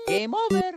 Game over.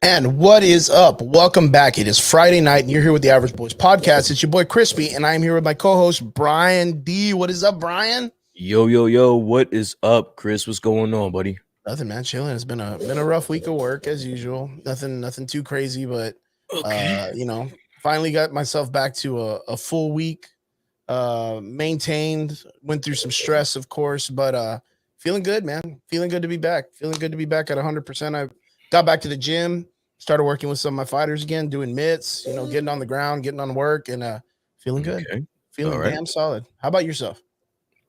And what is up? Welcome back. It is Friday night, and you're here with the Average Boys podcast. It's your boy Crispy, and I'm here with my co-host Brian D. What is up, Brian? Yo, what is up, Chris? What's going on, buddy? Nothing, man. Chilling. It's been a rough week of work as usual. Nothing too crazy, but finally got myself back to a full week. Maintained. Went through some stress, of course, but feeling good, man. Feeling good to be back. Feeling good to be back at 100%. I got back to the gym. Started working with some of my fighters again, doing mitts, getting on the ground, getting on work, and feeling good. Okay. Feeling damn solid. How about yourself?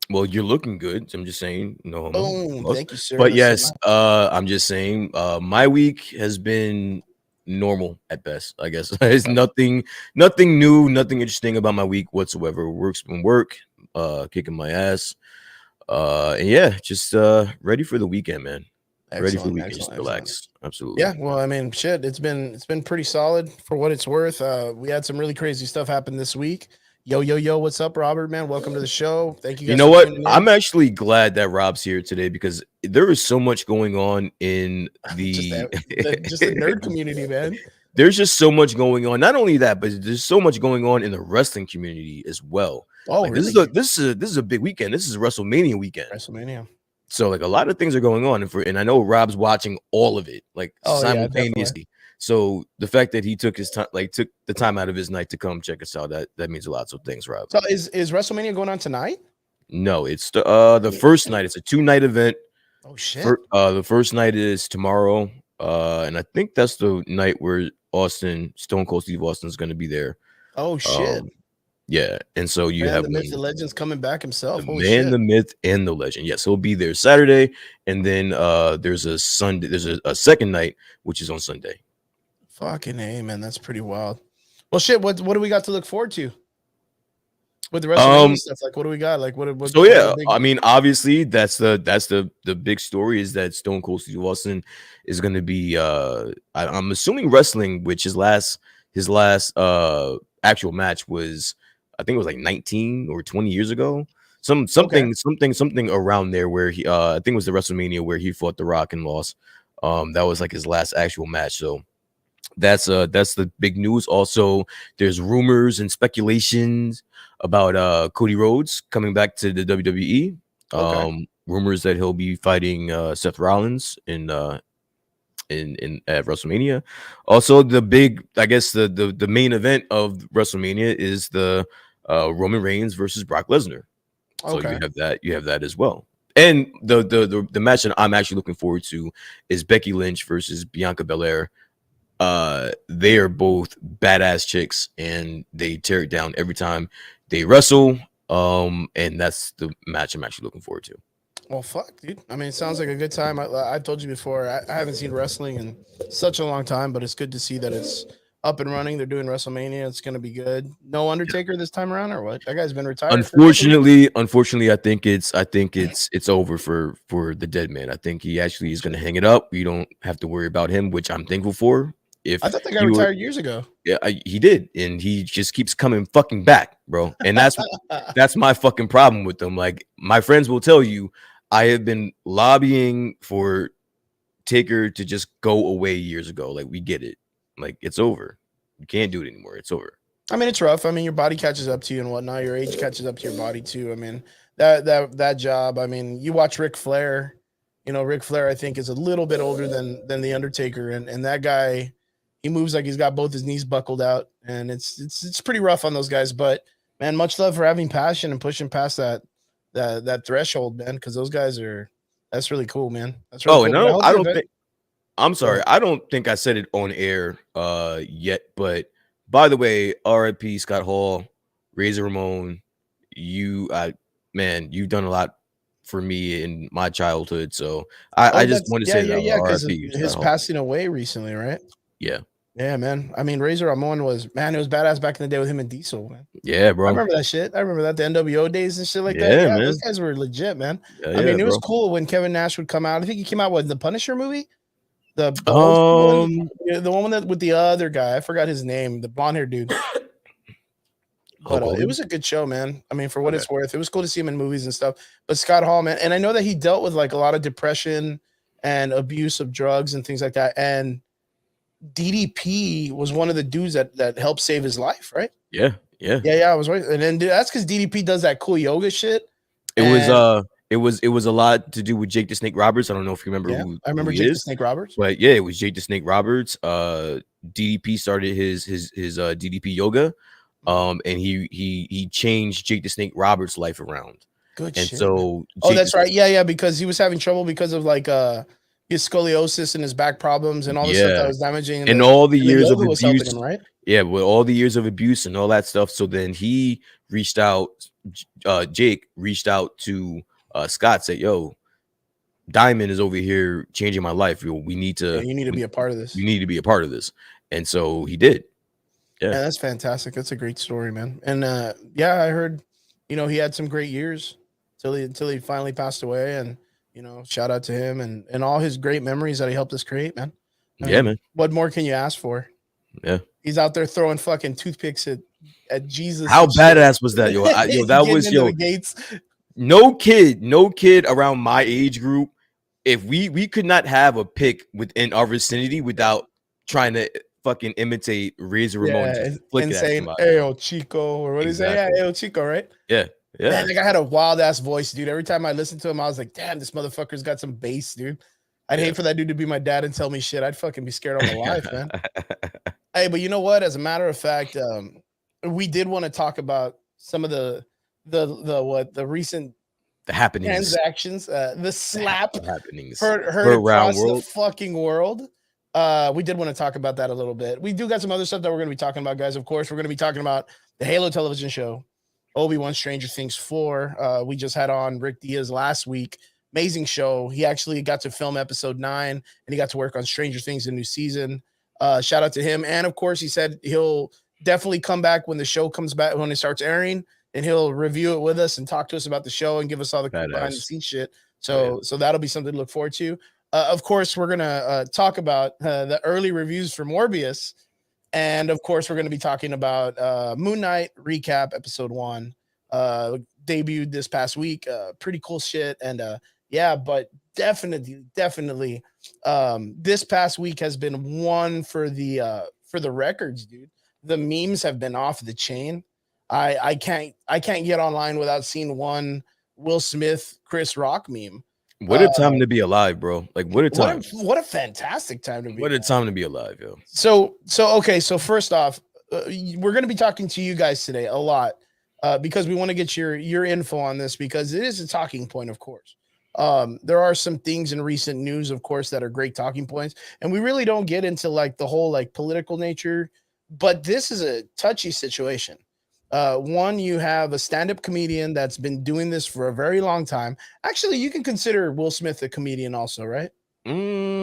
Well, you're looking good. I'm just saying. No, Boom. Thank you, sir. But yes, I'm just saying. My week has been normal at best. I guess it's nothing new, nothing interesting about my week whatsoever. Work's been work, kicking my ass. And yeah, just ready for the weekend, man. Ready for the weekend. Just relax. Absolutely. Yeah. Well, I mean, shit. It's been pretty solid for what it's worth. We had some really crazy stuff happen this week. Yo, what's up, Robert, man? Welcome to the show. Thank you guys. You know what? I'm actually glad that Rob's here today because there is so much going on in the just the nerd community, man. There's just so much going on. Not only that, but there's so much going on in the wrestling community as well. Oh, like, really? This is a big weekend. This is WrestleMania weekend. WrestleMania. So like a lot of things are going on, and I know Rob's watching all of it like simultaneously. Yeah, so the fact that he took the time out of his night to come check us out, that means a lot. So thanks, Rob. So is WrestleMania going on tonight? No, it's the first night. It's a 2-night event. Oh shit. The first night is tomorrow. And I think that's the night where Stone Cold Steve Austin is going to be there. Oh shit. Yeah, and so you have the myth, the legend's coming back himself. The myth, and the legend. Yes, he'll be there Saturday, and then there's a Sunday. There's a second night, which is on Sunday. Fucking A, man, that's pretty wild. Well, shit. What do we got to look forward to with the rest of the stuff? Like, what do we got? Like, what? So yeah, I mean, obviously, that's the big story is that Stone Cold Steve Austin is going to be. I'm assuming wrestling, which his last actual match was. I think it was like 19 or 20 years ago. Something around there where he I think it was the WrestleMania where he fought The Rock and lost. That was like his last actual match. So that's the big news. Also, there's rumors and speculations about Cody Rhodes coming back to the WWE. Rumors that he'll be fighting Seth Rollins in at WrestleMania. Also, the big, I guess the main event of WrestleMania is the Roman Reigns versus Brock Lesnar. So you have that as well. And the match that I'm actually looking forward to is Becky Lynch versus Bianca Belair. They are both badass chicks, and they tear it down every time they wrestle. And that's the match I'm actually looking forward to. Well, fuck, dude. I mean, it sounds like a good time. I told you before, I haven't seen wrestling in such a long time, but it's good to see that it's up and running. They're doing WrestleMania. It's going to be good. No Undertaker this time around, or what? That guy's been retired. Unfortunately, I think it's over for the dead man. I think he actually is going to hang it up. You don't have to worry about him, which I'm thankful for. I thought that guy retired years ago. Yeah, he did, and he just keeps coming fucking back, bro. And that's my fucking problem with them. Like, my friends will tell you, I have been lobbying for Taker to just go away years ago. Like, we get it. Like, it's over. You can't do it anymore. It's over. I mean, it's rough. I mean, your body catches up to you and whatnot. Your age catches up to your body too. I mean, that job. I mean, you watch Ric Flair. Ric Flair, I think, is a little bit older than the Undertaker, and that guy, he moves like he's got both his knees buckled out, and it's pretty rough on those guys. But man, much love for having passion and pushing past that threshold, man. Because those guys are that's really cool, man. That's really Oh, cool. and But I hope I the don't event. think I'm Go sorry. ahead. I don't think I said it on air yet, but by the way, RIP Scott Hall, Razor Ramon, you man, you've done a lot for me in my childhood. So I Oh, just that's want to yeah, say yeah, that yeah. Because RIP Scott his Hall. passing away recently, right? Yeah. Yeah, man. I mean, Razor Ramon was man. It was badass back in the day with him and Diesel, man. Yeah, I bro. remember that shit. I remember that the NWO days and shit like that. Yeah, Yeah, those man. guys were legit, man. Yeah, I yeah, mean, it was bro. cool when Kevin Nash would come out. I think he came out with the Punisher movie, the old school one, Um the one that with the other guy. I forgot his name, the blonde haired dude. But Hulk it Hogan. was a good show, man. I mean, for what Okay. it's worth, it was cool to see him in movies and stuff. But Scott Hall, man, and I know that he dealt with like a lot of depression and abuse of drugs and things like that. And DDP was one of the dudes that helped save his life, right? Yeah, yeah. Yeah, yeah, I was right. And then that's because DDP does that cool yoga shit. It was And it was a lot to do with Jake the Snake Roberts. I don't know if you remember yeah, I who remember he Jake the is, Snake Roberts. but yeah, it was Jake the Snake Roberts. DDP started his DDP yoga. And he changed Jake the Snake Roberts' life around. Good And shit, man. so Oh, Jake the that's right. Yeah, yeah, because he was having trouble because of like his scoliosis and his back problems and all the stuff that yeah, was damaging and all the and the years of yoga was helping abuse. him, right? Yeah, with all the years of abuse and all that stuff. So then he reached out, Jake reached out to Scott, said, "Yo, Diamond is over here changing my life. Yo, Yeah, you need to be a part of we this. need to be a part of this." And so he did. Yeah. Yeah, that's fantastic. That's a great story, man. And yeah, I heard, he had some great years until he finally passed away. And shout out to him and all his great memories that he helped us create, man. I Yeah, mean, man. what more can you ask for? Yeah. He's out there throwing fucking toothpicks at Jesus How and shit. badass was that, yo? That Getting was into yo. the gates. No kid around my age group. If we could not have a pick within our vicinity without trying to fucking imitate Razor Ramon and Yeah, just flick and it at saying somebody, bro. Ayo Chico, or what do you say? Yeah, Exactly. Ayo Chico, right? Yeah. Yeah. Man, that guy had a wild ass voice, dude. Every time I listened to him, I was like, damn, this motherfucker's got some bass, dude. I'd Yeah. hate for that dude to be my dad and tell me shit. I'd fucking be scared on my life, man. Hey, but you know what? As a matter of fact, we did want to talk about some of the recent The happenings. transactions, the slap Happenings. heard Around across the world. fucking world. We did want to talk about that a little bit. We do got some other stuff that we're going to be talking about, guys. Of course, we're going to be talking about the Halo television show, Obi-Wan Stranger Things 4. We just had on Rick Diaz last week. Amazing show. He actually got to film episode 9 and he got to work on Stranger Things, the new season. Shout out to him. And of course, he said he'll definitely come back when the show comes back, when it starts airing, and he'll review it with us and talk to us about the show and give us all the cool behind the scenes shit. So that'll be something to look forward to. Of course, we're gonna talk about the early reviews for Morbius, and of course, we're gonna be talking about Moon Knight recap episode 1, debuted this past week. Pretty cool shit, and yeah, but definitely, this past week has been one for the records, dude. The memes have been off the chain. I can't get online without seeing one Will Smith Chris Rock meme. What a time to be alive, bro. Like what a time. What a fantastic time to be. What a time to be alive, yo. So okay, so first off, we're going to be talking to you guys today a lot because we want to get your info on this because it is a talking point, of course. There are some things in recent news, of course, that are great talking points, and we really don't get into like the whole like political nature, but this is a touchy situation. One, you have a stand-up comedian that's been doing this for a very long time. Actually, you can consider Will Smith a comedian also, right?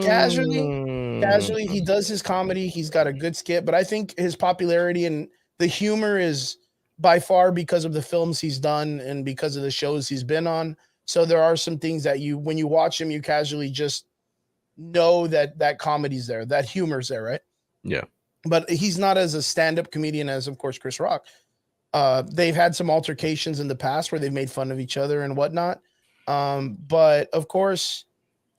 Casually, he does his comedy. He's got a good skit, but I think his popularity and the humor is by far because of the films he's done and because of the shows he's been on. So there are some things that when you watch him, you casually just know that comedy's there, that humor's there, right? Yeah. But he's not as a stand-up comedian as, of course, Chris Rock. They've had some altercations in the past where they've made fun of each other and whatnot. But of course,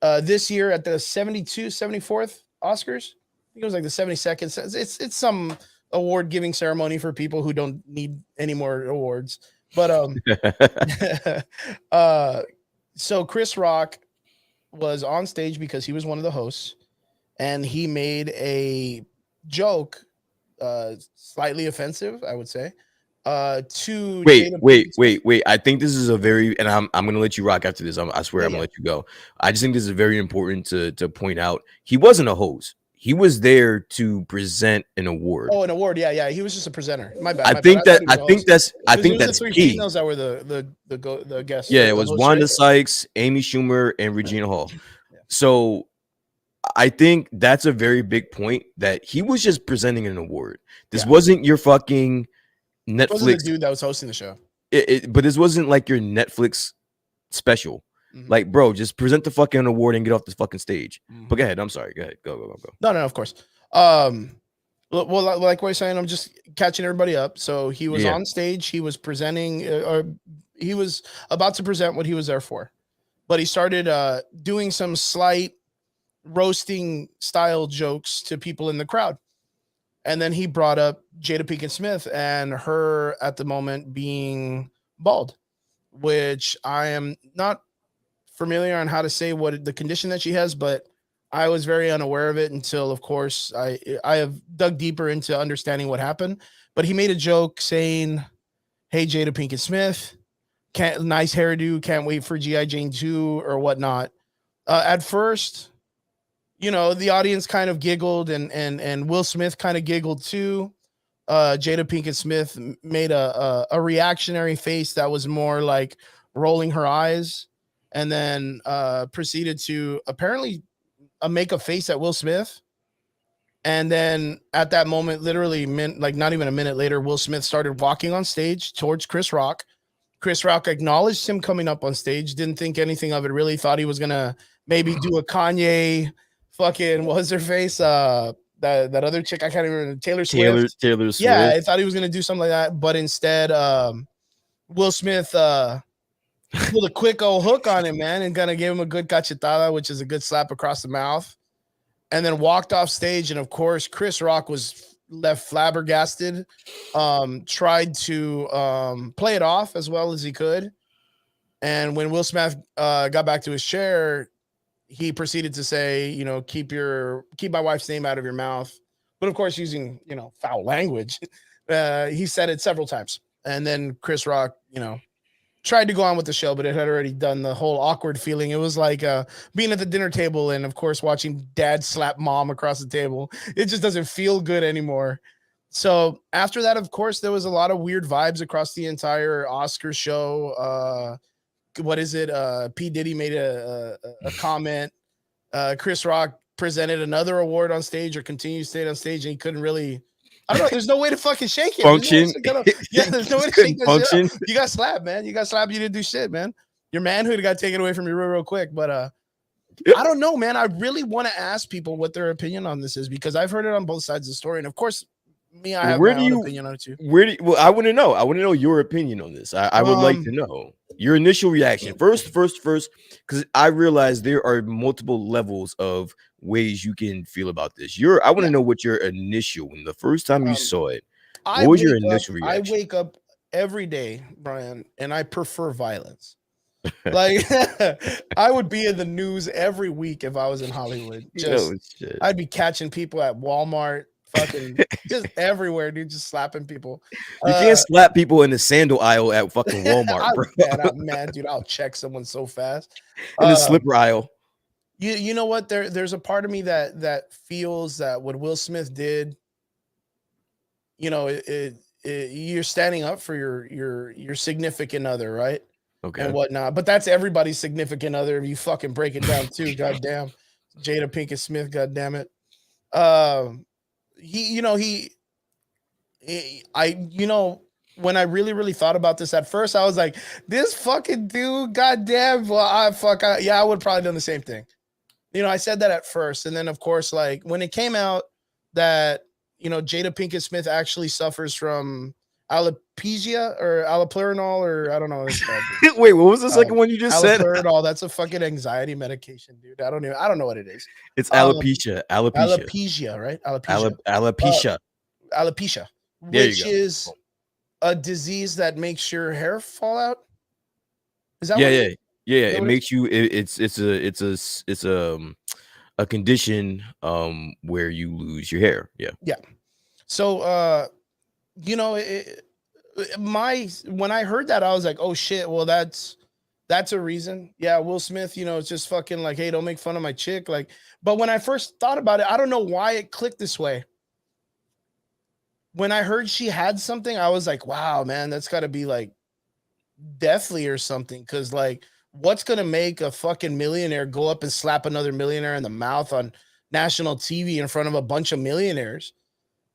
this year at the 74th Oscars, I think it was like the 72nd. It's some award giving ceremony for people who don't need any more awards. But so Chris Rock was on stage because he was one of the hosts, and he made a joke, slightly offensive, I would say, to Wait, Jada wait, Pinkett Smith. wait, wait. I think this is a very, and I'm gonna let you rock after this. I swear Yeah, I'm gonna let you go. I just think this is very important to point out. He wasn't a host. He was there to present an award. Oh, an award. Yeah, yeah. He was just a presenter. My bad. I My bad. I think thought that he was I a think host. that's I Because it think was the that's three key. females that were the guests. Yeah, Or it the was hosts, Wanda right? Sykes, Amy Schumer, and Regina Hall. Yeah. So I think that's a very big point that he was just presenting an award. This wasn't your fucking It wasn't the Netflix, dude that was hosting the show. but this wasn't like your Netflix special. Mhm. Like, bro, just present the fucking award and get off this fucking stage. Mhm. But go ahead. I'm sorry. Go ahead. Go. No, of course. Well, like what you're saying, I'm just catching everybody up. So he was on stage. He was presenting, or he was about to present what he was there for. But he started doing some slight roasting style jokes to people in the crowd. And then he brought up Jada Pinkett Smith and her at the moment being bald, which I am not familiar on how to say what the condition that she has, but I was very unaware of it until, of course, I have dug deeper into understanding what happened. But he made a joke saying, "Hey, Jada Pinkett Smith, nice hairdo, can't wait for GI Jane 2 or whatnot." At first, the audience kind of giggled, and Will Smith kind of giggled too. Jada Pinkett Smith made a reactionary face that was more like rolling her eyes, and then proceeded to apparently make a face at Will Smith. And then at that moment, literally, like not even a minute later, Will Smith started walking on stage towards Chris Rock. Chris Rock acknowledged him coming up on stage, didn't think anything of it, really thought he was gonna maybe do a Kanye fucking, what was her face? That other chick, I can't even remember, Taylor Swift. Taylor Swift. Yeah, I thought he was gonna do something like that, but instead, Will Smith pulled a quick old hook on him, man, and gonna give him a good cachetada, which is a good slap across the mouth, and then walked off stage. And of course, Chris Rock was left flabbergasted. Tried to play it off as well as he could, and when Will Smith got back to his chair, he proceeded to say, keep my wife's name out of your mouth, but of course using foul language. He said it several times, and then Chris Rock, tried to go on with the show, but it had already done the whole awkward feeling. It was like being at the dinner table and, of course, watching dad slap mom across the table. It just doesn't feel good anymore. So after that, of course, there was a lot of weird vibes across the entire Oscar show. What is it? P. Diddy made a comment. Chris Rock presented another award on stage, or continued to stay on stage, and he couldn't really. I don't know. There's no way to fucking shake it. Function. There's no way to shake this function. You got slapped, man. You got slapped. You didn't do shit, man. Your manhood got taken away from you real quick. But I don't know, man. I really want to ask people what their opinion on this is, because I've heard it on both sides of the story, and of course, I have my own opinion on it too. Well, I want to know. I want to know your opinion on this. I would like to know your initial reaction first, because I realize there are multiple levels of ways you can feel about this. I want to know what your initial, when the first time you saw it, what was your initial reaction? I wake up every day, Brian, and I prefer Violence. Like I would be in the news every week if I was in Hollywood. I'd be catching people at Walmart, fucking just everywhere, dude, just slapping people. You can't slap people in the sandal aisle at fucking Walmart, bro. Man, dude, I'll check someone so fast. In the slipper aisle. You know what? There's a part of me that feels that what Will Smith did, you're standing up for your significant other, right? Okay. And whatnot. But that's everybody's significant other if you fucking break it down too. Goddamn. Jada Pinkett Smith, goddamn it. When I really thought about this at first, I was like, this fucking dude, goddamn. Well, I would probably done the same thing. I said that at first. And then, of course, like when it came out that, Jada Pinkett Smith actually suffers from alopecia or allopurinol, or I don't know what it's called. Wait, what was the second one you just said? Allopurinol. That's a fucking anxiety medication, dude. I don't know what it is. It's alopecia. Alopecia, right? Alopecia. Alopecia, which is a disease that makes your hair fall out. Is that yeah? It makes you. It's a condition where you lose your hair. Yeah. So when I heard that, I was like, oh shit, well that's a reason. Yeah, Will Smith, it's just fucking like, hey, don't make fun of my chick. Like, but when I first thought about it, I don't know why it clicked this way. When I heard she had something, I was like, wow, man, that's gotta be like deathly or something. Cause like, what's gonna make a fucking millionaire go up and slap another millionaire in the mouth on national TV in front of a bunch of millionaires?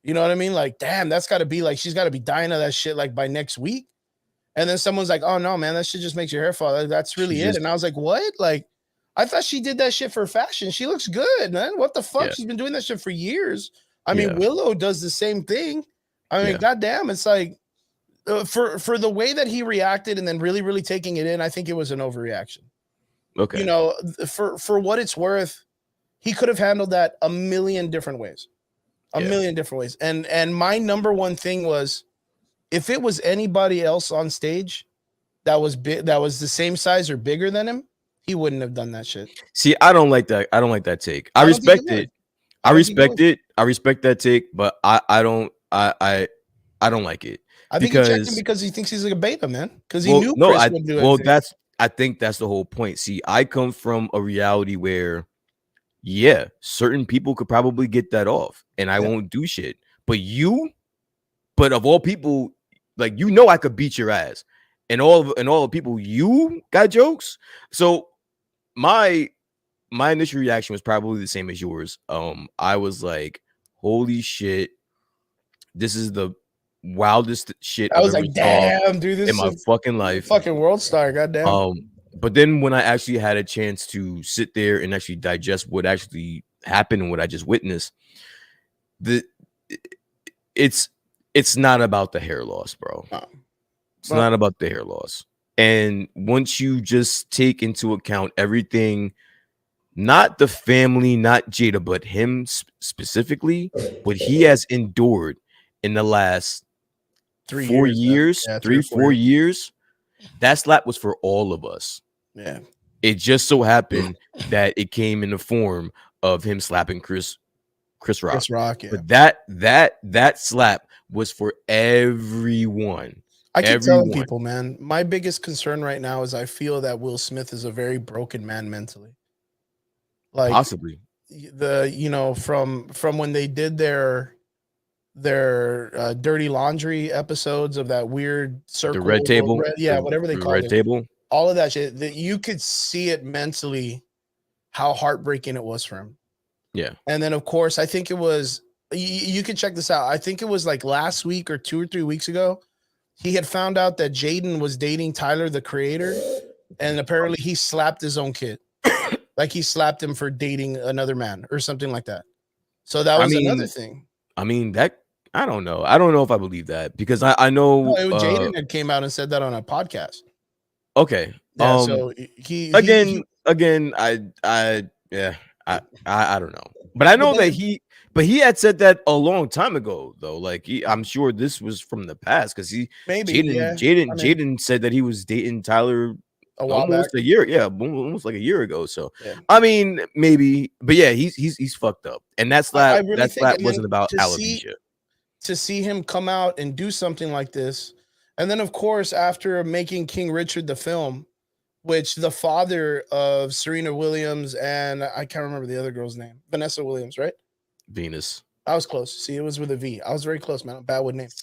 You know what I mean? Like, damn, that's gotta be like, she's gotta be dying of that shit like by next week. And then someone's like, oh no, man, that shit just makes your hair fall. That's really it. And I was like, what? Like, I thought she did that shit for fashion. She looks good, man. What the fuck? Yeah. She's been doing that shit for years. I mean, Willow does the same thing. I mean, goddamn, it's like for the way that he reacted and then really, really taking it in, I think it was an overreaction. Okay. For what it's worth, he could have handled that a million different ways. A million different ways. And my number one thing was, if it was anybody else on stage that was big, that was the same size or bigger than him, he wouldn't have done that shit. See, I don't like that. I don't like that take. I respect it. I respect it. I respect that take, but I don't like it. I think he checked him because he thinks he's like a beta, man. Because he knew Chris would do it. Well, I think that's the whole point. See, I come from a reality where, certain people could probably get that off, and I won't do shit. But of all people, like, I could beat your ass, and all the people, you got jokes. So my initial reaction was probably the same as yours. I was like, holy shit, this is the wildest shit I was like, damn, dude, this in my fucking life, fucking world star, goddamn. But then when I actually had a chance to sit there and actually digest what actually happened and what I just witnessed, it's not about the hair loss, bro. It's not about the hair loss. And once you just take into account everything, not the family, not Jada, but him specifically, what he has endured in the last 4 years, 3-4 years, that slap was for all of us. Yeah. It just so happened that it came in the form of him slapping Chris Rock. Chris Rock, yeah. But that slap was for everyone. I keep telling people, man, my biggest concern right now is I feel that Will Smith is a very broken man mentally. Like, possibly from when they did their dirty laundry episodes of that weird circle, the red table, whatever they call it, red table, all of that shit, that you could see it mentally, how heartbreaking it was for him. Yeah. And then of course, I think it was, you can check this out. I think it was like last week or 2 or 3 weeks ago, he had found out that Jaden was dating Tyler, the creator, and apparently he slapped his own kid. Like he slapped him for dating another man or something like that. So that was another thing. I mean, that, I don't know. I don't know if I believe that, because I know Jaden had came out and said that on a podcast. Okay. Yeah, so he I don't know. But I know that he had said that a long time ago, though. Like, I'm sure this was from the past, because Jaden said that he was dating Tyler almost a year, almost like a year ago. So I mean, maybe, but yeah, he's fucked up, and that slap wasn't about alopecia. To see him come out and do something like this, and then of course after making King Richard the film, which the father of Serena Williams and I can't remember the other girl's name, Vanessa Williams, right? Venus. I was close. See, it was with a V. I was very close, man. I'm bad with names.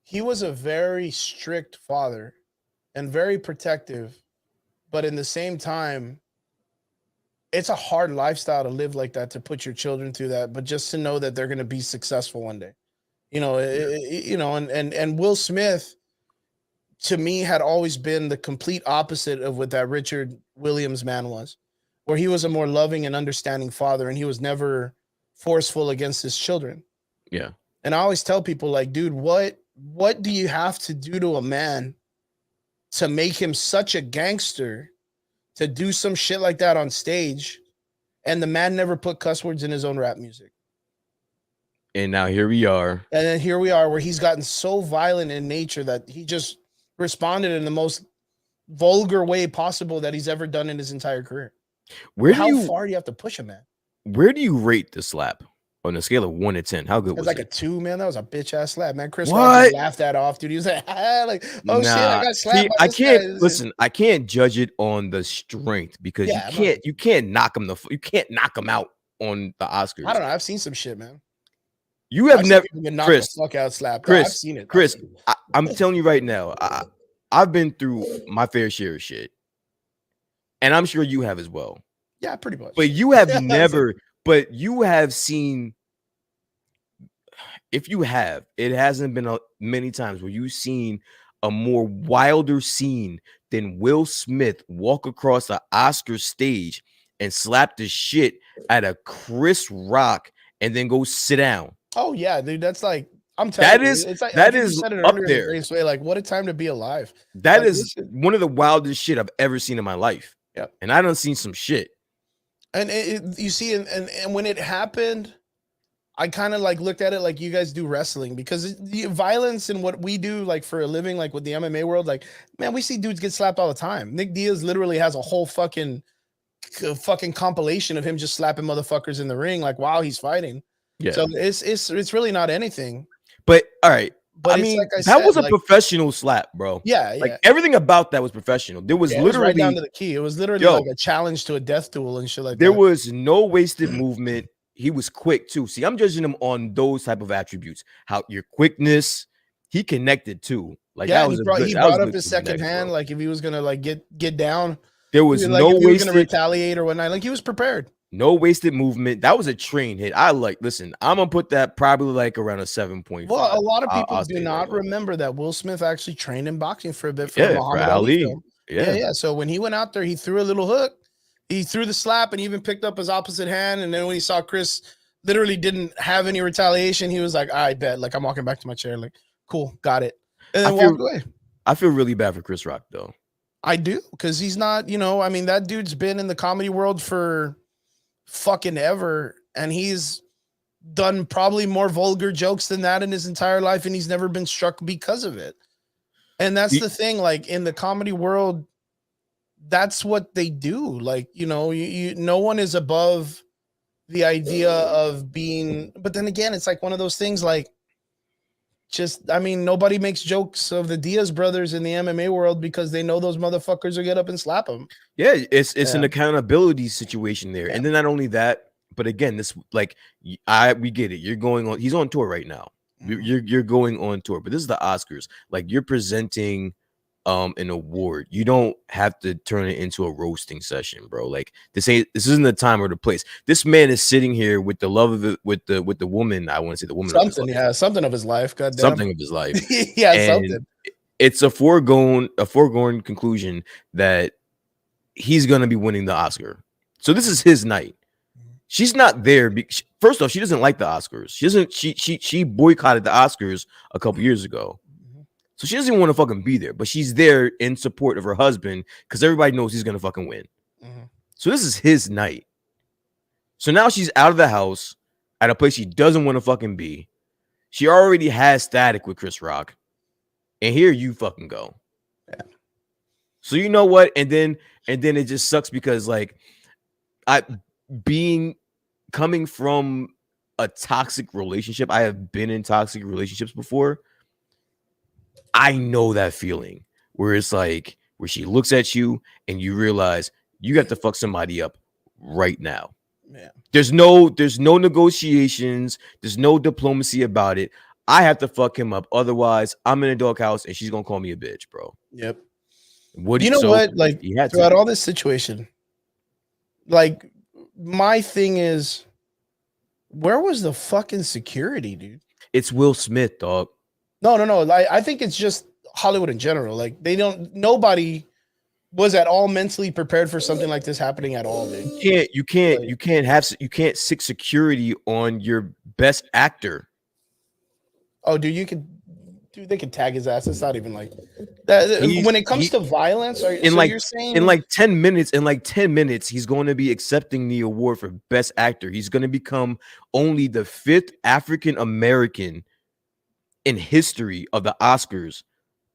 He was a very strict father and very protective, but in the same time, it's a hard lifestyle to live like that, to put your children through that, but just to know that they're going to be successful one day, and Will Smith, to me, had always been the complete opposite of what that Richard Williams man was, where he was a more loving and understanding father, and he was never forceful against his children. Yeah. And I always tell people, like, dude, what do you have to do to a man to make him such a gangster to do some shit like that on stage? And the man never put cuss words in his own rap music. And now here we are. And then here we are, where he's gotten so violent in nature that he just responded in the most vulgar way possible that he's ever done in his entire career. How far do you have to push a man? Where do you rate the slap? On a scale of 1 to 10, how good It was was like it? a 2, man. That was a bitch ass slap, man. Chris Rock What? just laughed that off, dude. He was like, like, oh shit, I Nah, got see, slapped by I this guy. can't listen. I can't judge it on the strength because Yeah, I'm not, you can't knock him you can't knock him out on the I Oscars. don't know. I've seen some shit, man. You have I've seen never, people get knocked the Chris, fuck out, slapped. No, I've Chris, seen it. I've Chris. seen it. I'm telling you right now, I've been through my fair share of shit, and I'm sure you have as well. Yeah, pretty much. But you have never, but you have seen. If you have, it hasn't been many times where you've seen a more wilder scene than Will Smith walk across the Oscar stage and slap the shit out of Chris Rock and then go sit down. Oh yeah, dude. That's like, I'm telling you, it's like, I think you said it up earlier in the there. greatest way. Like, what a time to be alive. That like, is one of the wildest shit I've ever seen in my life. Yeah, and I done seen some shit. And you see, and when it happened, I kind of like looked at it like you guys do wrestling, because the violence and what we do like for a living, like with the MMA world, like, man, we see dudes get slapped all the time. Nick Diaz literally has a whole fucking compilation of him just slapping motherfuckers in the ring, like while he's fighting. Yeah. So it's really not anything. But all right. But I mean, like that was a like, professional slap, bro. Yeah, like yeah. everything about that was professional. There was literally it was right down to the key. It was literally like a challenge to a death duel and shit like that. There was no wasted movement. He was quick too. See, I'm judging him on those type of attributes. How your quickness, he connected too. Like yeah, that was he brought up his second hand, like if he was gonna like get down. There was like, no if he was wasted gonna retaliate or whatnot. Like he was prepared. No wasted movement. That was a train hit. Listen, I'm gonna put that probably like around a 7.5. Well, a lot of people do not remember that Will Smith actually trained in boxing for a bit for the Muhammad Ali film. Yeah. So when he went out there, he threw a little hook, he threw the slap, and even picked up his opposite hand. And then when he saw Chris literally didn't have any retaliation, he was like, I bet. Like, I'm walking back to my chair. Like, cool, got it. And then walked away. I feel really bad for Chris Rock, though. I do, because he's not, I mean, that dude's been in the comedy world for fucking ever, and he's done probably more vulgar jokes than that in his entire life, and he's never been struck because of it. And that's the thing, like in the comedy world, that's what they do. Like, no one is above the idea of being, but then again, it's like one of those things, like, I mean, nobody makes jokes of the Diaz brothers in the MMA world because they know those motherfuckers will get up and slap them. Yeah, it's an accountability situation there. And then not only that, but again, this we get it. You're going on. He's on tour right now. You're going on tour, but this is the Oscars. Like you're presenting an award. You don't have to turn it into a roasting session, bro. Like this isn't the time or the place. This man is sitting here with the love of it, with the woman. I want to say the woman. Something of his life. Goddamn. Something of his life. Something. It's a foregone conclusion that he's gonna be winning the Oscar. So this is his night. She's not there. First off, she doesn't like the Oscars. She boycotted the Oscars a couple years ago. So she doesn't even want to fucking be there, but she's there in support of her husband because everybody knows he's gonna fucking win. So this is his night. So now she's out of the house at a place she doesn't want to fucking be. She already has static with Chris Rock, and here you fucking go. Yeah. So you know what? And then it just sucks because like coming from a toxic relationship, I have been in toxic relationships before. I know that feeling where it's like where she looks at you and you realize you got to fuck somebody up right now. Yeah. There's no negotiations. There's no diplomacy about it. I have to fuck him up. Otherwise, I'm in a doghouse and she's gonna call me a bitch, bro. Yep. What what? Like throughout all this situation, like my thing is, where was the fucking security, dude? It's Will Smith, dog. No. I think it's just Hollywood in general. Like nobody was at all mentally prepared for something like this happening at all, dude. You can't seek security on your best actor. Oh, dude, they can tag his ass. It's not even like that. When it comes to violence, you're saying in like 10 minutes, he's going to be accepting the award for best actor. He's going to become only the 5th African American in history of the Oscars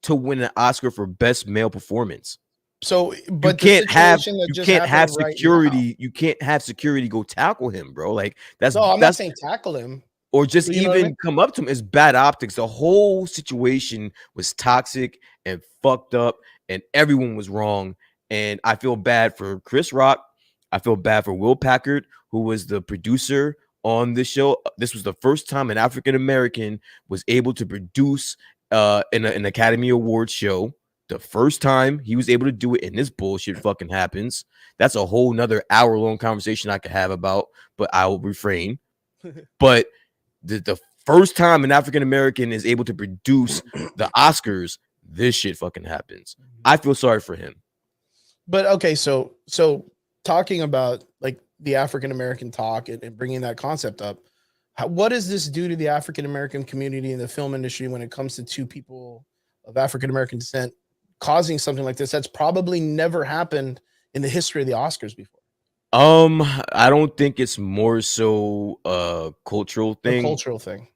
to win an Oscar for best male performance. So, You but the can't have situation that just security. happened right now. You can't have security go tackle him, bro. Like No, I'm not that's saying tackle him. or just You know what I even mean? come up to him. It's bad optics. The whole situation was toxic and fucked up, and everyone was wrong. And I feel bad for Chris Rock. I feel bad for Will Packard, who was the producer on this show. This was the first time an African American was able to produce an Academy Award show. The first time he was able to do it, and this bullshit fucking happens. That's a whole nother hour-long conversation I could have about, but I will refrain. But the first time an African American is able to produce the Oscars, this shit fucking happens. I feel sorry for him. But okay, so talking about like the African American talk and bringing that concept up, what does this do to the African American community in the film industry when it comes to two people of African American descent causing something like this that's probably never happened in the history of the Oscars before? I don't think it's more so a cultural thing. A cultural thing.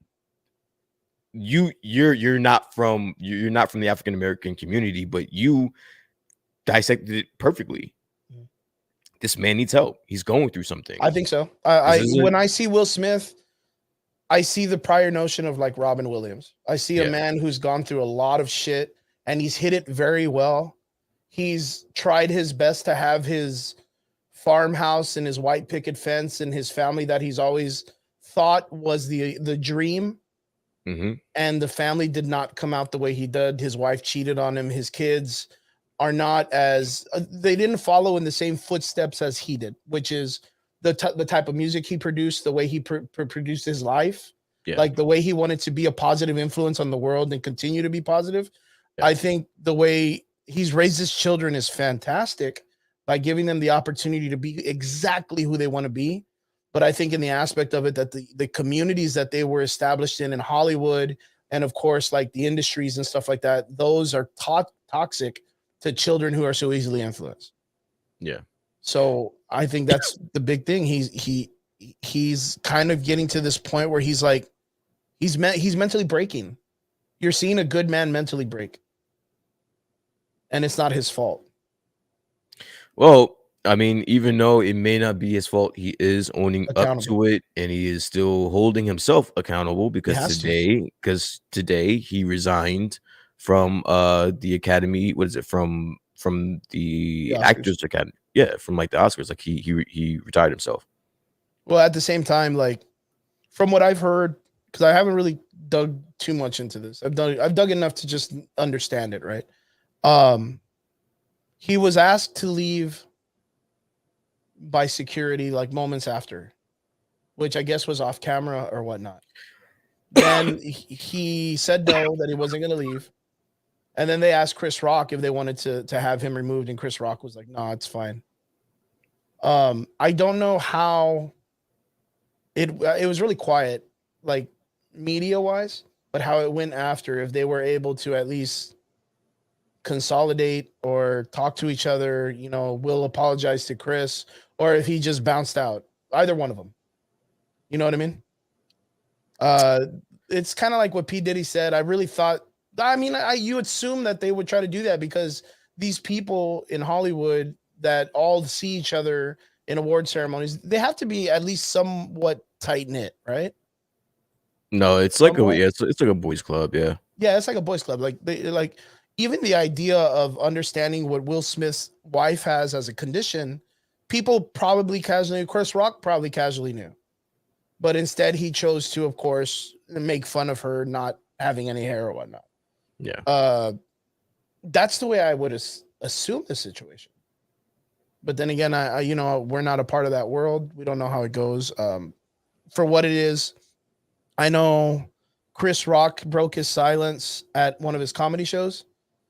You're not from the African American community, but you dissected it perfectly. This man needs help. He's going through something. I think so. When I see Will Smith, I see the prior notion of like Robin Williams. I see a man who's gone through a lot of shit and he's hit it very well. He's tried his best to have his farmhouse and his white picket fence and his family that he's always thought was the dream. And the family did not come out the way he did. His wife cheated on him. His kids are not as they didn't follow in the same footsteps as he did, which is the type of music he produced, the way he produced his life, like the way he wanted to be a positive influence on the world and continue to be positive. I think the way he's raised his children is fantastic by giving them the opportunity to be exactly who they want to be. But I think in the aspect of it that the communities that they were established in Hollywood and of course like the industries and stuff like that, those are toxic to children who are so easily influenced. Yeah. So I think that's the big thing. He's kind of getting to this point where he's like he's mentally breaking. You're seeing a good man mentally break. And it's not his fault. Well, I mean, even though it may not be his fault, he is owning up to it, and he is still holding himself accountable because today he resigned from the Academy. What is it from the Actors Academy? Yeah, from like the Oscars. Like he retired himself. Well, at the same time, like from what I've heard, because I haven't really dug too much into this, I've dug enough to just understand it, right? He was asked to leave by security like moments after, which I guess was off camera or whatnot. Then he said no, that he wasn't going to leave. And then they asked Chris Rock if they wanted to have him removed, and Chris Rock was like, "No, it's fine." I don't know how it was really quiet, like media wise, but how it went after, if they were able to at least consolidate or talk to each other, you know, Will apologize to Chris, or if he just bounced out, either one of them. You know what I mean? It's kind of like what P. Diddy said. I really thought, I mean, you assume that they would try to do that because these people in Hollywood that all see each other in award ceremonies, they have to be at least somewhat tight knit, right? No, it's like it's like a boys club, yeah. Yeah, it's like a boys club. Like even the idea of understanding what Will Smith's wife has as a condition, people probably casually knew. Chris Rock probably casually knew. But instead, he chose to, of course, make fun of her not having any hair or whatnot. Yeah. That's the way I would assume the situation. But then again, I you know, we're not a part of that world. We don't know how it goes. For what it is, I know Chris Rock broke his silence at one of his comedy shows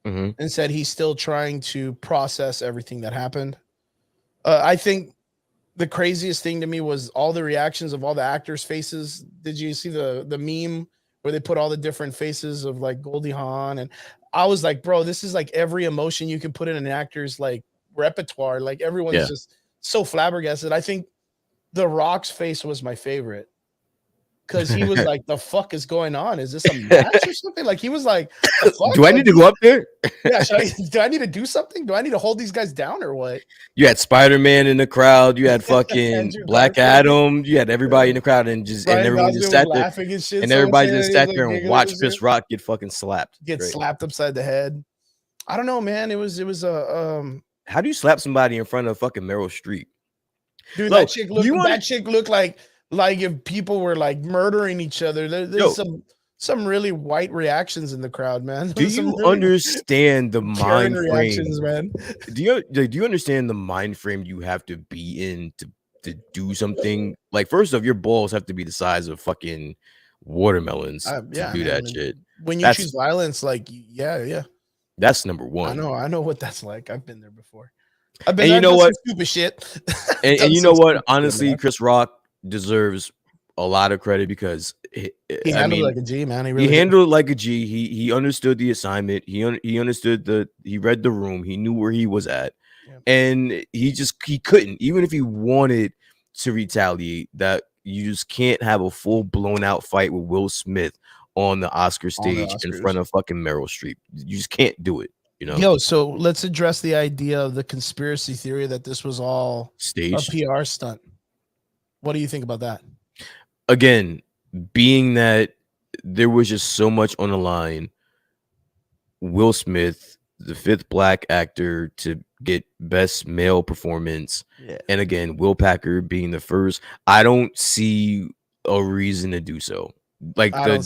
and said he's still trying to process everything that happened. I think the craziest thing to me was all the reactions of all the actors' faces. Did you see the meme where they put all the different faces of like Goldie Hawn? And I was like, bro, this is like every emotion you can put in an actor's like repertoire. Like everyone's just so flabbergasted. I think The Rock's face was my favorite. because he was like, "The fuck is going on? Is this a match or something?" Like he was like, "The fuck? Do I need to go up there? Yeah, do I need to do something? Do I need to hold these guys down or what?" You had Spider-Man in the crowd. You had fucking Andrew Black Garfield. Adam. You had everybody in the crowd, and Brian everyone Gosling just was sat there, laughing and shit. and Someone everybody said just he sat was, there like, and giggling watched and Chris shit. Rock get fucking slapped. Get Great. slapped upside the head. I don't know, man. It was a How do you slap somebody in front of fucking Meryl Streep? dude. Lo, That chick looked like if people were like murdering each other. There's some really white reactions in the crowd, man. Do Some you really understand the Karen mind frame? reactions, man? Do you understand the mind frame you have to be in to do something? Like, first off, your balls have to be the size of fucking watermelons to do man, that shit. When you choose violence, like yeah. That's number one. I know what that's like. I've been there before. I've been. And you know what? Stupid shit. And you know what? Honestly, Chris Rock deserves a lot of credit because he handled it like a G, man. He handled it like a G. He understood the assignment. He understood he read the room. He knew where he was at, and he couldn't, even if he wanted to retaliate. That you just can't have a full blown out fight with Will Smith on the Oscar stage in front of fucking Meryl Streep. You just can't do it. You know? Yo, so let's address the idea of the conspiracy theory that this was all staged, a PR stunt. What do you think about that? Again, being that there was just so much on the line, Will Smith, the 5th black actor to get best male performance, and again, Will Packer being the first, I don't see a reason to do so. Like the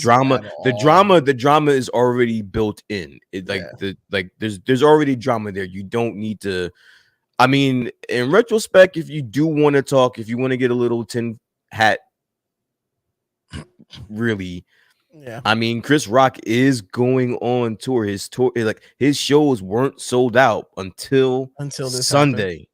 drama is already built in. There's already drama there. You don't need to. I mean, in retrospect, if you do want to talk, if you want to get a little tin hat, really, I mean, Chris Rock is going on tour. His shows weren't sold out until this Sunday. happened.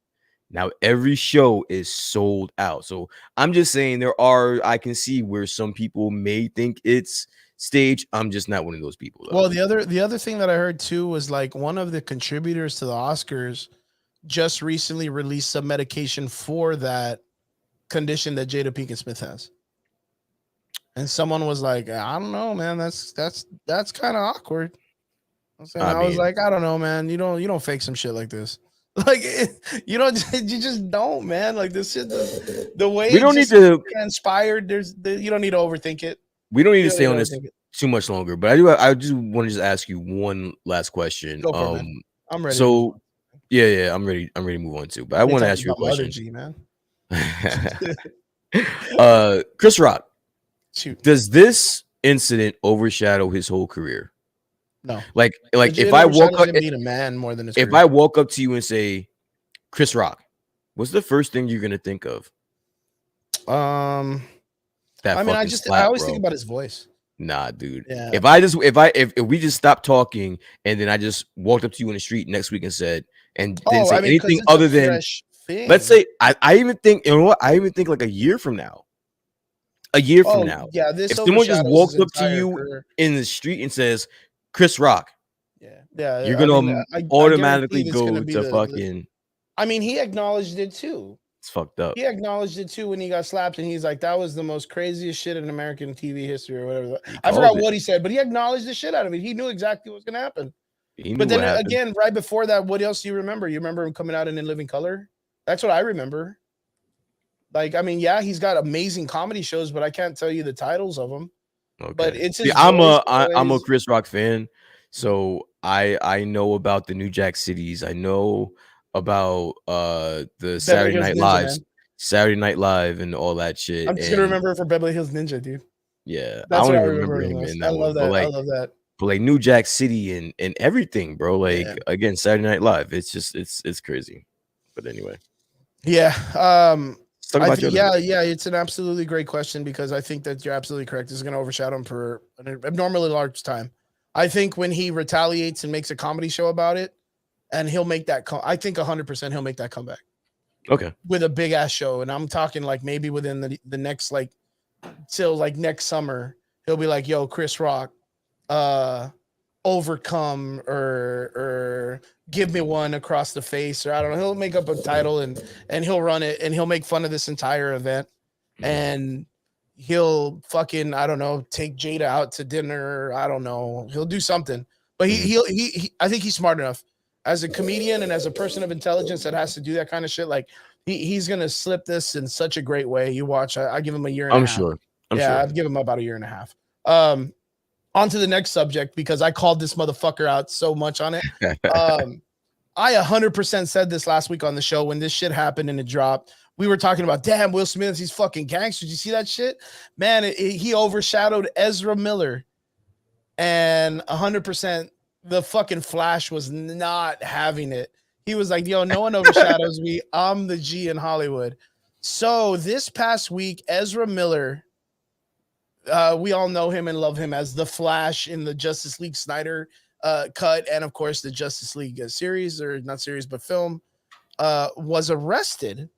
Now every show is sold out. So I'm just saying I can see where some people may think it's staged. I'm just not one of those people, though. Well, the other thing that I heard too was like one of the contributors to the Oscars just recently released some medication for that condition that Jada Pinkett Smith has. And someone was like, I don't know, man. That's kind of awkward. I was like, I don't know, man. You don't fake some shit like this. Like you just don't, man. Like this shit, the way we don't need to transpired. You don't need to overthink it. We don't need to stay on this too much longer. But I just want to just ask you one last question. Go for it, man. I'm ready. So yeah, I'm ready. I'm ready to move on too. But I want to ask you a question. G, man. Chris Rock. Shoot. Does this incident overshadow his whole career? No. Like if I walk up, being a man more than his if career. I walk up to you and say, Chris Rock, what's the first thing you're gonna think of? I always think about his voice. Nah, dude. Yeah. If we just stopped talking and then I just walked up to you in the street next week and said didn't say anything other than let's say I even think, you know what? I even think like a year from now. Now. Yeah, if someone just walks up to you in the street and says, Chris Rock, you're gonna automatically go to fucking. I mean, he acknowledged it too. It's fucked up. He acknowledged it too when he got slapped, and he's like, "That was the most craziest shit in American TV history," or whatever. I forgot what he said, but he acknowledged the shit out of it. He knew exactly what was gonna happen. But then again, right before that, what else do you remember? You remember him coming out in Living Color? That's what I remember. Like, I mean, yeah, he's got amazing comedy shows, but I can't tell you the titles of them. Okay. But it's I'm a Chris Rock fan, so I know about the New Jack Cities. I know about the Saturday Night Live and all that shit. I'm just gonna remember it for Beverly Hills Ninja, dude. Yeah, that's I don't even remember him in that. I love that. I love that. But like New Jack City and everything, bro. Like again, Saturday Night Live. It's just it's crazy. But anyway, yeah. It's an absolutely great question because I think that you're absolutely correct. This is going to overshadow him for an abnormally large time. I think when he retaliates and makes a comedy show about it, and he'll make that. I think 100% he'll make that comeback. Okay. With a big ass show, and I'm talking like maybe within the next till like next summer, he'll be like, "Yo, Chris Rock, overcome or give me one across the face," or I don't know. He'll make up a title and he'll run it and he'll make fun of this entire event. And he'll fucking, I don't know, take Jada out to dinner. I don't know. He'll do something. But I think he's smart enough as a comedian and as a person of intelligence that has to do that kind of shit. Like he's gonna slip this in such a great way. You watch. I give him a year and a half. I'm sure. I've given him about a year and a half. On to the next subject because I called this motherfucker out so much on it. I 100% said this last week on the show when this shit happened and it dropped. We were talking about, damn, Will Smith, he's fucking gangster. Did you see that shit? Man, he overshadowed Ezra Miller. And 100%, the fucking Flash was not having it. He was like, yo, no one overshadows me. I'm the G in Hollywood. So this past week, Ezra Miller, we all know him and love him as the Flash in the Justice League Snyder cut. And of course, the Justice League series, or not series, but film, was arrested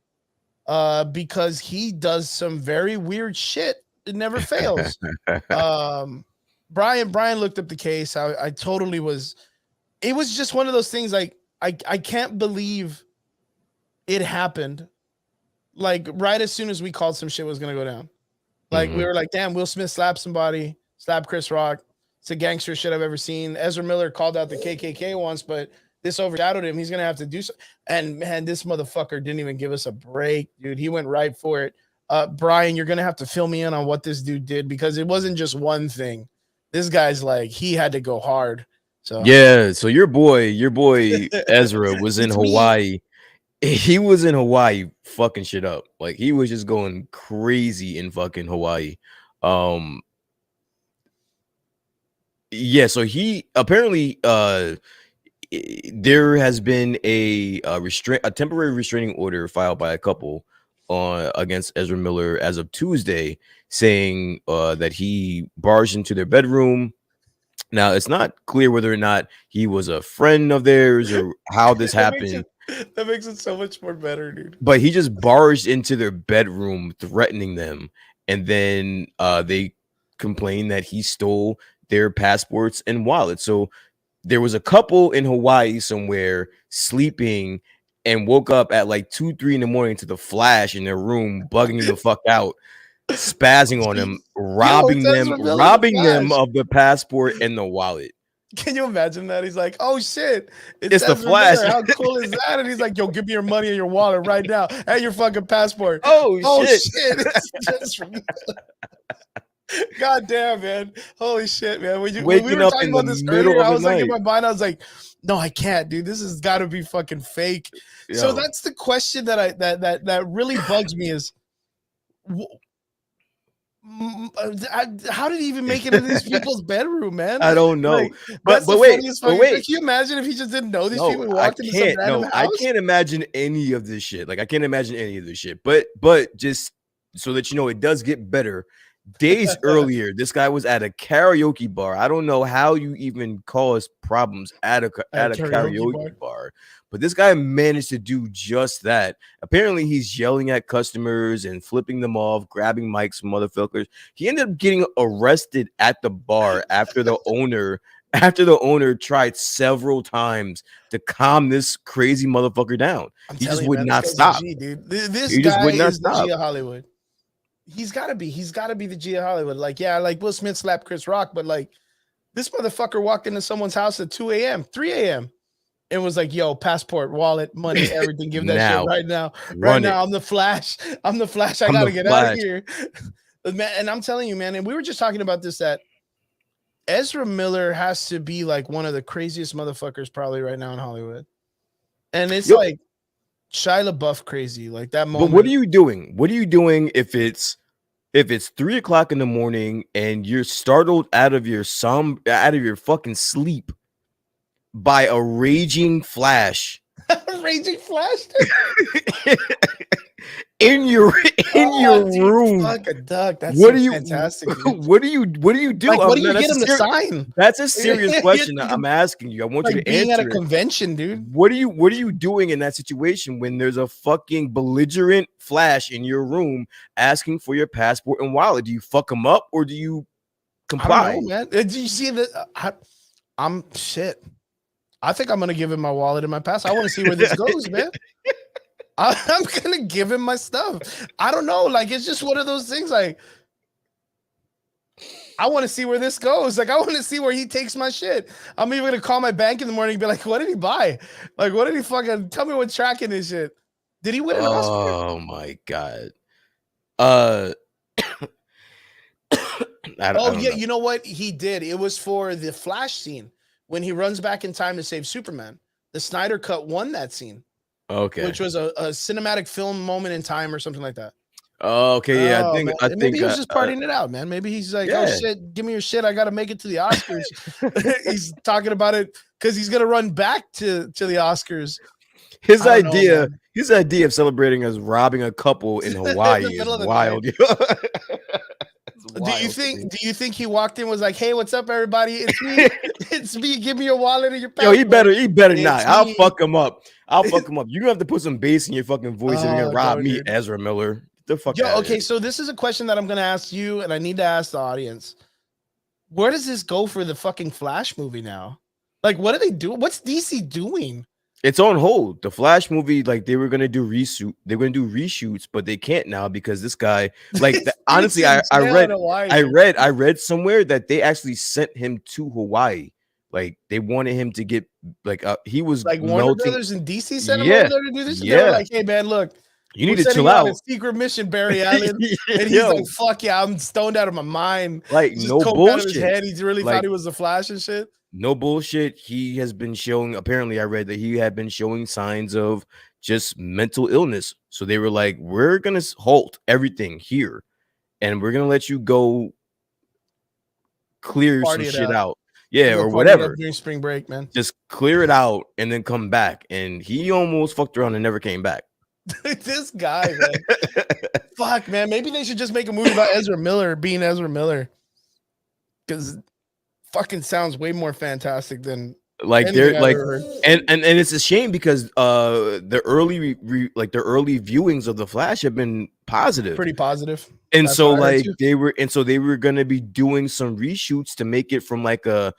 because he does some very weird shit. It never fails. Brian looked up the case. I totally was. It was just one of those things. Like I can't believe it happened. Like right as soon as we called some shit was gonna go down. Like we were like, damn, Will Smith slapped somebody, slapped Chris Rock. It's the gangster shit I've ever seen. Ezra Miller called out the KKK once, but this overshadowed him. He's gonna have to do so. And man, this motherfucker didn't even give us a break, dude. He went right for it. Brian, you're gonna have to fill me in on what this dude did because it wasn't just one thing. This guy's like, he had to go hard. So yeah, so your boy Ezra was in Hawaii. He was in Hawaii fucking shit up. Like he was just going crazy in fucking Hawaii. Yeah, so he apparently there has been a temporary restraining order filed by a couple against Ezra Miller as of Tuesday, saying that he barged into their bedroom. Now it's not clear whether or not he was a friend of theirs or how this happened. That makes it so much more better, dude. But he just barged into their bedroom, threatening them, and then they complained that he stole their passports and wallets. So there was a couple in Hawaii somewhere sleeping and woke up at like 2-3 in the morning to the Flash in their room, bugging the fuck out, spazzing on them, robbing them of the passport and the wallet. Can you imagine that? He's like, oh shit, it's the Flash. How cool is that? And he's like, yo, give me your money and your wallet right now and your fucking passport. Oh shit. It's just God damn, man. Holy shit, man. When we were talking about this earlier, I was like in my mind, I was like, no, I can't, dude. This has got to be fucking fake. Yo. So that's the question that really bugs me is, how did he even make it into these people's bedroom, man? I don't know. Like, but wait. Can you imagine if he just didn't know these people walked into some random house? I can't imagine any of this shit. Like I can't imagine any of this shit. But just so that you know, it does get better. Days earlier, this guy was at a karaoke bar. I don't know how you even cause problems at a karaoke bar, but this guy managed to do just that. Apparently, he's yelling at customers and flipping them off, grabbing mics from motherfuckers. He ended up getting arrested at the bar after the owner tried several times to calm this crazy motherfucker down. He just would not stop. This guy is the G of Hollywood. He's got to be the G of Hollywood. Like, yeah, like Will Smith slapped Chris Rock, but like this motherfucker walked into someone's house at 2 a.m., 3 a.m. and was like, yo, passport, wallet, money, everything. Give that shit right now. Right now, I'm the Flash. I got to get out of here. Man, and I'm telling you, man, and we were just talking about this, that Ezra Miller has to be like one of the craziest motherfuckers probably right now in Hollywood. And it's like Shia LaBeouf crazy, like that moment. But what are you doing? What are you doing if it's 3 o'clock in the morning and you're startled out of your fucking sleep by a raging Flash? Raging Flash in your room. Fuck a duck. That's fantastic. Dude. What do you do? Like, what do you get him to sign? That's a serious question I'm asking you. I want you to being answer at a convention, dude. What are you doing in that situation when there's a fucking belligerent Flash in your room asking for your passport and wallet? Do you fuck him up or do you comply? I don't know, man. Did you see that? I'm shit. I think I'm gonna give him my wallet and my pass. I want to see where this goes, man. I'm gonna give him my stuff. I don't know. Like, it's just one of those things. Like, I want to see where this goes. Like, I want to see where he takes my shit. I'm even gonna call my bank in the morning and be like, what did he buy? Like, what did he fucking tell me what's tracking this shit? Did he win an Oscar? Oh my god. I don't Yeah, know. you know what? He did. It was for the Flash scene when he runs back in time to save Superman. The Snyder Cut won that scene. Okay. Which was a cinematic film moment in time or something like that. Okay, yeah, I think maybe he was just partying it out, man. Maybe he's like, yeah. oh shit, give me your shit. I gotta make it to the Oscars. He's talking about it because he's gonna run back to the Oscars. His idea of celebrating as robbing a couple in Hawaii is wild. Do you think he walked in and was like, hey, what's up, everybody? It's me. It's me. Give me your wallet and your passport. Yo, he better not. I'll fuck him up. You're gonna have to put some bass in your fucking voice and you're gonna rob me, dude. Ezra Miller. The fuck out okay, so this is a question that I'm gonna ask you, and I need to ask the audience. Where does this go for the fucking Flash movie now? Like, what are they doing? What's DC doing? It's on hold. The Flash movie, like they were gonna do reshoots, but they can't now because this guy, like honestly, I read somewhere that they actually sent him to Hawaii. Like they wanted him to get he was like Warner Brothers and DC sent him over there to do this. Yeah. They were like, hey man, look, you need to chill out. A secret mission, Barry Allen. And he's like, fuck yeah, I'm stoned out of my mind. Like no bullshit. Out of his head. He really thought he was the Flash and shit. No bullshit. He has been showing, apparently I read that he had been showing signs of just mental illness. So they were like, we're going to halt everything here and we're going to let you go clear some shit out. Yeah, or whatever. During spring break, man. Just clear it out and then come back. And he almost fucked around and never came back. This guy, man. Fuck, man. Maybe they should just make a movie about Ezra Miller being Ezra Miller. Because fucking sounds way more fantastic than like they're like and it's a shame because the early early viewings of the Flash have been positive, pretty positive, and that's so like they were gonna be doing some reshoots to make it from like a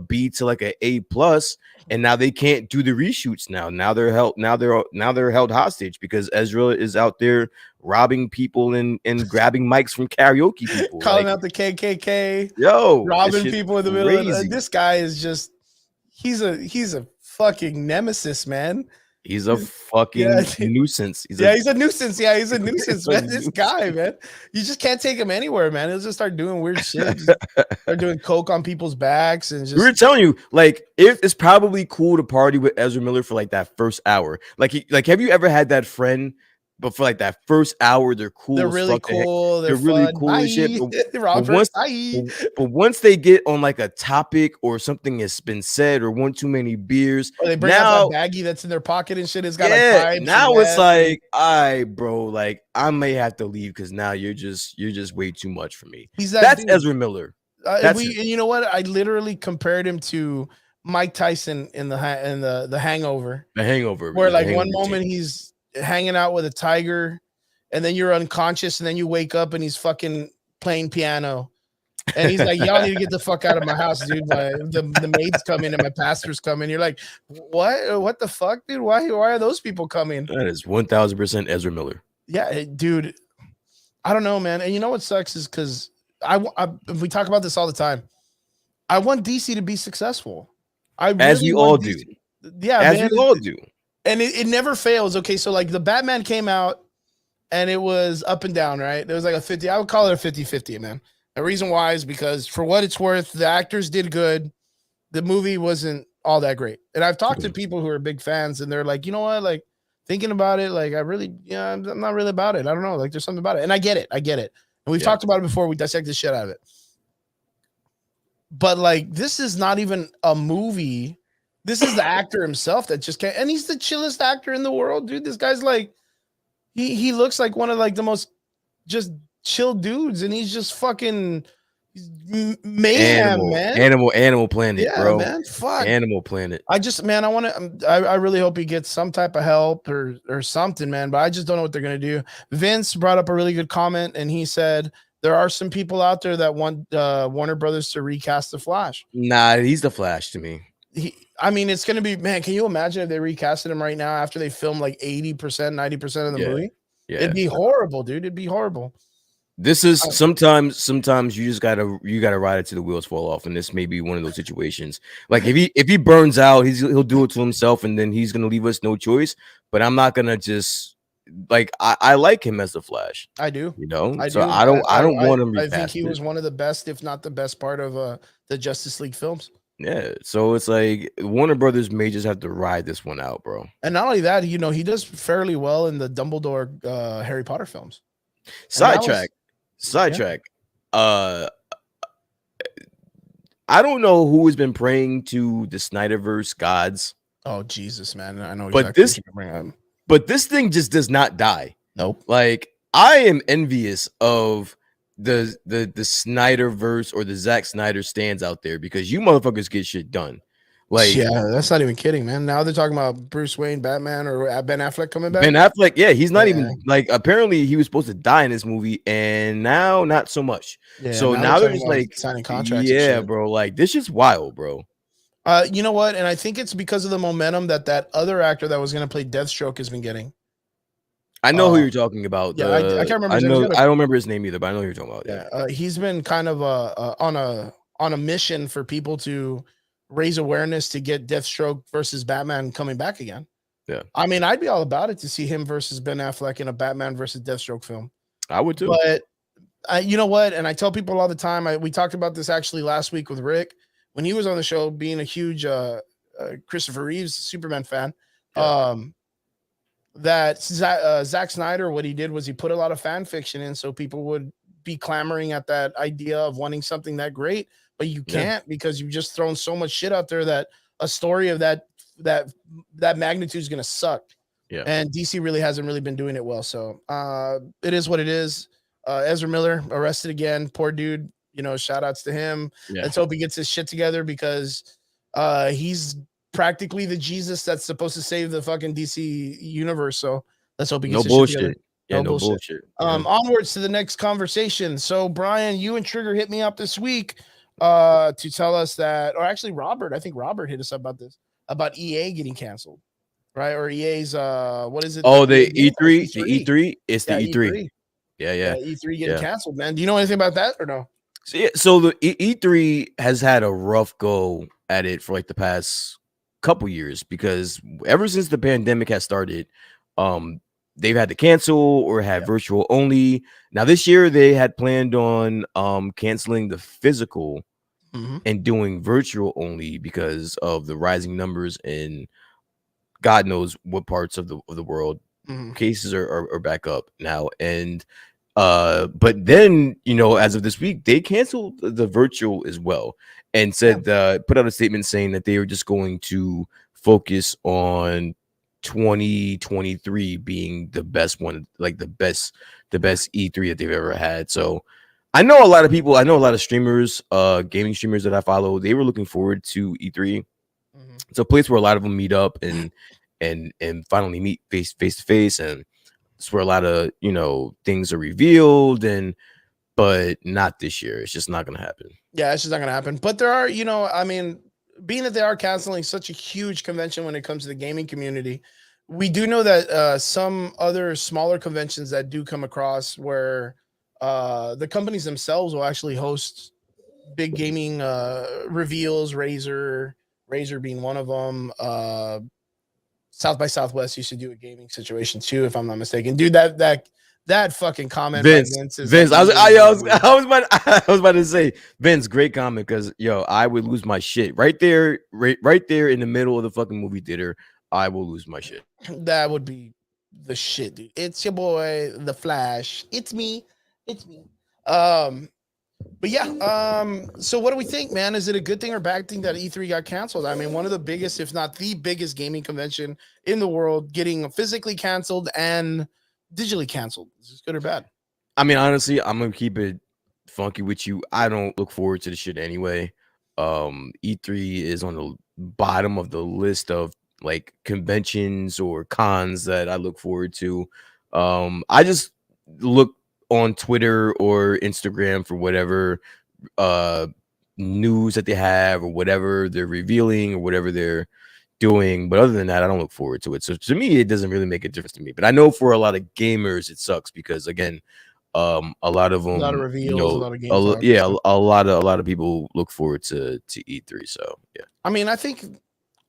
B to like a A plus, and now they can't do the reshoots now they're held hostage because Ezra is out there robbing people and grabbing mics from karaoke people, calling out the KKK, robbing people in the middle of this guy is just he's a fucking nemesis, man. He's a fucking nuisance. He's a nuisance. Yeah, he's a nuisance, man. This guy, man. You just can't take him anywhere, man. He'll just start doing weird shit. Start doing coke on people's backs and just. We were telling you, like, it's probably cool to party with Ezra Miller for like that first hour. Like, have you ever had that friend? But for like that first hour, they're cool. They're really cool. They're really cool and shit. But once they get on like a topic or something has been said or one too many beers, or they bring out that baggie that's in their pocket and shit. It's got like pipes. Now it's like, all right, bro. Like I may have to leave because now you're just way too much for me. That's Ezra Miller. You know what? I literally compared him to Mike Tyson in the Hangover. The Hangover, where like one moment he's hanging out with a tiger and then you're unconscious and then you wake up and he's fucking playing piano and he's like, y'all need to get the fuck out of my house, dude. The maids come in and my pastors come in. You're like, what the fuck, dude? Why are those people coming? That is 1000% Ezra Miller. Yeah, dude. I don't know, man. And you know what sucks is because we talk about this all the time. I want DC to be successful. As we all do. Yeah, as we all do. And it never fails. Okay, so like the Batman came out and it was up and down, right? There was like a 50. I would call it a 50-50, man. The reason why is because for what it's worth, the actors did good. The movie wasn't all that great. And I've talked to people who are big fans and they're like, you know what? Like thinking about it, like I'm not really about it. I don't know. Like there's something about it. And I get it. And we've talked about it before. We dissect the shit out of it. But like, this is not even a movie. This is the actor himself that just can't, and he's the chillest actor in the world, dude. This guy's like, he looks like one of like the most just chill dudes, and he's just fucking mayhem, man. Animal Planet, bro. Man, fuck. Animal Planet. I really hope he gets some type of help or something, man. But I just don't know what they're gonna do. Vince brought up a really good comment, and he said there are some people out there that want Warner Brothers to recast the Flash. Nah, he's the Flash to me. It's going to be, man, can you imagine if they recasted him right now after they filmed like 80%, 90% of the movie? Yeah. It'd be horrible, dude. It'd be horrible. This is sometimes you just gotta ride it till the wheels fall off, and this may be one of those situations. Like if he burns out, he'll do it to himself, and then he's gonna leave us no choice. But I'm not gonna just like I like him as the Flash. I do. You know, I so do. I don't want him I think recast. he was one of the best, if not the best part of the Justice League films. Yeah, so it's like Warner Brothers may just have to ride this one out, bro. And not only that, he does fairly well in the Dumbledore Harry Potter films. Sidetrack. I don't know who has been praying to the Snyderverse gods. Oh Jesus, man! I know but exactly this thing just does not die. Nope. Like I am envious of the Snyderverse or the Zack Snyder stands out there because you motherfuckers get shit done. Like, yeah, that's not even kidding, man. Now they're talking about Bruce Wayne, Batman, or Ben Affleck coming back. Ben Affleck, yeah, he's not even like. Apparently, he was supposed to die in this movie, and now not so much. Yeah, so now they're just like signing contracts. Yeah, bro. Like this is wild, bro. You know what? And I think it's because of the momentum that other actor that was going to play Deathstroke has been getting. I know who you're talking about. Yeah, I can't remember. I don't remember his name either, but I know who you're talking about. Yeah, he's been kind of on a mission for people to raise awareness to get Deathstroke versus Batman coming back again. Yeah, I mean, I'd be all about it to see him versus Ben Affleck in a Batman versus Deathstroke film. I would too. But you know what? And I tell people all the time. We talked about this actually last week with Rick when he was on the show, being a huge Christopher Reeves Superman fan. Yeah. That Zack Snyder, what he did was he put a lot of fan fiction in, so people would be clamoring at that idea of wanting something that great, but you can't because you've just thrown so much shit out there that a story of that magnitude is going to suck. Yeah. And DC really hasn't really been doing it well. So it is what it is. Ezra Miller arrested again. Poor dude. Shout outs to him. Yeah. Let's hope he gets his shit together because he's practically the Jesus that's supposed to save the fucking DC universe. So let's hope he gets his shit together. Yeah, no bullshit. Onwards to the next conversation. So Brian, you and Trigger hit me up this week to tell us that, or actually Robert, I think Robert hit us up about this, about EA getting canceled, right? Or EA's what is it? Oh, the E3, the E3. It's the E3. Yeah. E3 getting canceled, man. Do you know anything about that or no? So the E3 has had a rough go at it for like the past couple years because ever since the pandemic has started, they've had to cancel or have virtual only. Now this year they had planned on canceling the physical and doing virtual only because of the rising numbers in God knows what parts of the world. Cases are back up now, and but then as of this week they canceled the virtual as well and said put out a statement saying that they were just going to focus on 2023 being the best one, like the best E3 that they've ever had. So I know a lot of streamers, gaming streamers that I follow, they were looking forward to E3. It's a place where a lot of them meet up and finally meet face to face, and it's where a lot of things are revealed, but not this year. It's just not gonna happen. Yeah, it's just not gonna happen. But there are, I mean, being that they are canceling such a huge convention when it comes to the gaming community, we do know that some other smaller conventions that do come across where the companies themselves will actually host big gaming reveals. Razer being one of them. South by Southwest used to do a gaming situation too, if I'm not mistaken. Dude, that fucking comment Vince by Vince is Vince. I was about to say, Vince, great comment, because I would lose my shit right there in the middle of the fucking movie theater. I will lose my shit. That would be the shit, dude. It's your boy, the Flash. It's me. But yeah, so what do we think, man? Is it a good thing or bad thing that E3 got canceled? I mean, one of the biggest, if not the biggest gaming convention in the world getting physically canceled and digitally canceled. Is this good or bad? I mean, honestly, I'm gonna keep it funky with you. I don't look forward to the shit anyway. E3 is on the bottom of the list of like conventions or cons that I look forward to. I just look on Twitter or Instagram for whatever news that they have or whatever they're revealing or whatever they're doing. But other than that, I don't look forward to it. So to me, it doesn't really make a difference to me. But I know for a lot of gamers, it sucks because, again, a lot of A lot of them, reveals, a lot of game a, talk. yeah, a lot of people look forward to E3. So yeah, I mean, I think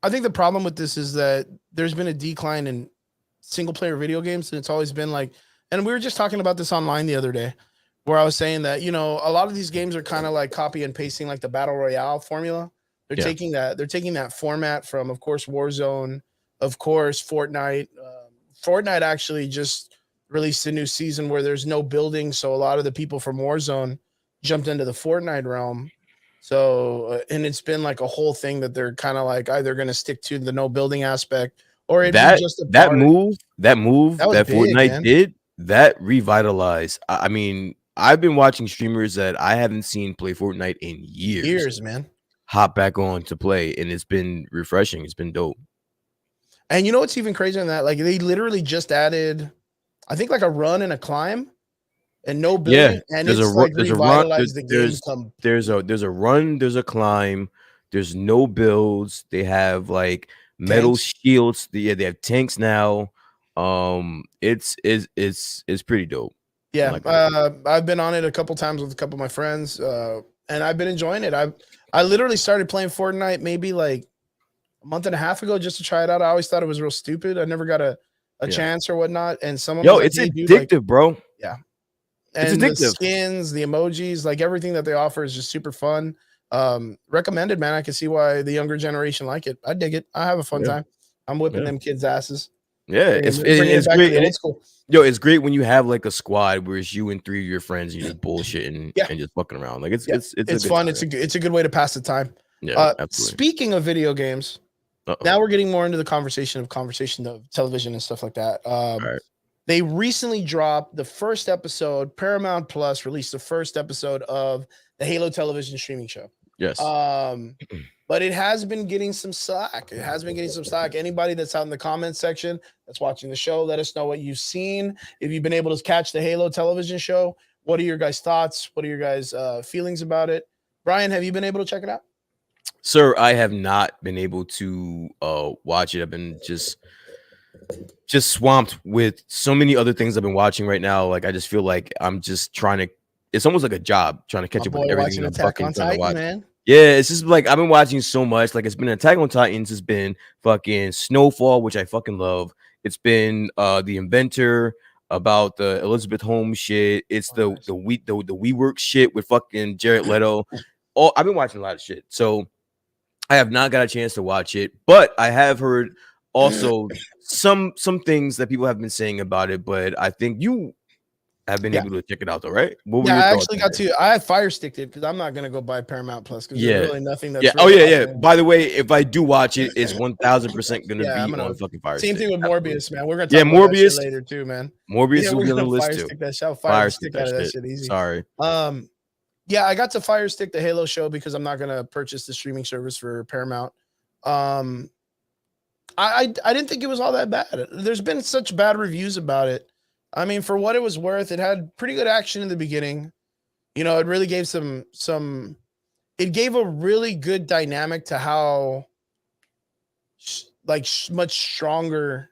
the problem with this is that there's been a decline in single player video games, and it's always been like, and we were just talking about this online the other day, where I was saying that a lot of these games are kind of like copy and pasting like the battle royale formula. They're taking that format from, of course, Warzone, of course, Fortnite. Fortnite actually just released a new season where there's no building, so a lot of the people from Warzone jumped into the Fortnite realm. So, and it's been like a whole thing that they're kind of like either going to stick to the no building aspect or it'd be just a that part. move That was that big, Fortnite man. did, that revitalized. I mean, I've been watching streamers that I haven't seen play Fortnite in years Man. hop back on to play, and it's been refreshing. It's been dope. And you know what's even crazier than that? Like they literally just added, I think, like a run and a climb, and no building, and there's it's like revitalized the game. there's a run, there's a climb, there's no builds. They have like metal Tanks. shields. They have tanks now. It's pretty dope. Yeah, I've been on it a couple times with a couple of my friends, and I've been enjoying it. I literally started playing Fortnite maybe like a month and a half ago just to try it out. I always thought it was real stupid. I never got a chance or whatnot. And someone was like, it's hey, addictive, dude, bro. Yeah. And it's addictive. The skins, the emojis, like everything that they offer is just super fun. Recommended, man. I can see why the younger generation like it. I dig it. I have a fun time. I'm whipping them kids' asses. Yeah, it's great. And it's great when you have like a squad where it's you and 3 of your friends and you're just bullshitting and just fucking around. Like it's fun. It's a good way to pass the time. Yeah, absolutely. Speaking of video games, now we're getting more into the conversation of television and stuff like that. All right. They recently dropped the first episode. Paramount Plus released the first episode of the Halo television streaming show. Yes. But it has been getting some slack. Anybody that's out in the comments section that's watching the show, let us know what you've seen. If you've been able to catch the Halo television show, what are your guys' thoughts? What are your guys' feelings about it? Brian, have you been able to check it out? Sir, I have not been able to watch it. I've been just swamped with so many other things I've been watching right now. Like I just feel like I'm just trying to. It's almost like a job trying to catch up with everything I'm fucking trying to watch. Man. Yeah, it's just like I've been watching so much. Like it's been Attack on Titans. It's been fucking Snowfall, which I fucking love. It's been The Inventor, about the Elizabeth Holmes shit. It's the WeWork shit with fucking Jared Leto. I've been watching a lot of shit. So I have not got a chance to watch it, but I have heard also some things that people have been saying about it. But I think you have been able to check it out, though, right? I actually got to. I have Fire Sticked it because I'm not gonna go buy Paramount Plus because there's really nothing that's. By the way, if I do watch it, it's 1000% gonna be on fucking Fire Stick. Same thing with Morbius, man. We're gonna talk about that shit later too, man. Morbius will be on the list too. Fire Stick out of that shit easy. Sorry. Yeah, I got to Fire Stick the Halo show because I'm not gonna purchase the streaming service for Paramount. I didn't think it was all that bad. There's been such bad reviews about it. I mean, for what it was worth, it had pretty good action in the beginning. It really gave it gave a really good dynamic to how much stronger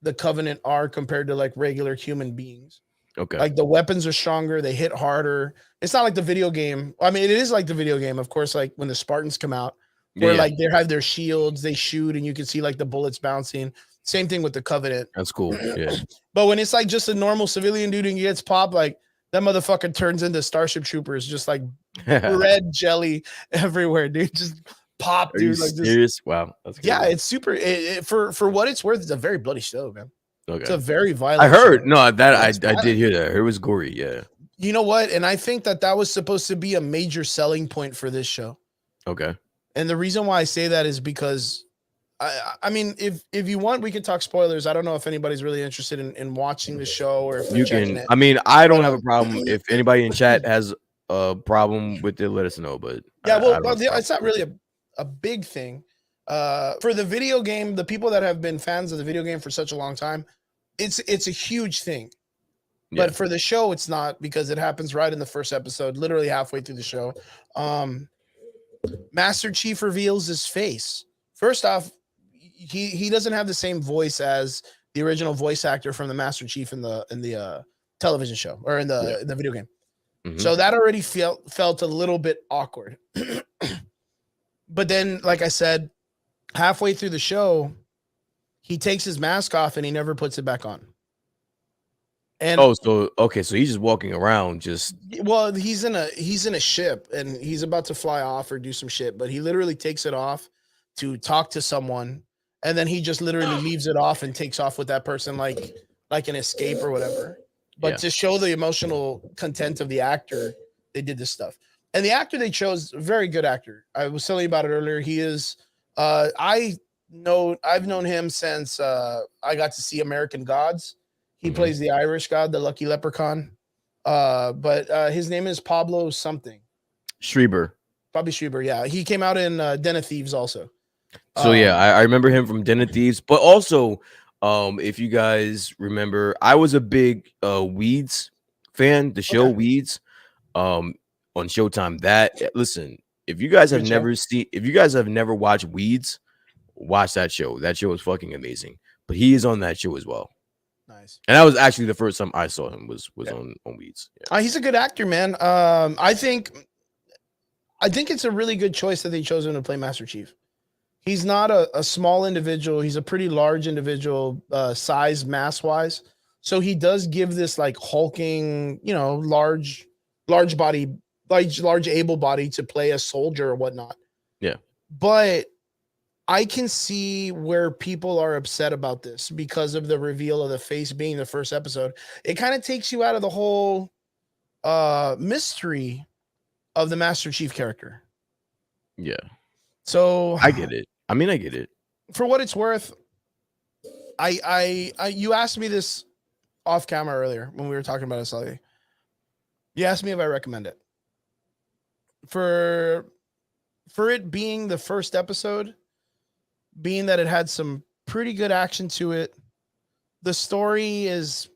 the Covenant are compared to like regular human beings. Okay. Like the weapons are stronger, they hit harder. It's not like the video game. I mean, it is like the video game, of course, like when the Spartans come out, where like they have their shields, they shoot, and you can see like the bullets bouncing. Same thing with the Covenant. That's cool. Yeah. But when it's like just a normal civilian dude and he gets popped, like that motherfucker turns into Starship Troopers, just like red jelly everywhere, dude. Just pop, dude. Are you serious? Wow. That's crazy. Yeah, it's super. For what it's worth, it's a very bloody show, man. Okay. It's a very violent. I heard. show. No, I did hear that. It was gory. Yeah. You know what? And I think that was supposed to be a major selling point for this show. Okay. And the reason why I say that is because I mean, if you want, we can talk spoilers. I don't know if anybody's really interested in watching the show or if you can. I mean, I don't have a problem. If anybody in chat has a problem with it, let us know. But yeah, it's not really a big thing. For the video game, the people that have been fans of the video game for such a long time, it's a huge thing. But for the show, it's not, because it happens right in the first episode, literally halfway through the show. Master Chief reveals his face. First off, he doesn't have the same voice as the original voice actor from the Master Chief in the television show or in Yeah. the video game. Mhm. So that already felt a little bit awkward. But then, like I said, halfway through the show, he takes his mask off and he never puts it back on. And Oh, so okay, so he's just walking around, just well, he's in a ship and he's about to fly off or do some shit, but he literally takes it off to talk to someone, and then he just literally leaves it off and takes off with that person like an escape or whatever. But Yeah. to show the emotional content of the actor, they did this stuff. And the actor they chose, very good actor. I was telling you about it earlier. He is I've known him since I got to see American Gods. He Mhm. plays the Irish god, the lucky leprechaun. But his name is Pablo something. Schreiber. Bobby Schreiber, yeah. He came out in Den of Thieves also. So yeah, I remember him from Den of Thieves, but also, if you guys remember, I was a big Weeds fan. The show Weeds, on Showtime. Listen, if you guys have never watched Weeds, watch that show. That show is fucking amazing. But he is on that show as well. Nice. And that was actually the first time I saw him was on Weeds. Yeah. He's a good actor, man. I think it's a really good choice that they chose him to play Master Chief. He's not a small individual. He's a pretty large individual, size, mass wise. So he does give this like hulking, large body, large able body to play a soldier or whatnot. Yeah. But I can see where people are upset about this because of the reveal of the face being the first episode. It kind of takes you out of the whole mystery of the Master Chief character. Yeah. So I get it. I mean, I get it. For what it's worth, I you asked me this off camera earlier when we were talking about it slightly. You asked me if I recommend it. For it being the first episode, being that it had some pretty good action to it, the story is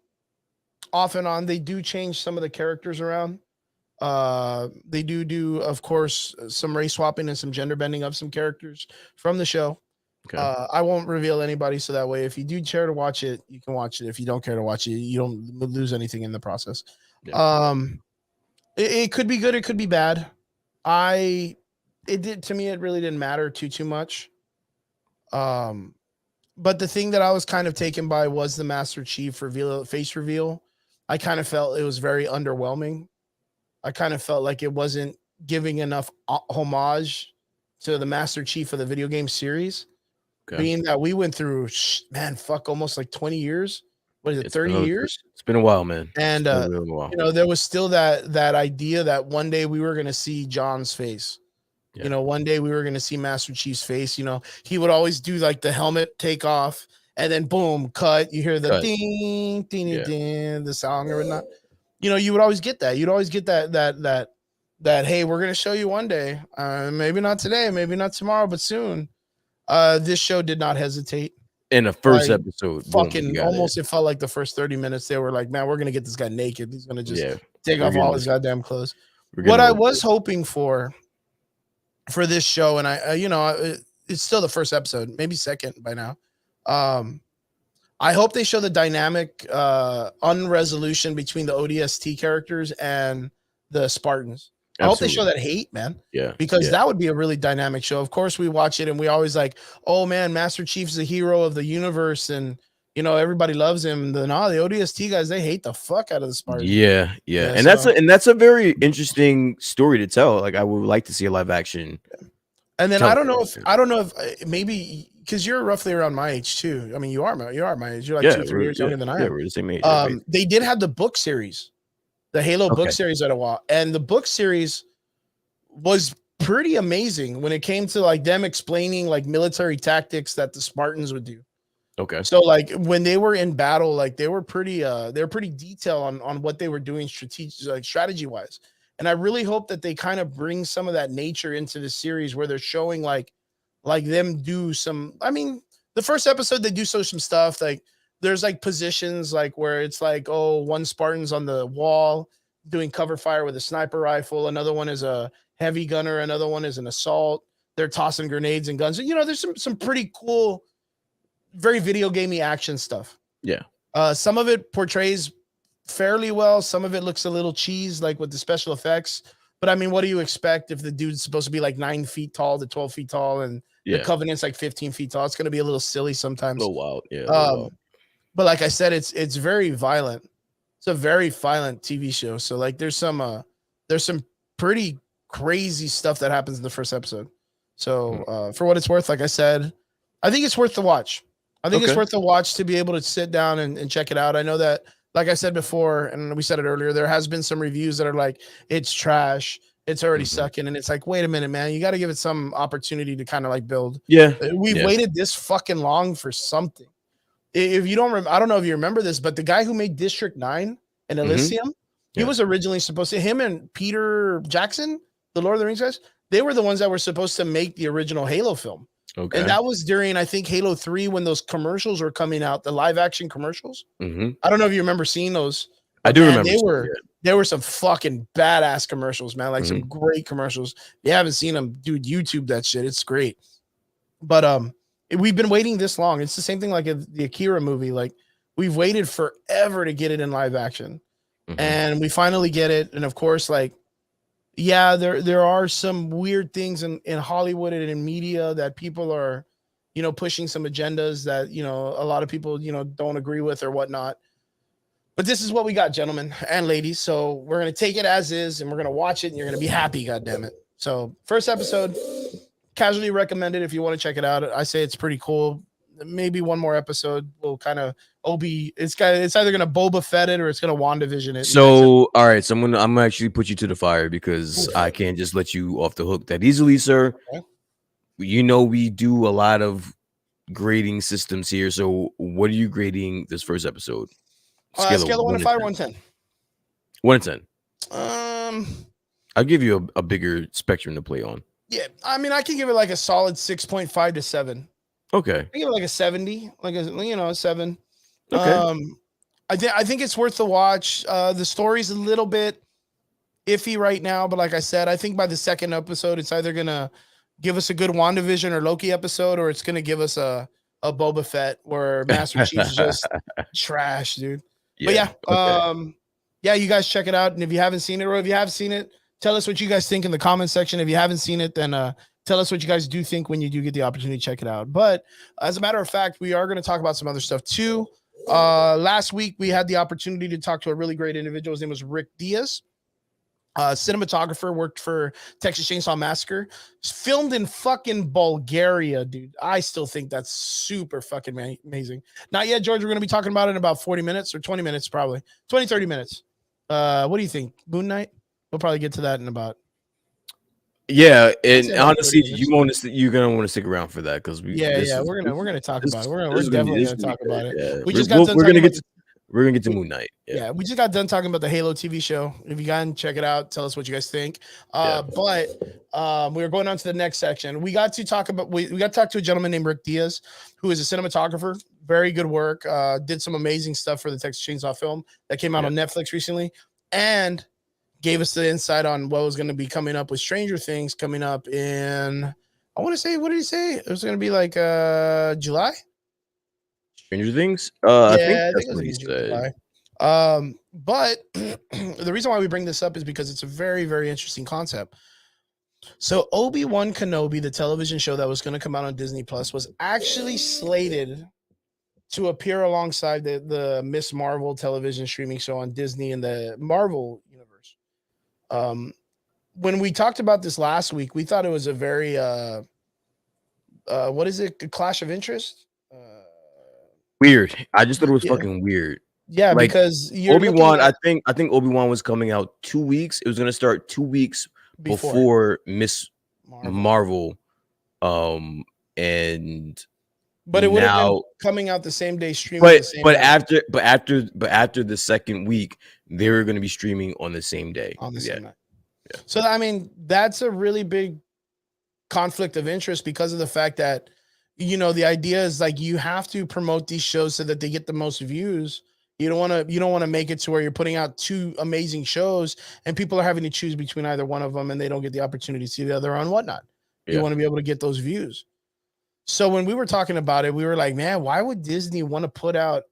off and on. They do change some of the characters around. They do of course some race swapping and some gender bending of some characters from the show. Okay. I won't reveal anybody, so that way if you do care to watch it, you can watch it. If you don't care to watch it, you don't lose anything in the process. Yeah. It could be good, it could be bad. It really didn't matter too much. But the thing that I was kind of taken by was the Master Chief face reveal. I kind of felt it was very underwhelming. I kind of felt like it wasn't giving enough homage to the Master Chief of the video game series. Okay. Being that we went through, almost like 20 years. What is it, 30 years? It's been a while, man. And there was still that idea that one day we were going to see John's face. Yeah. One day we were going to see Master Chief's face. He would always do like the helmet take off and then boom, cut. You hear the ding, ding, ding, the song or whatnot. You would always get that. You'd always get that, hey, we're going to show you one day. Maybe not today, maybe not tomorrow, but soon. This show did not hesitate. In the first episode, it felt like the first 30 minutes, they were like, man, we're going to get this guy naked. He's going to just take off all his goddamn clothes. What I was hoping for this show, and it's still the first episode, maybe second by now. I hope they show the dynamic unresolution between the ODST characters and the Spartans. Absolutely. I hope they show that hate, man. Yeah. Because that would be a really dynamic show. Of course, we watch it and we always like, oh man, Master Chief's the hero of the universe and everybody loves him. The ODST guys, they hate the fuck out of the Spartans. Yeah. And that's a very interesting story to tell. Like I would like to see a live action. And then I don't know if maybe because you're roughly around my age too. I mean, you are my age. You're like 2-3 years younger than I am. Yeah, we're the same age. They did have the book series. The Halo book series at a while. And the book series was pretty amazing when it came to like them explaining like military tactics that the Spartans would do. Okay. So like when they were in battle, like they were pretty detailed on what they were doing strategy wise. And I really hope that they kind of bring some of that nature into the series where they're showing like them do some, I mean, the first episode, they do some stuff like there's like positions like where it's like, oh, one Spartan's on the wall doing cover fire with a sniper rifle. Another one is a heavy gunner. Another one is an assault. They're tossing grenades and guns. There's some pretty cool, very video gamey action stuff. Yeah. Some of it portrays fairly well. Some of it looks a little cheese, like with the special effects. But I mean, what do you expect if the dude's supposed to be like 9 feet tall to 12 feet tall, and the Covenant's like 15 feet tall? It's going to be a little silly sometimes. A little wild, yeah. A little wild. But like I said, it's very violent. It's a very violent TV show. So like, there's some pretty crazy stuff that happens in the first episode. So for what it's worth, like I said, I think it's worth the watch. I think it's worth the watch to be able to sit down and check it out. I know that, like I said before, and we said it earlier, there has been some reviews that are like, it's trash, it's already sucking, and it's like, wait a minute, man, you got to give it some opportunity to kind of like build. Yeah, we've waited this fucking long for something. If you don't, I don't know if you remember this, but the guy who made District 9 and Elysium, he was originally supposed to, him and Peter Jackson, the Lord of the Rings guys, they were the ones that were supposed to make the original Halo film. Okay. And that was during, I think, Halo 3 when those commercials were coming out, the live action commercials. I don't know if you remember seeing those. I do remember. They were some fucking badass commercials, man. Like some great commercials. If you haven't seen them, dude, YouTube that shit. It's great. But we've been waiting this long. It's the same thing like the Akira movie. Like, we've waited forever to get it in live action. And we finally get it. And of course, like, yeah, there are some weird things in Hollywood and in media that people are, pushing some agendas that, a lot of people, don't agree with or whatnot. But this is what we got, gentlemen and ladies. So we're going to take it as is, and we're going to watch it, and you're going to be happy, goddammit. So first episode, casually recommended if you want to check it out. I say it's pretty cool. Maybe one more episode will kind of it's either gonna Boba Fett it or it's gonna WandaVision it. So all right, so I'm gonna actually put you to the fire because I can't just let you off the hook that easily, sir. Okay. We do a lot of grading systems here. So what are you grading this first episode? Scale of 1 to 5 or 1 to 10? 1 to 10. I'll give you a bigger spectrum to play on. Yeah, I mean, I can give it like a solid 6.5 to 7. Okay. I give it like a 70, like a 7. Okay. I think it's worth the watch. The story's a little bit iffy right now, but like I said, I think by the second episode, it's either gonna give us a good WandaVision or Loki episode, or it's gonna give us a Boba Fett where Master Chief's just trash, dude. Yeah, but yeah, you guys check it out, and if you haven't seen it, or if you have seen it, tell us what you guys think in the comment section. If you haven't seen it, then tell us what you guys do think when you do get the opportunity to check it out. But as a matter of fact, we are going to talk about some other stuff too. Last week, we had the opportunity to talk to a really great individual. His name was Rick Diaz. Cinematographer, worked for Texas Chainsaw Massacre. Filmed in fucking Bulgaria, dude. I still think that's super fucking amazing. Not yet, George. We're going to be talking about it in about 40 minutes or 20 minutes, probably. 20, 30 minutes. What do you think? Moon Knight? We'll probably get to that in about. Yeah, and honestly, you're gonna want to stick around for that because we're gonna talk about it. We're definitely gonna talk about it. Yeah. We're gonna get to Moon Knight. Yeah, we just got done talking about the Halo TV show. If you guys check it out, tell us what you guys think. But we're going on to the next section. We got to talk to a gentleman named Rick Diaz, who is a cinematographer. Very good work. Did some amazing stuff for the Texas Chainsaw film that came out on Netflix recently, and gave us the insight on what was going to be coming up with Stranger Things coming up in, I want to say, what did he say? It was going to be like July? Stranger Things? I think that's what he said. But the reason why we bring this up is because it's a very, very interesting concept. So Obi-Wan Kenobi, the television show that was going to come out on Disney Plus, was actually slated to appear alongside the Miss Marvel television streaming show on Disney in the Marvel universe. When we talked about this last week, we thought it was a very what is it? A clash of interest? Weird. I just thought it was fucking weird. Yeah, like, because Obi-Wan, I think Obi-Wan was coming out 2 weeks. It was gonna start 2 weeks before Miss Marvel. And but it would have been coming out the same day, streaming. But after the second week, they were going to be streaming on the same day. On the same night. Yeah. So I mean, that's a really big conflict of interest because of the fact that the idea is like you have to promote these shows so that they get the most views. You don't want to make it to where you're putting out two amazing shows and people are having to choose between either one of them and they don't get the opportunity to see the other and whatnot. You want to be able to get those views. So when we were talking about it, we were like, man, why would Disney want to put out,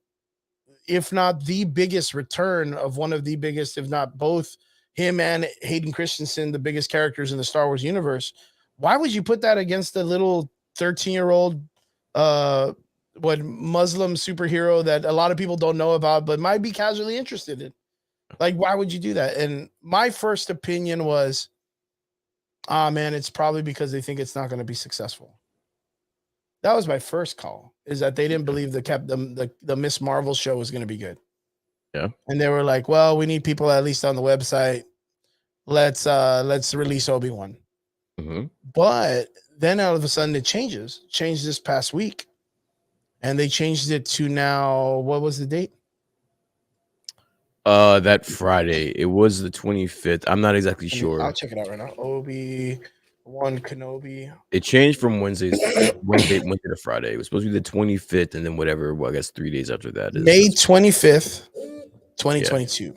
if not the biggest return of one of the biggest, if not both him and Hayden Christensen, the biggest characters in the Star Wars universe. Why would you put that against the little 13-year-old what Muslim superhero that a lot of people don't know about but might be casually interested in? Like, why would you do that? And my first opinion was, man, it's probably because they think it's not going to be successful. That was my first call, is that they didn't believe the Miss Marvel show was going to be good. Yeah. And they were like, well, we need people at least on the website. Let's release Obi-Wan. Mm-hmm. But then all of a sudden it changed this past week. And they changed it to now, what was the date? That Friday. It was the 25th. I'm not exactly sure. I'll check it out right now. Obi-Wan Kenobi. It changed from Wednesday to Friday. It was supposed to be the 25th, and then whatever. Well, I guess 3 days after that is May 25th, 2022.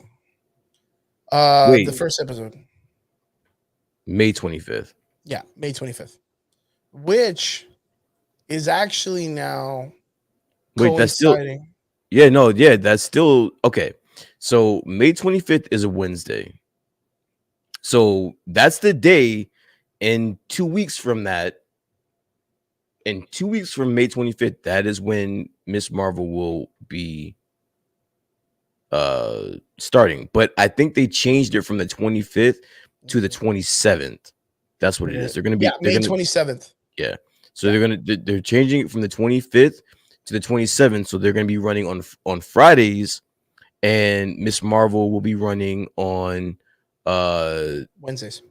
Wait. The first episode. May 25th. Yeah, May 25th. Which is actually now Wait, that's still that's still okay. So May 25th is a Wednesday. So that's the day, and 2 weeks from that, and 2 weeks from May 25th, that is when Miss Marvel will be starting. But I think they changed it from the 25th to the 27th. That's what it is. They're gonna be May 27th. Yeah. So they're changing it from the 25th to the 27th. So they're gonna be running on Fridays, and Miss Marvel will be running on Wednesdays.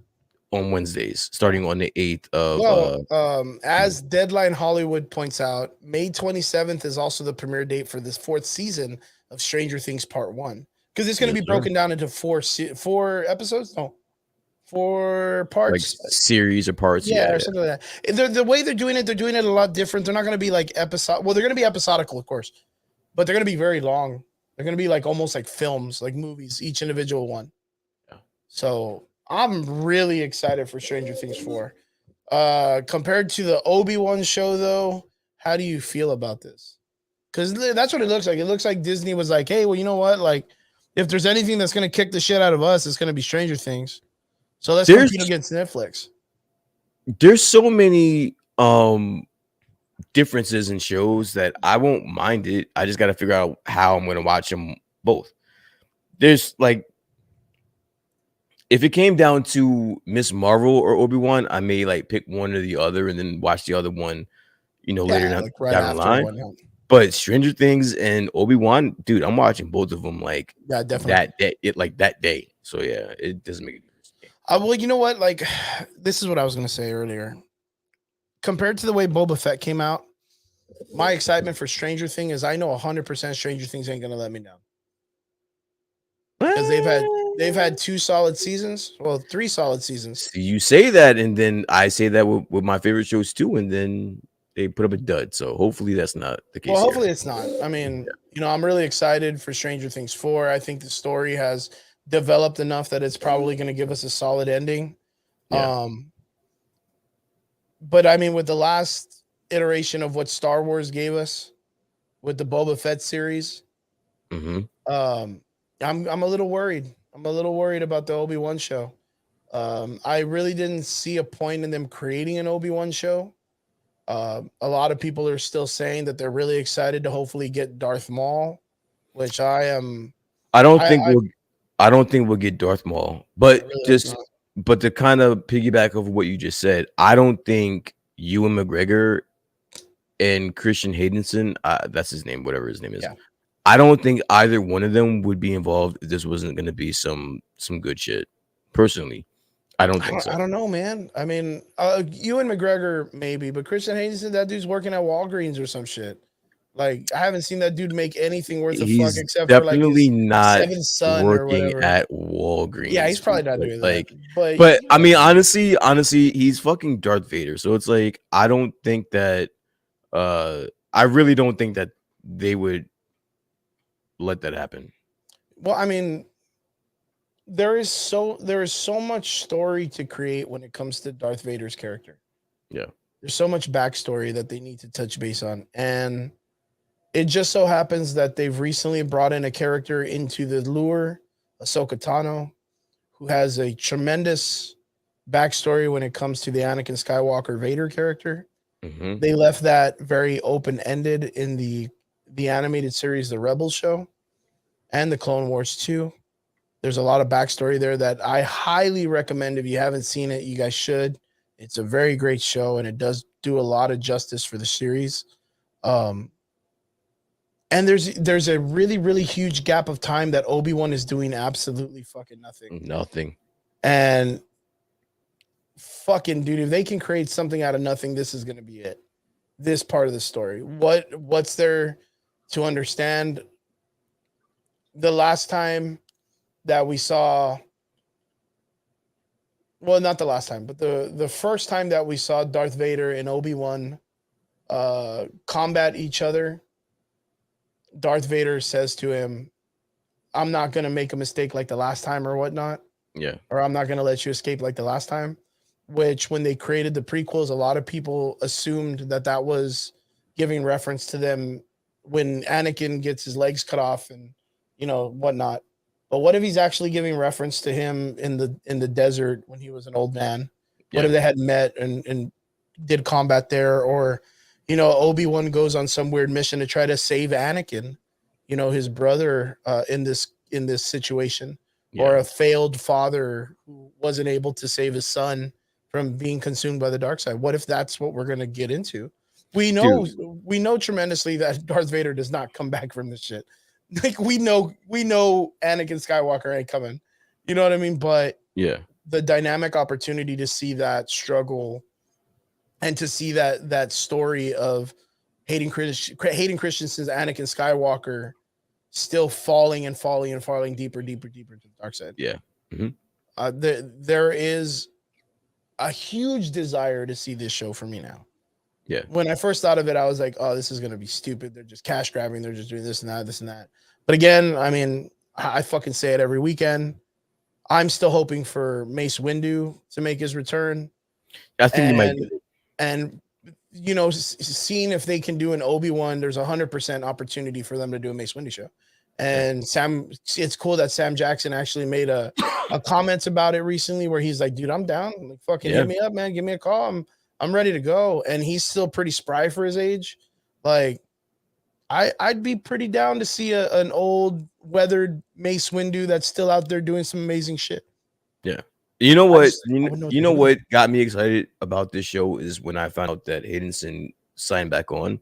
On Wednesdays, starting on the 8th of as Deadline Hollywood points out, May 27th is also the premiere date for this 4th season of Stranger Things Part 1. Because it's going to be broken down into four episodes? No. 4 parts. Like series or parts. Yeah, or something like that. The way they're doing it a lot different. They're not going to be like episode. Well, they're going to be episodical, of course, but they're going to be very long. They're going to be like almost like films, like movies, each individual one. Yeah. So I'm really excited for Stranger Things 4. Compared to the Obi-Wan show, though, how do you feel about this? Because that's what it looks like. It looks like Disney was like, hey, well, you know what? Like, if there's anything that's going to kick the shit out of us, it's going to be Stranger Things. So let's compete against Netflix. There's so many differences in shows that I won't mind it. I just got to figure out how I'm going to watch them both. There's like, if it came down to Miss Marvel or Obi-Wan, I may like pick one or the other and then watch the other one, later down the line. But Stranger Things and Obi-Wan, dude, I'm watching both of them like definitely that day. So yeah, it doesn't make a difference. Well, you know what? Like, this is what I was going to say earlier. Compared to the way Boba Fett came out, my excitement for Stranger Things is I know 100% Stranger Things ain't going to let me down. Because they've had 2 solid seasons. Well, 3 solid seasons. You say that, and then I say that with my favorite shows too, and then they put up a dud. So hopefully that's not the case. Well, hopefully it's not. I mean, I'm really excited for Stranger Things 4. I think the story has developed enough that it's probably going to give us a solid ending. Yeah. But I mean, with the last iteration of what Star Wars gave us with the Boba Fett series, I'm a little worried. I'm a little worried about the Obi-Wan show. I really didn't see a point in them creating an Obi-Wan show. A lot of people are still saying that they're really excited to hopefully get Darth Maul, which I am. I don't think we'll get Darth Maul, but but to kind of piggyback over what you just said, I don't think Ewan McGregor and Christian Haydenson, that's his name, whatever his name is. Yeah. I don't think either one of them would be involved if this wasn't going to be some good shit. Personally, I don't think so. I don't know, man. I mean, Ewan McGregor maybe, but Christian Haydenson, that dude's working at Walgreens or some shit. Like, I haven't seen that dude make anything worth a fuck except for like his not seventh son working or at Walgreens. Yeah, he's probably not doing that. But I mean, honestly, he's fucking Darth Vader. So it's like I don't think that. I really don't think that they would let that happen. Well, I mean, there is so much story to create when it comes to Darth Vader's character. Yeah, there's so much backstory that they need to touch base on, and It just so happens that they've recently brought in a character into the lure, Ahsoka Tano, who has a tremendous backstory when it comes to the Anakin Skywalker Vader character. Mm-hmm. They left that very open ended in the animated series, the Rebels show, and the Clone Wars 2. There's a lot of backstory there that I highly recommend. If you haven't seen it, you guys should. It's a very great show, and it does do a lot of justice for the series. Um, and there's a really huge gap of time that Obi-Wan is doing absolutely fucking nothing. Nothing. And fucking dude, if they can create something out of nothing, this is gonna be it. This part of the story. What's there to understand? The last time that we saw, well, not the last time, but the first time that we saw Darth Vader and Obi-Wan combat each other, Darth Vader says to him, I'm not going to make a mistake like the last time or whatnot. Yeah. Or I'm not going to let you escape like the last time. Which, when they created the prequels, a lot of people assumed that that was giving reference to them when Anakin gets his legs cut off and, you know, whatnot. But what if he's actually giving reference to him in the desert when he was an old man? What if they had met and did combat there? Or, you know, Obi-Wan goes on some weird mission to try to save Anakin, you know, his brother in this situation, or a failed father who wasn't able to save his son from being consumed by the dark side. What if that's what we're going to get into? We know tremendously that Darth Vader does not come back from this shit. Like we know Anakin Skywalker ain't coming. You know what I mean? But yeah, the dynamic opportunity to see that struggle and to see that story of Hayden Christensen's Anakin Skywalker still falling deeper into the dark side. Yeah. Mm-hmm. There is a huge desire to see this show for me now. Yeah. When I first thought of it, I was like, oh, this is going to be stupid. They're just cash grabbing. They're just doing this and that. But again, I mean, I fucking say it every weekend. I'm still hoping for Mace Windu to make his return. I think he might. And, you know, seeing if they can do an Obi-Wan, there's 100% opportunity for them to do a Mace Windu show. And it's cool that Sam Jackson actually made a comments about it recently where he's like, dude, I'm down. Like, fucking hit me up, man. Give me a call. I'm ready to go. And he's still pretty spry for his age. Like, I'd be pretty down to see an old weathered Mace Windu that's still out there doing some amazing shit. Yeah. You know what? You know what got me excited about this show is when I found out that Haydenson signed back on,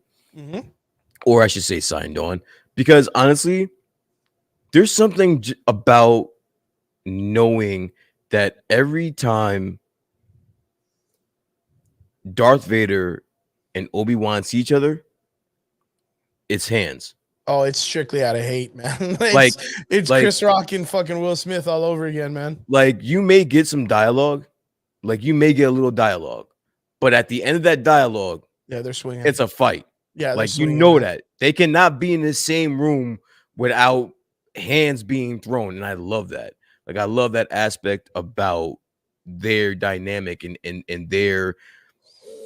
or I should say signed on, because honestly, there's something about knowing that every time Darth Vader and Obi-Wan see each other, it's hands. Oh, it's strictly out of hate, man. It's Chris Rock and fucking Will Smith all over again, man. Like, you may get some dialogue, like you may get a little dialogue, but at the end of that dialogue, they're swinging. It's a fight. Yeah, like, you know that they cannot be in the same room without hands being thrown, and I love that. Like, I love that aspect about their dynamic and their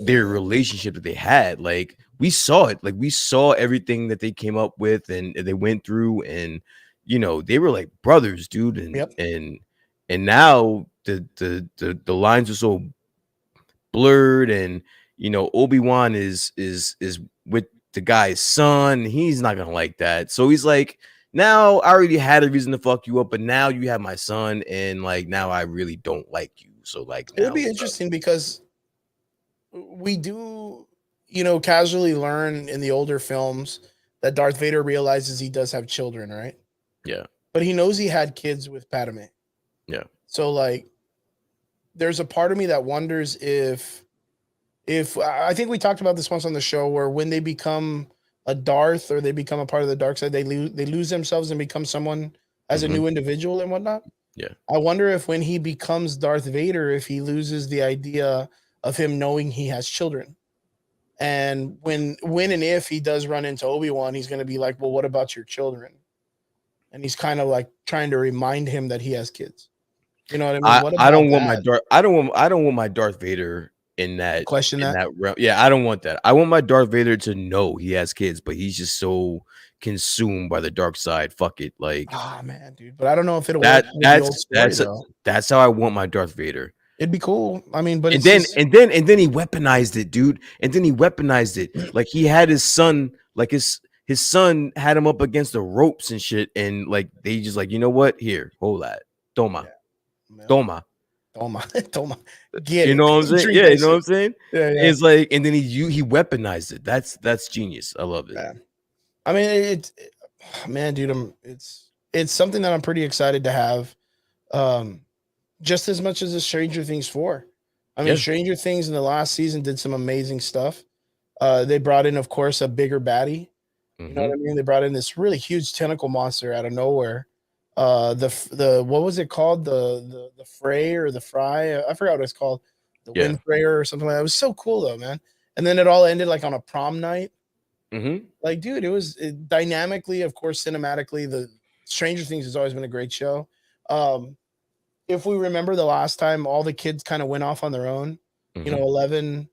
relationship that they had. Like, we saw it. Like, we saw everything that they came up with and they went through, and you know, they were like brothers, dude. And and now the lines are so blurred, and you know, Obi-Wan is with the guy's son. He's not gonna like that. So he's like, now I already had a reason to fuck you up, but now you have my son, and like, now I really don't like you. So like, it'll be interesting because we do, you know, casually learn in the older films that Darth Vader realizes he does have children, right? Yeah. But he knows he had kids with Padme. Yeah. So like, there's a part of me that wonders if I think we talked about this once on the show, where when they become a Darth or they become a part of the dark side, they lose themselves and become someone as a new individual and whatnot. Yeah. I wonder if when he becomes Darth Vader, if he loses the idea of him knowing he has children. And when and if he does run into Obi-Wan, he's going to be like, well, what about your children? And he's kind of like trying to remind him that he has kids. You know what I mean? I don't want my Darth Vader in that question that. realm. Yeah, I don't want that. I want my Darth Vader to know he has kids, but he's just so consumed by the dark side. Fuck it, like Man, dude. But I don't know if it'll work with the old story though. That's how I want my Darth Vader. It'd be cool. I mean, but and then he weaponized it, dude. And then he weaponized it. Like he had his son, like his son had him up against the ropes and shit. And like they just like, you know what? Here, hold that. Toma. Yeah. Toma. Toma. Get you know what I'm saying? Yeah, you know what I'm saying? Yeah. It's like, and then he weaponized it. That's genius. I love it. Yeah. I mean, man, dude, it's something that I'm pretty excited to have. Just as much as the Stranger Things 4. I mean, Stranger Things in the last season did some amazing stuff. They brought in, of course, a bigger baddie. You know what I mean? They brought in this really huge tentacle monster out of nowhere. The what was it called? The Fray or the Fry? I forgot what it's called. The Wind Frayer or something like that. It was so cool though, man. And then it all ended like on a prom night. Like, dude, it was dynamically, of course, cinematically. The Stranger Things has always been a great show. If we remember the last time, all the kids kind of went off on their own. You know, 11.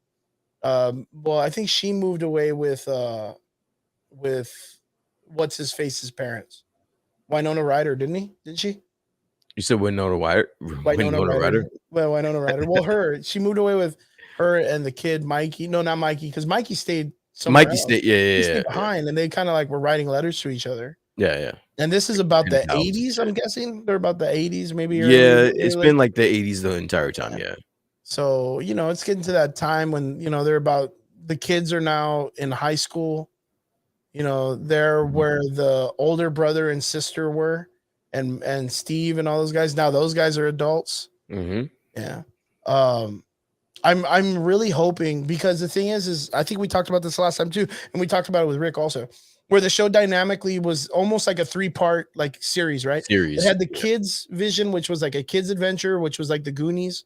Well, I think she moved away with what's his face's parents, Winona Ryder, didn't she? You said Winona Ryder. Winona Ryder. Well, Winona Ryder. Well, she moved away with her and the kid Mikey. No, not Mikey, because Mikey stayed. Mikey stayed. He stayed behind, and they kind of like were writing letters to each other. Yeah. And this is about the 80s, I'm guessing. They're about the 80s, maybe. Yeah, it's been like the 80s the entire time. Yeah. So, you know, it's getting to that time when, you know, the kids are now in high school. You know, they're where the older brother and sister were, and Steve and all those guys. Now those guys are adults. Yeah. I'm really hoping, because the thing is I think we talked about this last time too, and we talked about it with Rick also, where the show dynamically was almost like a 3-part like series, right? It had the kids' vision, which was like a kids' adventure, which was like the Goonies.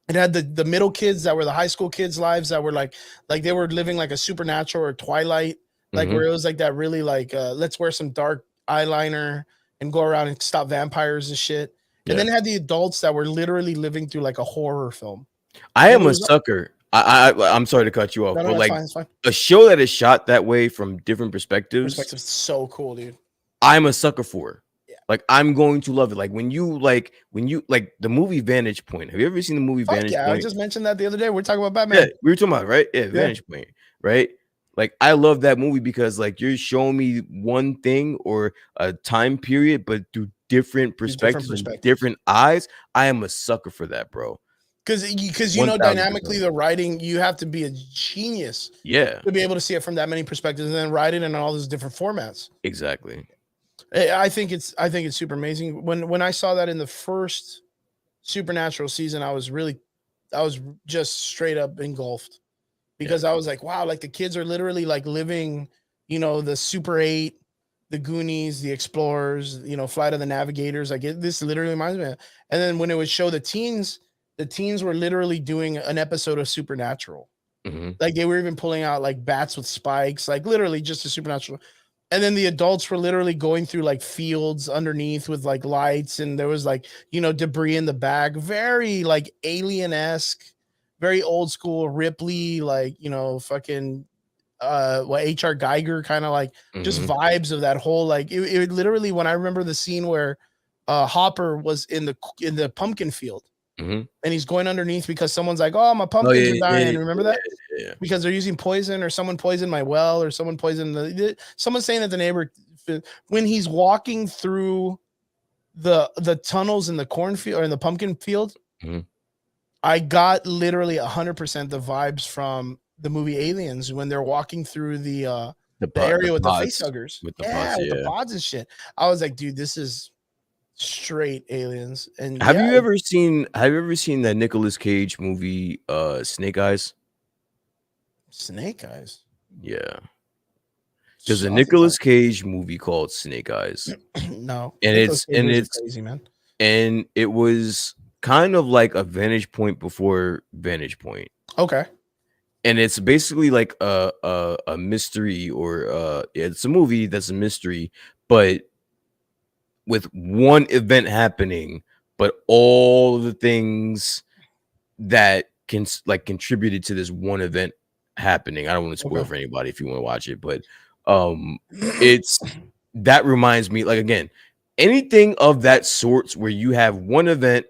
It had the middle kids that were the high school kids' lives that were like they were living like a Supernatural or Twilight, like where it was like that really like let's wear some dark eyeliner and go around and stop vampires and shit. And then it had the adults that were literally living through like a horror film. I am a sucker. I'm sorry to cut you off, but like a show that is shot that way from different perspectives. Perspectives, so cool, dude. I'm a sucker for. Like I'm going to love it. Like when you like the movie Vantage Point. Have you ever seen the movie Vantage Point? I just mentioned that the other day. We're talking about Batman. Yeah, we were talking about right. Yeah, Vantage Point. Right. Like I love that movie because like you're showing me one thing or a time period, but through different perspectives, and different eyes. I am a sucker for that, bro. Because you know, dynamically the writing, you have to be a genius, to be able to see it from that many perspectives and then write it in all those different formats. Exactly. I think it's super amazing. When I saw that in the first Supernatural season, I was just straight up engulfed, because I was like, wow, like the kids are literally like living, you know, the Super 8, the Goonies, the Explorers, you know, Flight of the Navigators. Like this literally reminds me of. And then when it would show the teens were literally doing an episode of Supernatural. Like they were even pulling out like bats with spikes, like literally just a Supernatural. And then the adults were literally going through like fields underneath with like lights, and there was like, you know, debris in the back, very like alien-esque, very old school Ripley, like, you know, fucking H.R. Geiger kind of like just vibes of that whole like it literally, when I remember the scene where Hopper was in the pumpkin field. And he's going underneath because someone's like, oh, my pumpkins are dying. Remember that? Yeah. Because they're using poison, or someone poisoned my well, or someone poisoned someone's saying that the neighbor, when he's walking through the tunnels in the cornfield or in the pumpkin field, I got literally 100% the vibes from the movie Aliens when they're walking through the area with the facehuggers. With the pods and shit. I was like, dude, this is straight Aliens. And have you ever seen that Nicolas Cage movie Snake Eyes? Snake Eyes? Yeah. There's a Nicolas Cage movie called Snake Eyes. No. And it's crazy, man. And it was kind of like a Vantage Point before Vantage Point. Okay. And it's basically like a mystery, or it's a movie that's a mystery, but with one event happening, but all the things that contributed to this one event happening. I don't want to spoil for anybody if you want to watch it, but it's that reminds me, like, again, anything of that sorts where you have one event,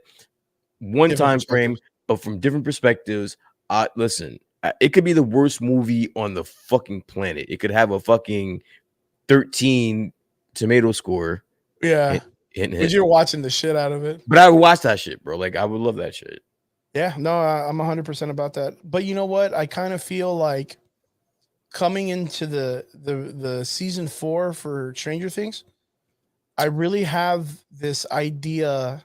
one Different time frame, but from different perspectives. Listen, it could be the worst movie on the fucking planet. It could have a fucking 13 tomato score. Yeah. But you're watching the shit out of it. But I would watch that shit, bro. Like, I would love that shit. Yeah, no, I'm 100% about that. But you know what? I kind of feel like coming into the season 4 for Stranger Things, I really have this idea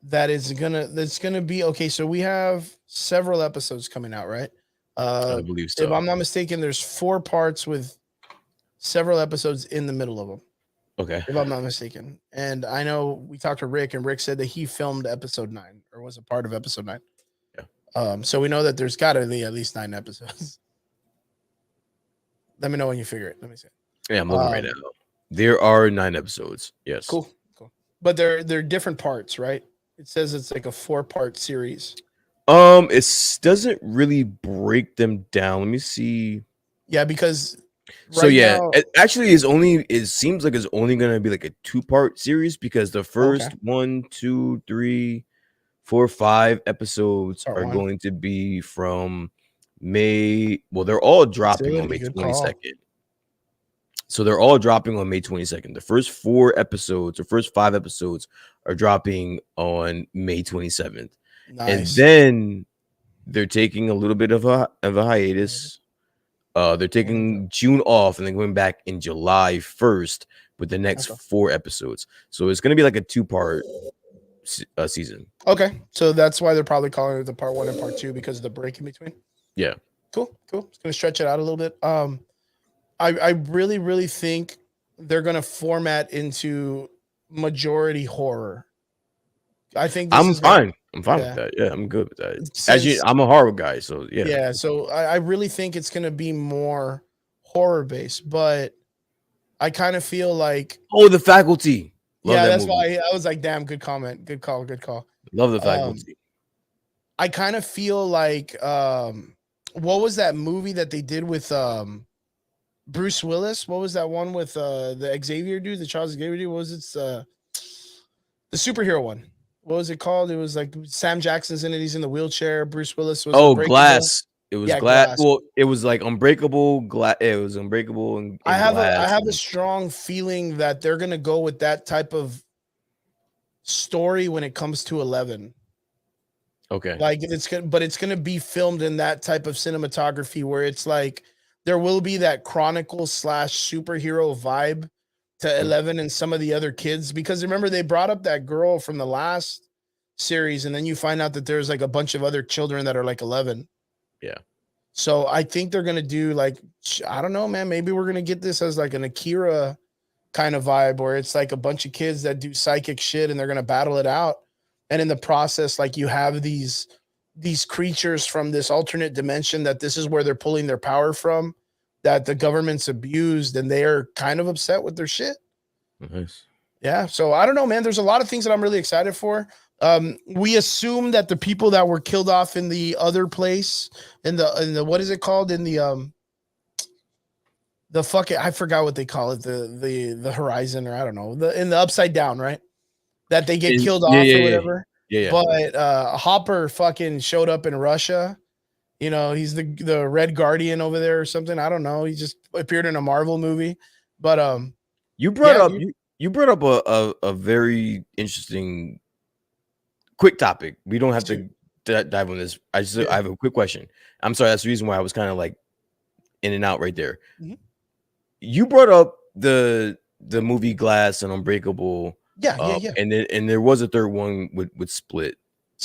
that's gonna be okay. So we have several episodes coming out, right? I believe so. If I'm not mistaken, there's 4 parts with several episodes in the middle of them. Okay. If I'm not mistaken. And I know we talked to Rick, and Rick said that he filmed episode 9 or was a part of episode 9. Yeah. So we know that there's got to be at least 9 episodes. Let me know when you figure it. Let me see. Yeah, I'm looking right now. There are 9 episodes. Yes. Cool. But they're different parts, right? It says it's like a 4-part series. It doesn't really break them down. Let me see. Yeah, because so now, it seems like it's only gonna be like a 2-part series, because the first 1, 2, 3, 4, 5 episodes are going to be from May. Well, they're all dropping on May 22nd. So they're all dropping on May 22nd. The first 4 episodes or first 5 episodes are dropping on May 27th. Nice. And then they're taking a little bit of a hiatus. They're taking June off and then going back in July 1st with the next 4 episodes. So it's going to be like a 2-part season. Okay. So that's why they're probably calling it the part 1 and part 2, because of the break in between. Yeah. Cool. It's going to stretch it out a little bit. I really, really think they're going to format into majority horror. I think I'm fine. I'm fine with that. Yeah, I'm good with that. I'm a horror guy, so yeah. Yeah, so I really think it's going to be more horror based, but I kind of feel like The Faculty. Love that that's movie. Why I was like, damn, good comment. Good call. Love The Faculty. I kind of feel like what was that movie that they did with Bruce Willis? What was that one with the Xavier dude, the Charles Xavier dude? What was it? The superhero one. What was it called? It was like Sam Jackson's in it. He's in the wheelchair. Bruce Willis was Glass. It was Glass. Well, it was like Unbreakable. It was Unbreakable. And I have a strong feeling that they're gonna go with that type of story when it comes to 11. Okay. Like it's gonna be filmed in that type of cinematography where it's like there will be that chronicle / superhero vibe to 11 and some of the other kids, because remember they brought up that girl from the last series, and then you find out that there's like a bunch of other children that are like 11. Yeah. So I think they're gonna do like, I don't know, man. Maybe we're gonna get this as like an Akira kind of vibe, where it's like a bunch of kids that do psychic shit and they're gonna battle it out, and in the process, like you have these creatures from this alternate dimension that this is where they're pulling their power from, that the government's abused, and they are kind of upset with their shit. Nice. Yeah. So I don't know, man. There's a lot of things that I'm really excited for. We assume that the people that were killed off in the other place, in the what is it called? In the fucking, I forgot what they call it, the horizon, or I don't know, in the upside down, right? That they get killed off or whatever. Yeah. But Hopper fucking showed up in Russia. You know, he's the Red Guardian over there or something. I don't know. He just appeared in a Marvel movie. But you brought up a very interesting quick topic. We don't have to dive on this. I have a quick question. I'm sorry. That's the reason why I was kind of like in and out right there. Mm-hmm. You brought up the movie Glass and Unbreakable. Yeah. And there was a third one with Split.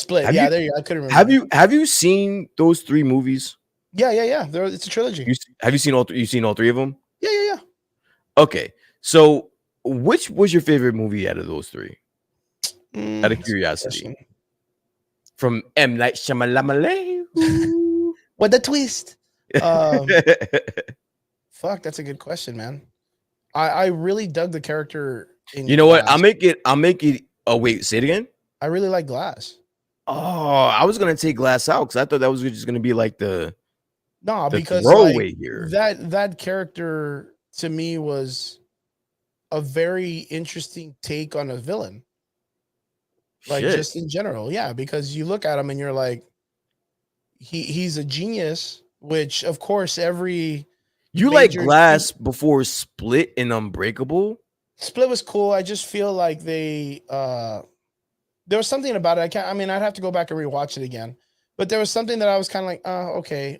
There you go. I couldn't remember. Have you seen those 3 movies? Yeah. It's a trilogy. Have you seen all 3? You've seen all 3 of them? Yeah. Okay. So which was your favorite movie out of those 3? Out of curiosity. From M. Night Shyamalan. What the twist? Fuck, that's a good question, man. I really dug the character in You know Glass. What? I'll make it. Oh wait, say it again. I really like Glass. Oh, I was gonna take Glass out because I thought that was just gonna be like the because throwaway like here. that character to me was a very interesting take on a villain. Like Shit. just in general, yeah, because you look at him and you're like, he's a genius, which of course every You like major Glass before Split and Unbreakable? Split was cool. I just feel like they there was something about it. I mean, I'd have to go back and rewatch it again. But there was something that I was kind of like, okay.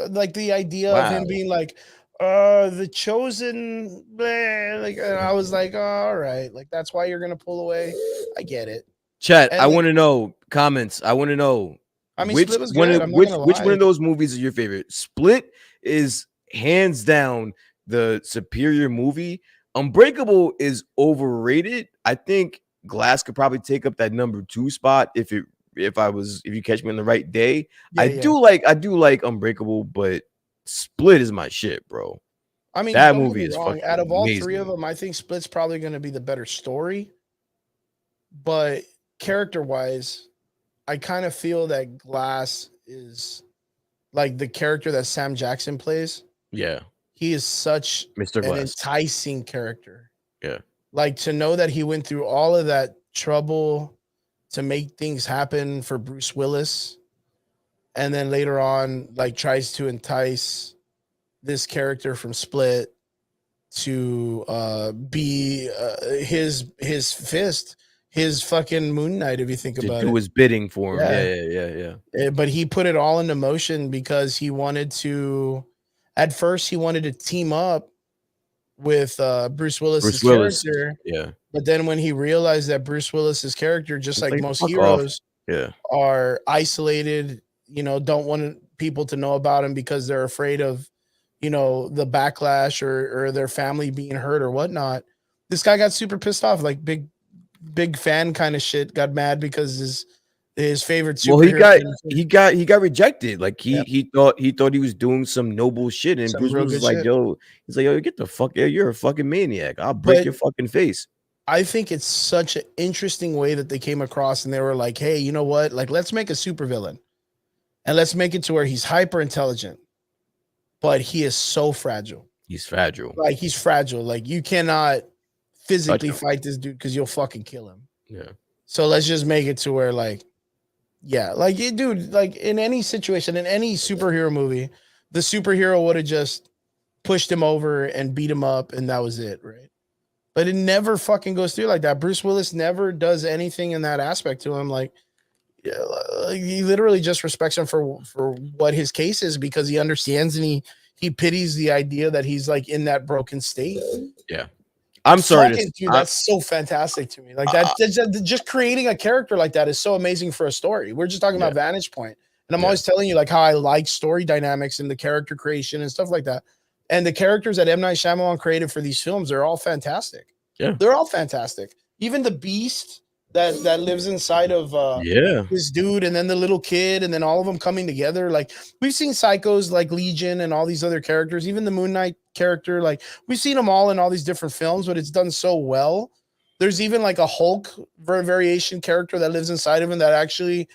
Like the idea of him Wow. being like, the chosen, bleh, like, and I was like, all right, like that's why you're gonna pull away. I get it. Chat, And I then, want to know comments. I want to know I mean, which Split was one good. of I'm not gonna which one lie. of those movies is your favorite. Split is hands down the superior movie. Unbreakable is overrated. I think Glass could probably take up that number 2 spot if you catch me on the right day. Yeah, I yeah. do like Unbreakable, but Split is my shit, bro. I mean, That don't get movie me is wrong. fucking Out of all three of amazing. them, I think Split's probably gonna be the better story. But character wise, I kind of feel that Glass is like the character that Sam Jackson plays. Yeah, He is such Mr. an Glass. enticing character. Yeah. Like to know that he went through all of that trouble to make things happen for Bruce Willis, and then later on, like tries to entice this character from Split to be his fist, his fucking Moon Knight. If you think To about do it, his bidding for him. yeah. Yeah. But he put it all into motion because he wanted to. At first, he wanted to team up with Bruce Willis's Bruce Willis. character, Yeah. but then when he realized that Bruce Willis's character, just It's like like, most fuck off. heroes, Yeah. are isolated, don't want people to know about him because they're afraid of, the backlash or their family being hurt or whatnot. This guy got super pissed off, like big fan kind of shit. Got mad because his favorite Well, superhero. he got rejected. Like Yeah, he thought he was doing some noble shit, and some Bruce real Willis good was like, shit. yo, get the fuck out. You're a fucking maniac. I'll break But your fucking face. I think it's such an interesting way that they came across, and they were like, hey, you know what? Like, let's make a supervillain and let's make it to where he's hyper intelligent, but he is so fragile. He's fragile. Like, he's fragile. Like, you cannot physically Touch him. fight this dude because you'll fucking kill him. Yeah. So let's just make it to where, like, yeah, like, dude, like in any situation, in any superhero movie, the superhero would have just pushed him over and beat him up, and that was it, right? But it never fucking goes through like that. Bruce Willis never does anything in that aspect to him. Like, yeah, like he literally just respects him for what his case is because he understands and he pities the idea that he's like in that broken state. Yeah. I'm sorry. Dude, that's so fantastic to me. Like that, just creating a character like that is so amazing for a story. We're just talking about Vantage Point, and I'm always telling you like how I like story dynamics and the character creation and stuff like that. And the characters that M. Night Shyamalan created for these films are all fantastic. Yeah, they're all fantastic. Even the beast that lives inside of this dude, and then the little kid, and then all of them coming together. Like we've seen Psychos like Legion and all these other characters, even the Moon Knight character. Like we've seen them all in all these different films, but it's done so well. There's even like a Hulk variation character that lives inside of him that actually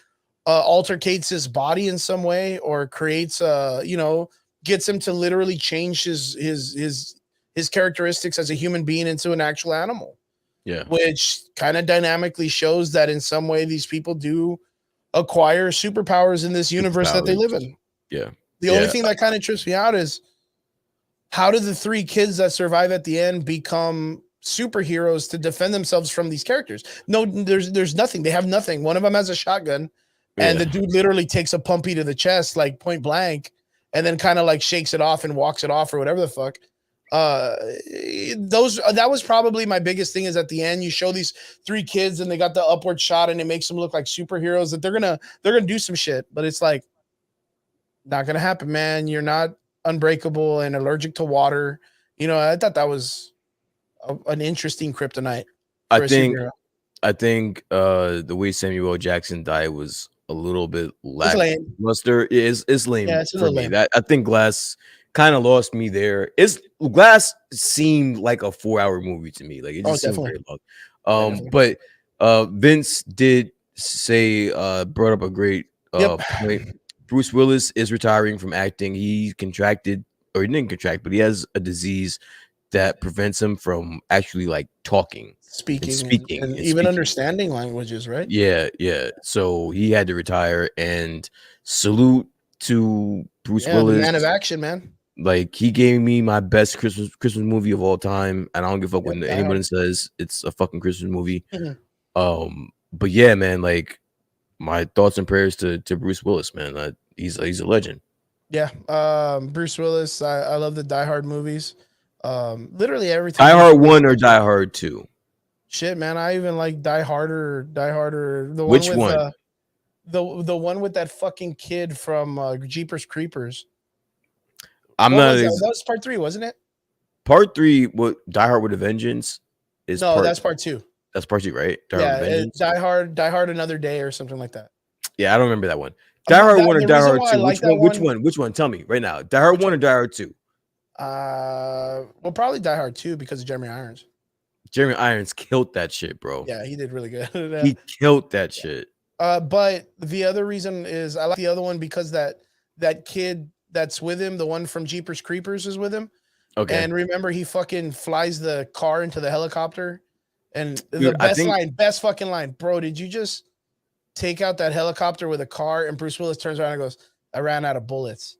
altercates his body in some way or creates gets him to literally change his characteristics as a human being into an actual animal. Yeah. Which kind of dynamically shows that in some way these people do acquire superpowers in this universe that they live in. Yeah. The only thing that kind of trips me out is how did the 3 kids that survive at the end become superheroes to defend themselves from these characters? No, there's nothing. They have nothing. One of them has a shotgun, and the dude literally takes a pumpy to the chest, like point blank, and then kind of like shakes it off and walks it off or whatever the fuck. That was probably my biggest thing is at the end you show these 3 kids and they got the upward shot and it makes them look like superheroes that they're gonna do some shit, but it's like not gonna happen, man. You're not unbreakable and allergic to water. I thought that was an interesting kryptonite. I think the way Samuel L. Jackson died was a little bit lackluster. It's lame for me. That I think Glass kind of lost me there. Glass seemed like a 4-hour movie to me. Like it just seemed very long. But Vince did brought up a great Yep. point. Bruce Willis is retiring from acting. He contracted, or he didn't contract, but he has a disease that prevents him from actually like talking and Speaking speaking and and even speaking. understanding languages, right? Yeah, yeah. So he had to retire, and salute to Bruce Yeah, the Willis. man of action, man. Like, he gave me my best Christmas movie of all time, and I don't give a fuck Yep, when Die anyone Hard. says it's a fucking Christmas movie. Mhm. But yeah, man, like, my thoughts and prayers to Bruce Willis, man. He's a legend. Yeah, Bruce Willis. I love the Die Hard movies. Literally everything. Die Bruce Hard Willis 1 or does. Die Hard 2? Shit, man. I even like Die Harder. Die Harder. The one Which with one? the one with that fucking kid from Jeepers Creepers. I'm What not was that? ex- That was part 3, wasn't it? Part 3, what Die Hard with a Vengeance is No, that's part 2. that's part 2, right? Die Hard Yeah, with a Vengeance. Die Hard Another Day or something like that. Yeah, I don't remember that one. Die Hard 1 or The Die reason Hard why I 2? like that Which one, one? Which one? Tell me right now. Die Hard Which 1 or one? Die Hard 2? Well, probably Die Hard 2 because of Jeremy Irons. Jeremy Irons killed that shit, bro. Yeah, he did really good. He killed that shit. But the other reason is I like the other one because that kid that's with him, the one from Jeepers Creepers, is with him. Okay. And remember, he fucking flies the car into the helicopter. And Dude, the best fucking line, bro. Did you just take out that helicopter with a car? And Bruce Willis turns around and goes, "I ran out of bullets."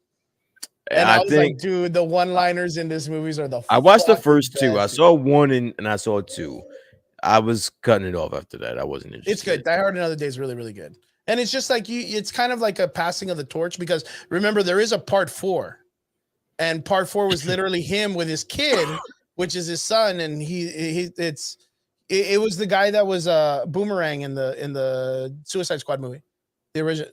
And I was like, dude, the one-liners in this movies are the. I watched the fucking first 2. I best. saw 1 and I saw 2. I was cutting it off after that. I wasn't interested. It's good. Die Hard Another Day is really, really good. And it's just like it's kind of like a passing of the torch because remember, there is a part 4. And part 4 was literally him with his kid, which is his son. And it was the guy that was Boomerang in the Suicide Squad movie. The original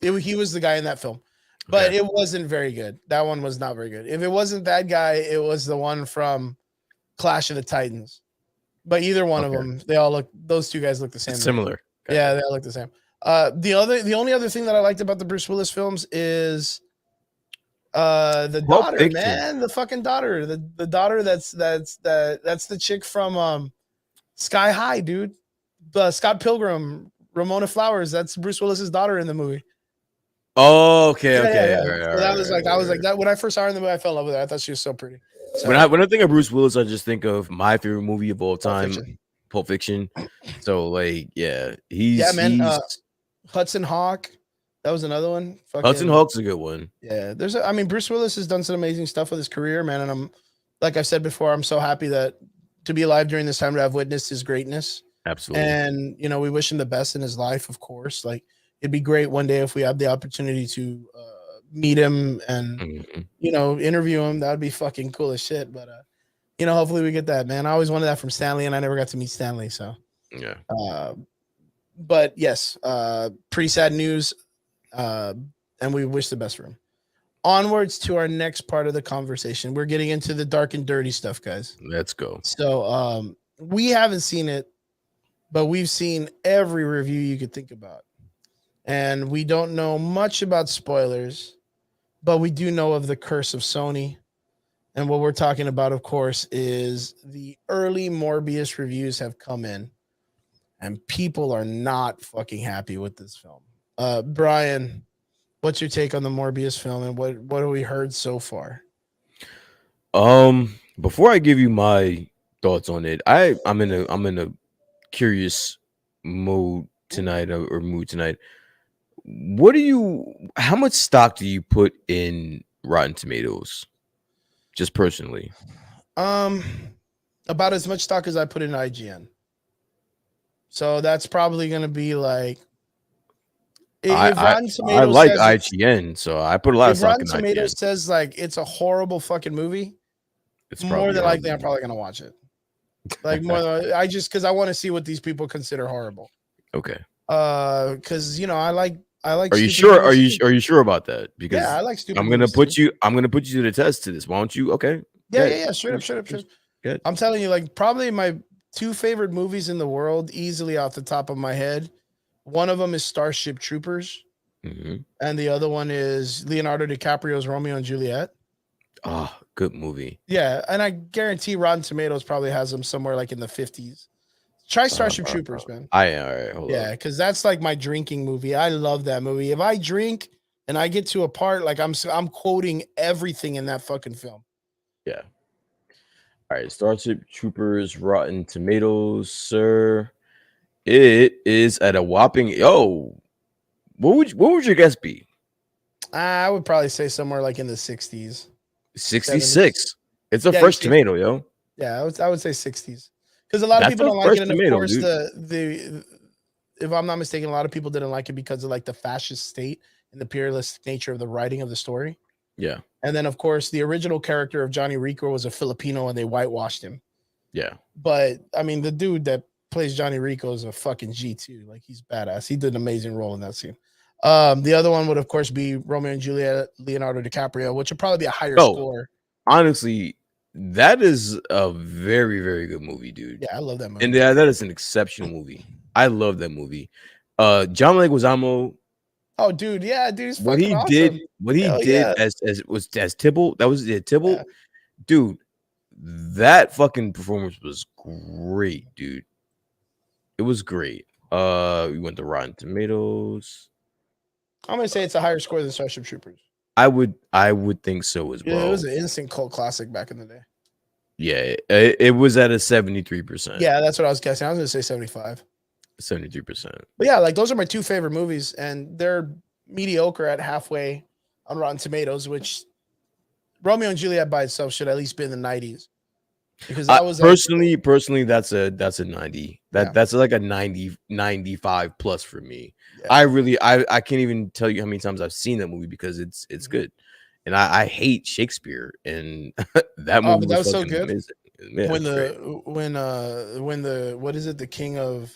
he was the guy in that film. But Okay. it wasn't very good. That one was not very good. If it wasn't that guy, it was the one from Clash of the Titans. But either one of them, those two guys look the same. It's similar. Yeah, they all look the same. The only other thing that I liked about the Bruce Willis films is the daughter, man, the fucking daughter, the daughter that's the chick from Sky High, dude. Scott Pilgrim, Ramona Flowers, that's Bruce Willis's daughter in the movie. Oh, okay, Yeah, okay. yeah. All right, So that was like, I was like that when I first saw her in the movie, I fell in love with her. I thought she was so pretty. So, when I think of Bruce Willis, I just think of my favorite movie of all time, Pulp Fiction. So, like, yeah, man. Hudson Hawk, that was another one. Hudson Hawk's a good one. Yeah, I mean, Bruce Willis has done some amazing stuff with his career, man. And I'm, like I said before, I'm so happy to be alive during this time to have witnessed his greatness. Absolutely. And we wish him the best in his life, of course. Like, it'd be great one day if we have the opportunity to meet him and interview him. That would be fucking cool as shit. But hopefully we get that, man. I always wanted that from Stanley, and I never got to meet Stanley. So yeah. But yes, pretty sad news. And we wish the best for him. Onwards to our next part of the conversation. We're getting into the dark and dirty stuff, guys. Let's go. So we haven't seen it, but we've seen every review you could think about. And we don't know much about spoilers, but we do know of the curse of Sony. And what we're talking about, of course, is the early Morbius reviews have come in, and people are not fucking happy with this film. Brian, what's your take on the Morbius film, and what have we heard so far? Before I give you my thoughts on it, I'm in a curious mode tonight or mood tonight. How much stock do you put in Rotten Tomatoes? Just personally. About as much stock as I put in IGN. So that's probably going to be like, I like IGN, so I put a lot of stock in IGN. If Rotten Tomatoes says like it's a horrible fucking movie, it's more than likely I'm probably going to watch it. Like because I want to see what these people consider horrible. Okay. Because I like. Are you sure? Are you sure about that? Because I like stupid. I'm gonna put you to the test to this. Why don't you? Okay. Yeah. Straight up. Good. I'm telling you, like, probably my 2 favorite movies in the world, easily off the top of my head. One of them is Starship Troopers, and the other one is Leonardo DiCaprio's Romeo and Juliet. Oh, good movie. Yeah, and I guarantee Rotten Tomatoes probably has them somewhere like in the 50s. Try Starship Troopers, man. All right, hold Yeah, because that's like my drinking movie. I love that movie. If I drink and I get to a part, like I'm quoting everything in that fucking film. Yeah. All right, Starship Troopers, Rotten Tomatoes, sir. It is at a whopping What would your guess be? I would probably say somewhere like in the 60s. 66. It's the first tomato, yo. Yeah, I would say 60s. Because a lot of people don't like it, and of course, the if I'm not mistaken, a lot of people didn't like it because of like the fascist state and the imperialist nature of the writing of the story. Yeah. And then, of course, the original character of Johnny Rico was a Filipino, and they whitewashed him. Yeah. But I mean, the dude that plays Johnny Rico is a fucking G2. Like, he's badass. He did an amazing role in that scene. The other one would, of course, be Romeo and Juliet, Leonardo DiCaprio, which would probably be a higher score. Honestly, that is a very, very good movie, dude. Yeah, I love that movie. And that is an exceptional movie. I love that movie. John Leguizamo. Oh, dude, yeah, dude, he's what he awesome. did as Tibble, that was Tibble, yeah. Dude. That fucking performance was great, dude. It was great. We went to Rotten Tomatoes. I'm gonna say it's a higher score than Starship Troopers. I would think so as well. It was an instant cult classic back in the day. Yeah, it was at a 73%. Yeah, that's what I was guessing. I was gonna say 75. 73%. But yeah, like those are my two favorite movies, and they're mediocre at halfway on Rotten Tomatoes, which Romeo and Juliet by itself should at least be in the 90s. Because that was personally, that's a 90. That's like a 90, 95 plus for me. Yeah. I can't even tell you how many times I've seen that movie because it's good. And I hate Shakespeare, and that movie that was so good. Yeah, when the what is it, the king of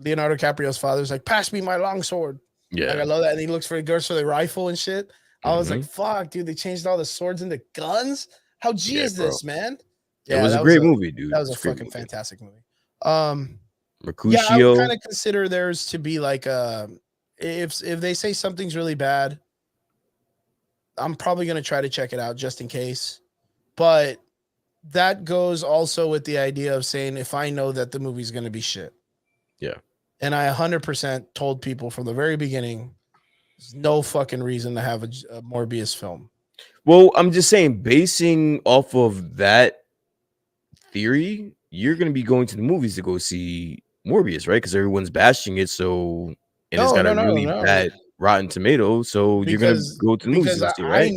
Leonardo DiCaprio's father is like, pass me my long sword. Yeah, like, I love that. And he looks for the rifle and shit. I was like, fuck, dude, they changed all the swords into guns. How G is this, man? Yeah, it was a great movie, dude. That was a fucking fantastic movie. Mercutio. Yeah, I would kind of consider theirs to be like if they say something's really bad, I'm probably gonna try to check it out just in case. But that goes also with the idea of saying if I know that the movie's gonna be shit. Yeah. And I 100% told people from the very beginning, there's no fucking reason to have a Morbius film. Well, I'm just saying, basing off of that theory, you're going to be going to the movies to go see Morbius, right? Because everyone's bashing it, it's got a really bad Rotten Tomato, so you're going to go to the movies to see, right?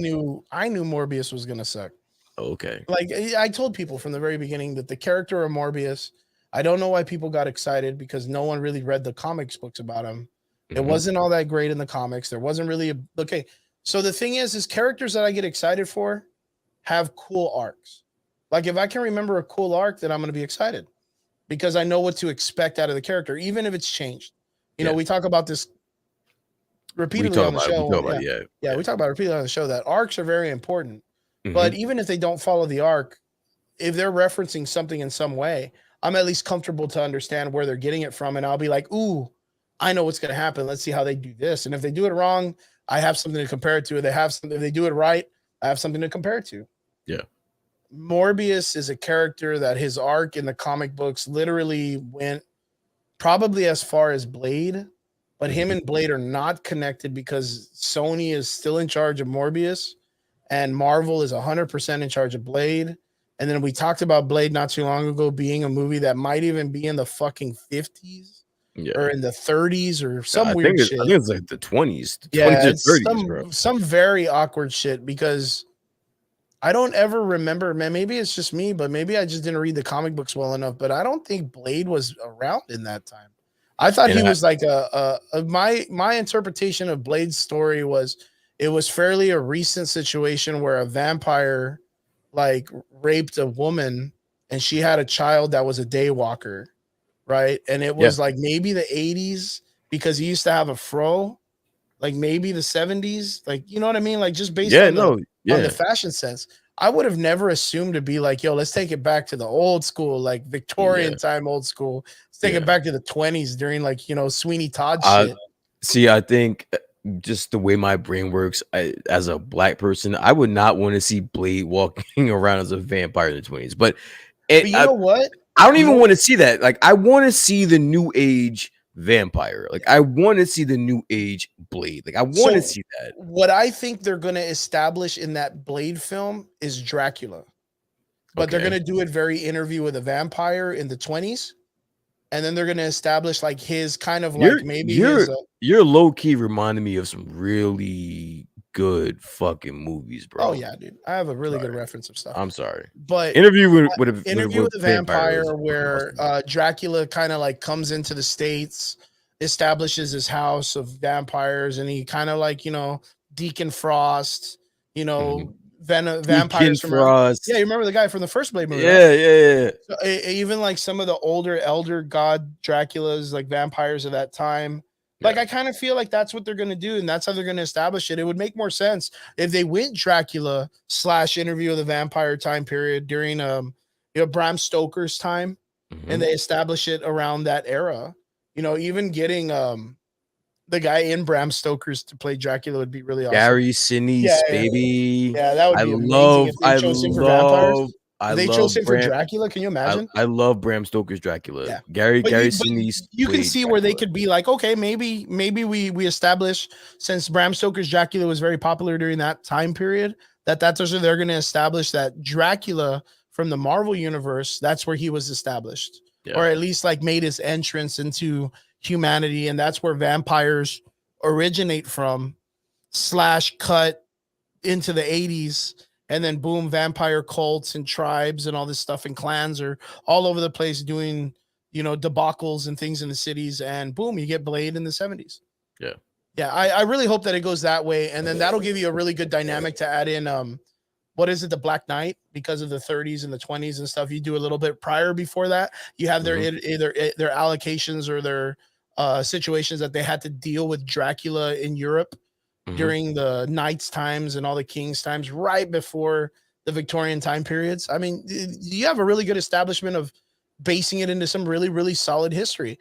I knew Morbius was going to suck. Okay. Like, I told people from the very beginning that the character of Morbius, I don't know why people got excited because no one really read the comics books about him. It wasn't all that great in the comics. There wasn't really okay. So the thing is characters that I get excited for have cool arcs. Like if I can remember a cool arc, then I'm going to be excited because I know what to expect out of the character, even if it's changed. You know, we talk about this repeatedly on the show. We talk about it repeatedly on the show that arcs are very important. But even if they don't follow the arc, if they're referencing something in some way, I'm at least comfortable to understand where they're getting it from. And I'll be like, ooh, I know what's going to happen. Let's see how they do this. And if they do it wrong, I have something to compare it to. If they do it right, I have something to compare it to. Yeah. Morbius is a character that his arc in the comic books literally went probably as far as Blade, but him and Blade are not connected because Sony is still in charge of Morbius and Marvel is 100% in charge of Blade. And then we talked about Blade not too long ago being a movie that might even be in the fucking 50s or in the 30s or some weird shit. I think it's like the 20s. The 20s or 30s, bro. Some very awkward shit because I don't ever remember, man, maybe it's just me, but maybe I just didn't read the comic books well enough, but I don't think Blade was around in that time. I thought he was like my interpretation of Blade's story was it was fairly a recent situation where a vampire like raped a woman and she had a child that was a daywalker, right? And it was like maybe the 80s because he used to have a fro, like maybe the 70s, like, you know what I mean? Like just based on the fashion sense. I would have never assumed to be like, yo, let's take it back to the old school, like Victorian time old school. Let's take it back to the 20s during like, you know, Sweeney Todd shit. See, I think just the way my brain works, as a black person, I would not want to see Blade walking around as a vampire in the 20s. But you know what? I don't even want to see that. Like, I want to see the new age vampire. Like, I want to see the new age Blade. Like, I want to see that. What I think they're going to establish in that Blade film is Dracula, but they're going to do it very Interview with a Vampire in the 20s. And then they're going to establish like his kind of like you're low key reminding me of some really good fucking movies, bro. Oh yeah, dude. I have a really good reference of stuff. I'm sorry. But Interview with a Vampire where Dracula kind of like comes into the States, establishes his house of vampires, and he kind of like, Deacon Frost, vampires from Frost. Yeah, you remember the guy from the first Blade movie? Yeah, right? Yeah. So, even like some of the older elder god Draculas, like vampires of that time. Like, I kind of feel like that's what they're going to do, and that's how they're going to establish it. It would make more sense if they went Dracula / Interview with the Vampire time period during Bram Stoker's time, and they establish it around that era. Even getting the guy in Bram Stoker's to play Dracula would be really awesome. Gary Sinise, baby. Yeah, that would be amazing if they chose him for vampires. They chose him for Dracula. Can you imagine? I love Bram Stoker's Dracula. Yeah. Gary Sinise. You can see where they could be like, okay, maybe we establish, since Bram Stoker's Dracula was very popular during that time period, that's also they're going to establish that Dracula from the Marvel universe, that's where he was established, or at least like made his entrance into humanity, and that's where vampires originate from / cut into the 80s. And then boom, vampire cults and tribes and all this stuff and clans are all over the place doing, debacles and things in the cities. And boom, you get Blade in the 70s. Yeah. Yeah. I really hope that it goes that way. And then that'll give you a really good dynamic to add in, the Black Knight, because of the 30s and the 20s and stuff. You do a little bit prior before that. You have their either their allocations or their situations that they had to deal with Dracula in Europe during the knights times and all the kings times right before the Victorian time periods. I mean, you have a really good establishment of basing it into some really, really solid history.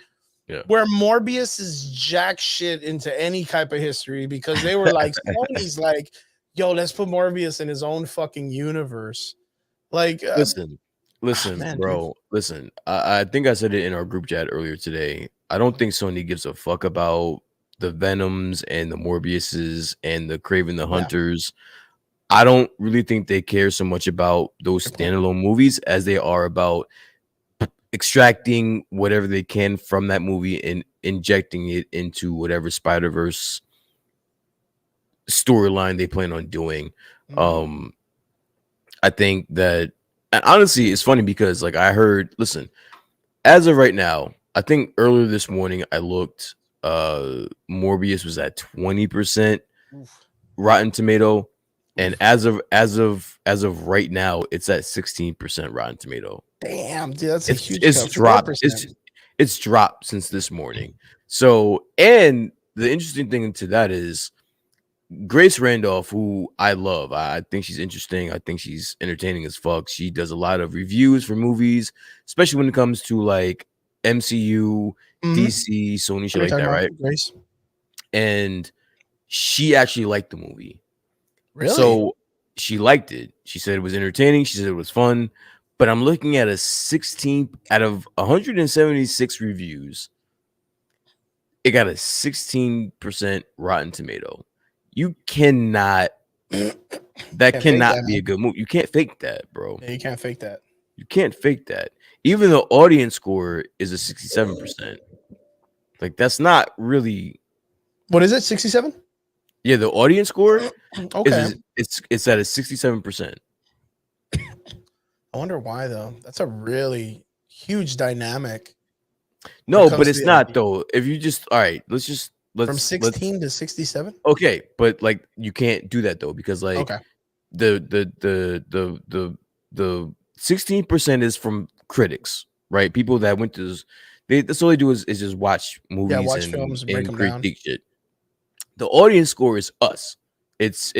Yeah. Where Morbius is jack shit into any type of history, because they were like, Sony's like, yo, let's put Morbius in his own fucking universe. Like, listen, bro. Dude. Listen, I think I said it in our group chat earlier today. I don't think Sony gives a fuck about the Venoms and the Morbiuses and the Kraven the Hunters. I don't really think they care so much about those standalone movies as they are about extracting whatever they can from that movie and injecting it into whatever Spider-Verse storyline they plan on doing. I think that, and honestly, it's funny because like I heard, listen, as of right now, I think earlier this morning I looked, Morbius was at 20% Rotten Tomato, and as of right now, it's at 16% Rotten Tomato. Damn, dude, that's it's dropped. It's dropped since this morning. So, and the interesting thing to that is Grace Randolph, who I love. I think she's interesting. I think she's entertaining as fuck. She does a lot of reviews for movies, especially when it comes to like MCU, DC, Sony, shit like that, right? Grace. And she actually liked the movie. Really? So she liked it. She said it was entertaining. She said it was fun. But I'm looking at a 16 out of 176 reviews. It got a 16% Rotten Tomato. You cannot. That cannot be a good movie. You can't fake that, bro. Yeah, you can't fake that. You can't fake that. Even the audience score is a 67%. Like, that's not really. What is it? 67? Yeah, the audience score. Okay. It's at a 67%. I wonder why though. That's a really huge dynamic. No, but it's not though. If you just let's from 16 to 67. Okay, but like you can't do that though, because like the 16% is from critics, right? People that went to that's all they do is just watch movies and films and break them down. Shit. The audience score is us. It's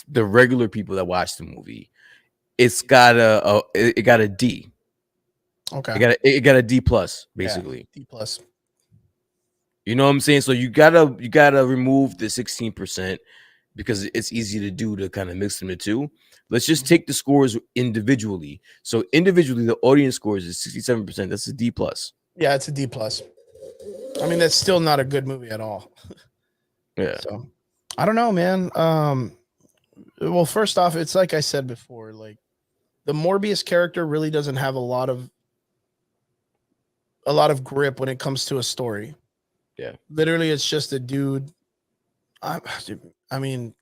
the regular people that watch the movie. It's got it got a D. Okay. It got a D plus basically. Yeah, D plus. You know what I'm saying? So you gotta remove the 16%. because it's easy to do to kind of mix them the two. Let's just take the scores individually. So individually, the audience scores is 67%. That's a D plus. Yeah, it's a D plus. I mean, that's still not a good movie at all. Yeah. So I don't know, man. Well, first off, it's like I said before, like the Morbius character really doesn't have a lot of grip when it comes to a story. Yeah. Literally, it's just a dude. I mean,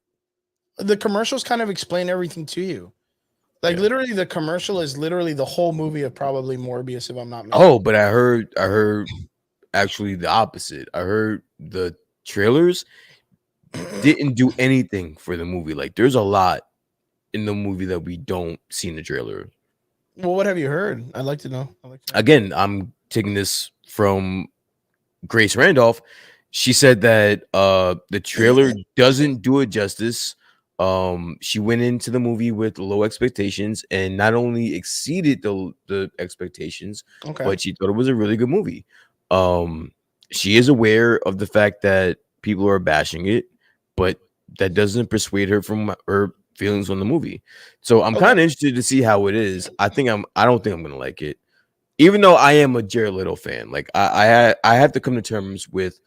the commercials kind of explain everything to you. Like literally, the commercial is literally the whole movie of probably Morbius, if I'm not mistaken. Oh, but I heard actually the opposite. I heard the trailers didn't do anything for the movie. Like there's a lot in the movie that we don't see in the trailer. Well, what have you heard? I'd like to know. Again, I'm taking this from Grace Randolph. She said that the trailer doesn't do it justice. She went into the movie with low expectations and not only exceeded the expectations, but she thought it was a really good movie. She is aware of the fact that people are bashing it, but that doesn't persuade her from her feelings on the movie. So I'm kind of interested to see how it is. I don't think I'm gonna like it, even though I am a Jared Leto fan. Like I have to come to terms with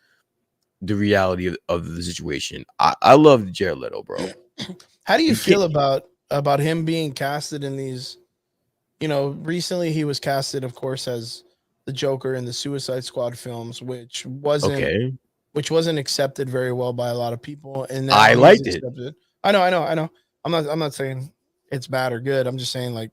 the reality of the situation. I love Jared Leto, bro. How do you feel about him being casted in these? You know, recently he was casted, of course, as the Joker in the Suicide Squad films, which wasn't accepted very well by a lot of people. And now I liked it. I know. I'm not saying it's bad or good. I'm just saying, like,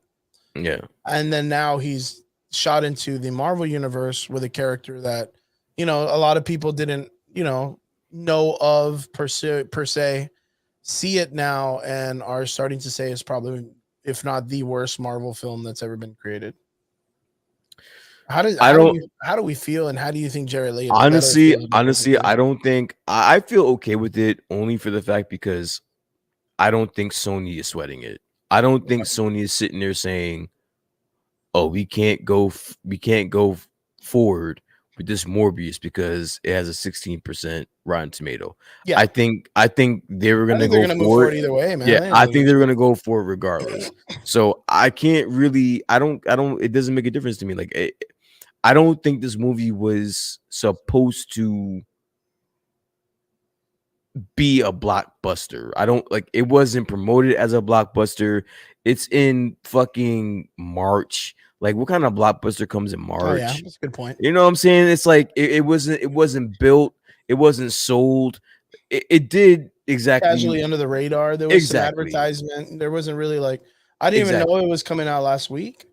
yeah. And then now he's shot into the Marvel universe with a character that, you know, a lot of people didn't, you know of per se, see it now and are starting to say it's probably, if not the worst Marvel film that's ever been created. How do we feel, and how do you think Jared Leto? Honestly, I don't think I feel okay with it, only for the fact because I don't think Sony is sweating it. I don't think Sony is sitting there saying, "Oh, we can't go forward with this Morbius because it has a 16% Rotten Tomato." Yeah, I think they were gonna go forward either way, man. Yeah, I think they were gonna go for it regardless. So I can't really. I don't. It doesn't make a difference to me. Like I don't think this movie was supposed to be a blockbuster. I don't like it wasn't promoted as a blockbuster. It's in fucking March. Like what kind of blockbuster comes in March? Oh yeah, that's a good point. You know what I'm saying? It's like it wasn't built, it wasn't sold. It did exactly casually under the radar. There was some advertisement. There wasn't really like I didn't even know it was coming out last week.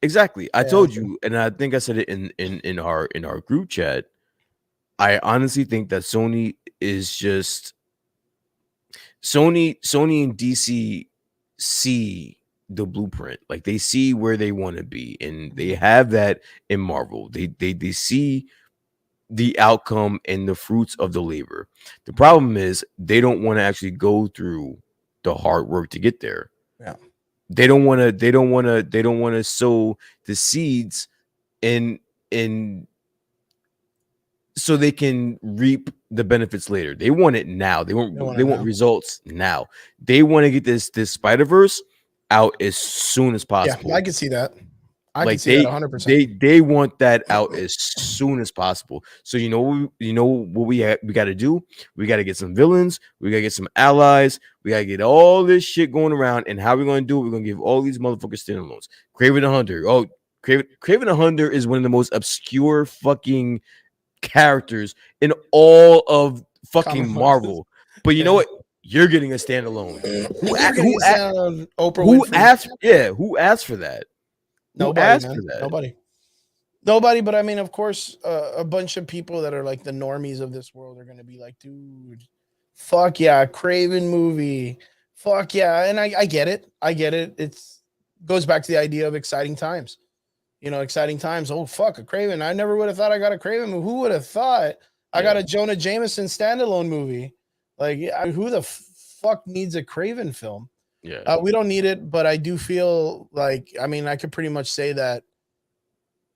Exactly. I told you, and I think I said it in our group chat. I honestly think that Sony is just Sony and DC see the blueprint. Like they see where they want to be, and they have that in Marvel. They see the outcome and the fruits of the labor. The problem is they don't want to actually go through the hard work to get there. Yeah. They don't want to sow the seeds in so they can reap the benefits later. They want it now. They want results now. They want to get this Spider-Verse out as soon as possible. Yeah, I can see that. I can see that 100%. They want that out as soon as possible. So you know what we got to do? We got to get some villains. We got to get some allies. We got to get all this shit going around. And how we going to do it? We're going to give all these motherfuckers standalones. Kraven the Hunter. Oh, Kraven the Hunter is one of the most obscure fucking characters in all of fucking Marvel. But you know what? You're getting a standalone. Who asked for that? Nobody, man. Nobody. But I mean, of course, a bunch of people that are like the normies of this world are going to be like, dude, fuck yeah, Kraven movie. Fuck yeah. And I get it. It's goes back to the idea of exciting times. You know, exciting times. Oh, fuck, a Kraven. I never would have thought I got a Kraven movie. Who would have thought I got a Jonah Jameson standalone movie? Like, who the fuck needs a Kraven film? Yeah. We don't need it, but I do feel like, I mean, I could pretty much say that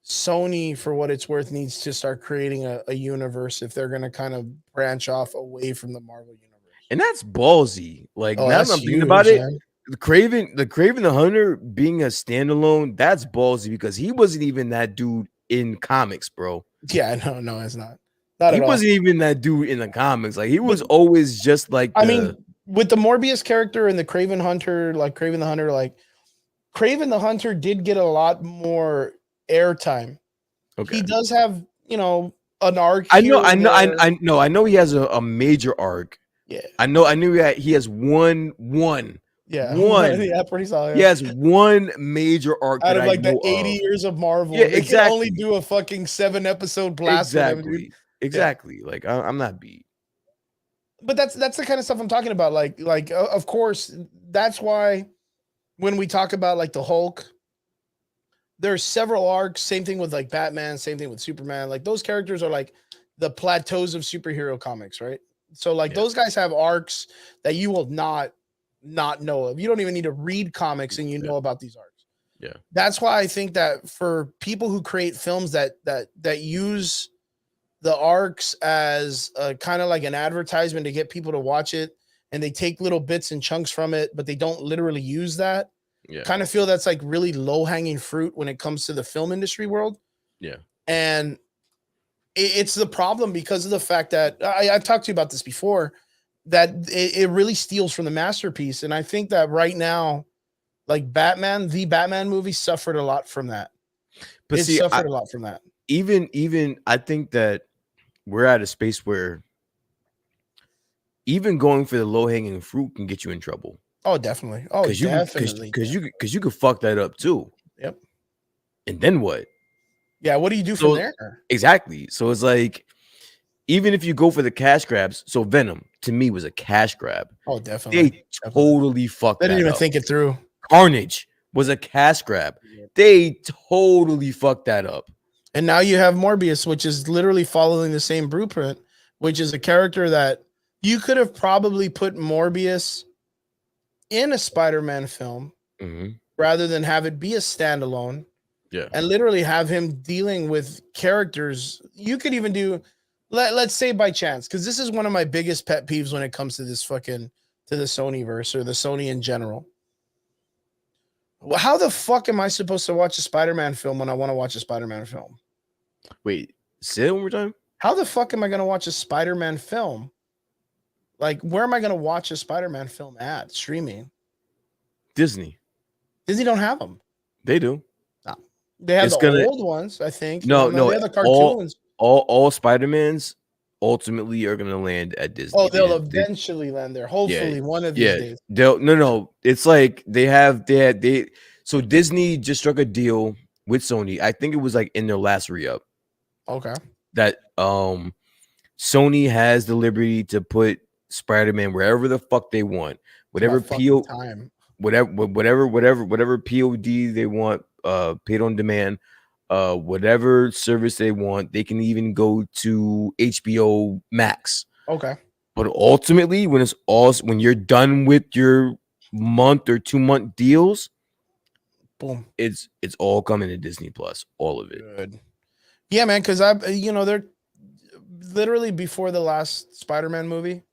Sony, for what it's worth, needs to start creating a universe if they're going to kind of branch off away from the Marvel universe. and that's ballsy. Like Oh, now that that's I'm thinking about huge, it, man. the Craven the Hunter being a standalone, that's ballsy because he wasn't even that dude in comics, bro. Yeah, no, it's not He at all. wasn't even that dude in the comics. Like he But was always just like I the mean, with the Morbius character and the Craven Hunter, like Craven the Hunter, like Craven the Hunter did get a lot more airtime. okay. He does have, an arc I here know, I and know, there. I know he has a major arc. Yeah, I knew that he has one. yeah, yeah, pretty He solid. has one major arc Out that of I like the know 80 of. years of Marvel, Yeah, they can only exactly. do a fucking 7-episode blast with him, dude. Exactly. Yeah. Exactly. Like I'm not beat. But that's the kind of stuff I'm talking about. Like of course, that's why when we talk about like the Hulk, there's several arcs. Same thing with like Batman. Same thing with Superman. Like those characters are like the plateaus of superhero comics, right? So like Yeah. those guys have arcs that you will not know of. You don't even need to read comics and you know about these arcs. Yeah. That's why I think that for people who create films that use the arcs as kind of like an advertisement to get people to watch it, and they take little bits and chunks from it, but they don't literally use that. Yeah. Kind of feel that's like really low hanging fruit when it comes to the film industry world. Yeah. And it's the problem because of the fact that I've talked to you about this before, that it really steals from the masterpiece. And I think that right now, like the Batman movie suffered a lot from that. But It see, suffered a lot from that. even I think that we're at a space where even going for the low hanging fruit can get you in trouble. Oh, definitely. Oh, Because definitely. you could fuck that up too. Yep. And then what? Yeah. What do you do from there? Exactly. So it's like, even if you go for the cash grabs, so Venom to me was a cash grab. Oh, definitely. They totally fucked They didn't that even up. think it through. Carnage was a cash grab. They totally fucked that up. And now you have Morbius, which is literally following the same blueprint, which is a character that you could have probably put Morbius in a Spider-Man film rather than have it be a standalone. Yeah. And literally have him dealing with characters. You could even do, let's say by chance, because this is one of my biggest pet peeves when it comes to this to the Sony verse or the Sony in general. Well, how the fuck am I supposed to watch a Spider-Man film when I want to watch a Spider-Man film? Wait, say it one more time. How the fuck am I going to watch a Spider-Man film? Like, where am I going to watch a Spider-Man film at? Streaming? Disney. Disney don't have them. They do. No. They have old ones, I think. No, they have the cartoons. All Spider-Mans ultimately are gonna land at Disney. Oh, they'll eventually land there. Hopefully, one of these days. No. It's like they so Disney just struck a deal with Sony. I think it was like in their last re-up. Okay. That Sony has the liberty to put Spider-Man wherever the fuck they want. Whatever whatever POD they want, paid on demand, whatever service they want. They can even go to HBO Max. Okay. But ultimately, when you're done with your month or 2-month deals, boom, it's all coming to Disney Plus, all of it. Good. Yeah, man, because they're literally before the last Spider-Man movie.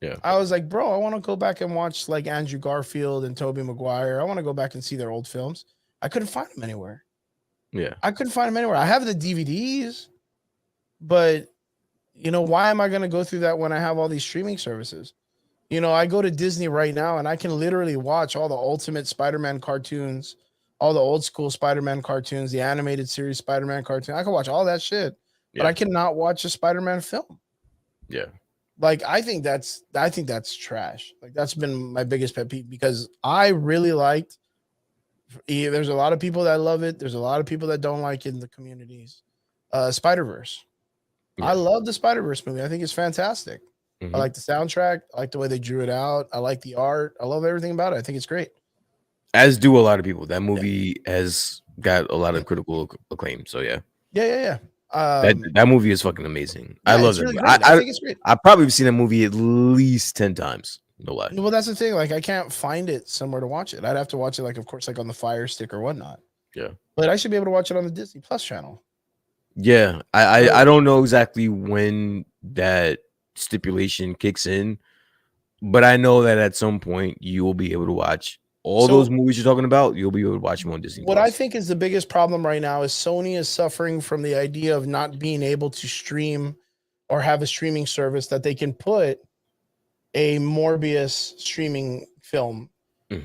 Yeah, I was like, bro, I want to go back and watch like Andrew Garfield and Tobey Maguire. I want to go back and see their old films. I couldn't find them anywhere. Yeah, I couldn't find them anywhere. I have the DVDs, but why am I going to go through that when I have all these streaming services? I go to Disney right now and I can literally watch all the Ultimate Spider-Man cartoons, all the old school Spider-Man cartoons, the animated series Spider-Man cartoon. I can watch all that shit, but I cannot watch a Spider-Man film. Yeah. Like, I think that's trash. Like, that's been my biggest pet peeve because I really liked. There's a lot of people that love it. There's a lot of people that don't like it in the communities. Spider-Verse. Yeah. I love the Spider-Verse movie. I think it's fantastic. I like the soundtrack. I like the way they drew it out. I like the art. I love everything about it. I think it's great. As do a lot of people. That movie has got a lot of critical acclaim. So yeah. That movie is fucking amazing. I love it. Really I think it's great. I've probably seen that movie at least 10 times. No lie. Well, that's the thing. Like, I can't find it somewhere to watch it. I'd have to watch it, like, of course, like on the Fire Stick or whatnot. Yeah. But I should be able to watch it on the Disney Plus channel. Yeah. I don't know exactly when that stipulation kicks in. but I know that at some point you will be able to watch all those movies you're talking about. You'll be able to watch them on Disney. What I think is the biggest problem right now is Sony is suffering from the idea of not being able to stream or have a streaming service that they can put a Morbius streaming film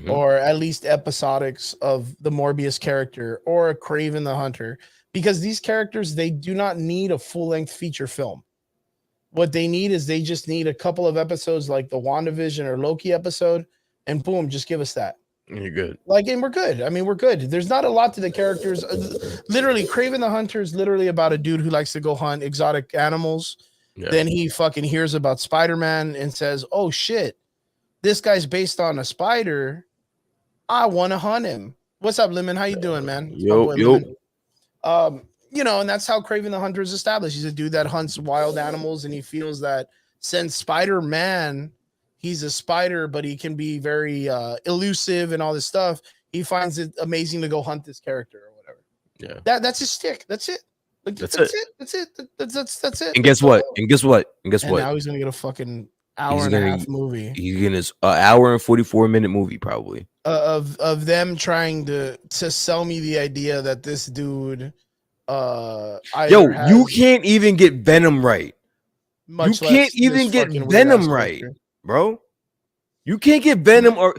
or at least episodics of the Morbius character or a Kraven the Hunter, because these characters, they do not need a full-length feature film. What they need is they just need a couple of episodes like the WandaVision or Loki episode, and boom, just give us that. And you're good. Like, and we're good. I mean, we're good. There's not a lot to the characters. Literally, Kraven the Hunter is literally about a dude who likes to go hunt exotic animals. Yeah. Then he fucking hears about Spider-Man and says, oh shit, this guy's based on a spider. I want to hunt him. What's up, Lemon? How you doing, man? Yo. You know, and that's how Kraven the Hunter is established. He's a dude that hunts wild animals, and he feels that since Spider-Man, he's a spider, but he can be very elusive and all this stuff. He finds it amazing to go hunt this character or whatever. Yeah, that's his stick. That's it. Like, that's it. That's it. And guess what? And now he's gonna get a fucking hour and a half movie. He's getting his hour and 44-minute movie probably. Of them trying to sell me the idea that this dude you can't even get Venom right. You can't even get Venom right, bro. You can't get Venom or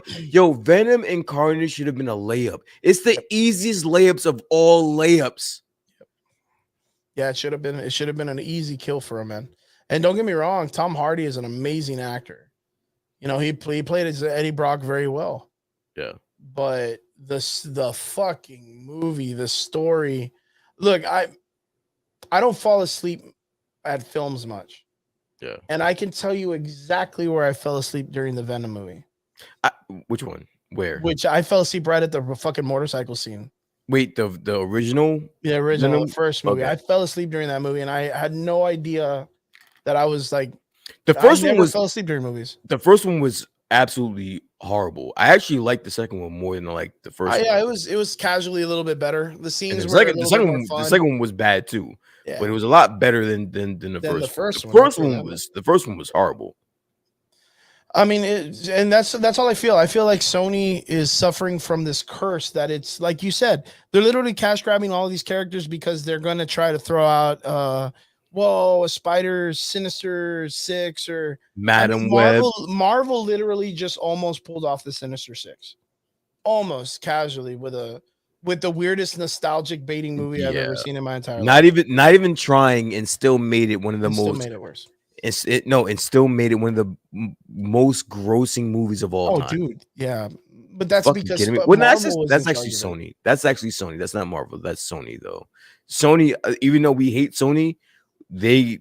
Venom and Carnage should have been a layup. It's the easiest layups of all layups. Yeah, it should have been an easy kill for him, man. And don't get me wrong, Tom Hardy is an amazing actor. You know, he played as Eddie Brock very well. Yeah. But the fucking movie, the story. Look, I don't fall asleep at films much. Yeah. And I can tell you exactly where I fell asleep during the Venom movie. Which one? Where? Which I fell asleep right at the fucking motorcycle scene. Wait, the original? The original Venom? First movie. Okay. I fell asleep during that movie, and I had no idea that I was like. The first one was fell asleep during movies. The first one was absolutely horrible. I actually liked the second one more than like the first one. Yeah, it was casually a little bit better. The scenes were the second one was bad too. Yeah. But it was a lot better than the first. The first one was horrible. I mean, and that's all I feel. I feel like Sony is suffering from this curse that it's like you said, they're literally cash grabbing all of these characters because they're going to try to throw out a Spider Sinister 6 or Madam Web. Marvel literally just almost pulled off the Sinister 6. Almost casually with the weirdest nostalgic baiting movie I've ever seen in my entire life. Not even trying, and still made it one of the most. Still made it worse. It still made it one of the most grossing movies of all time. Oh, dude, yeah, but that's because that's actually Sony. That's actually Sony. That's not Marvel. That's Sony though. Sony, even though we hate Sony, we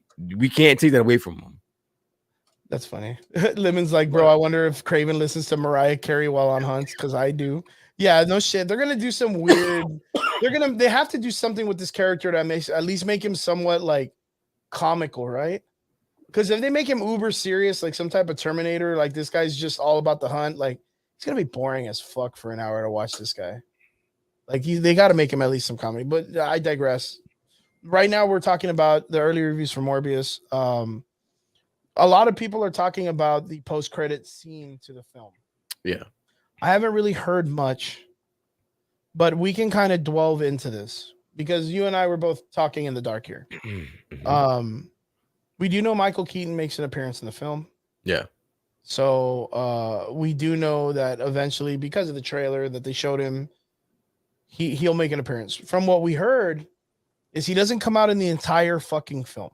can't take that away from them. That's funny. Lemon's like, bro, I wonder if Kraven listens to Mariah Carey while on hunts, because I do. Yeah, no shit. They're gonna do some weird. They have to do something with this character that makes at least make him somewhat like comical, right? Because if they make him uber serious, like some type of Terminator, like this guy's just all about the hunt, like it's gonna be boring as fuck for an hour to watch this guy. Like they got to make him at least some comedy. But I digress. Right now, we're talking about the early reviews for Morbius. A lot of people are talking about the post-credit scene to the film. Yeah. I haven't really heard much, but we can kind of delve into this because you and I were both talking in the dark here. We do know Michael Keaton makes an appearance in the film. Yeah. So we do know that eventually, because of the trailer that they showed him, he'll make an appearance. From what we heard, is he doesn't come out in the entire fucking film.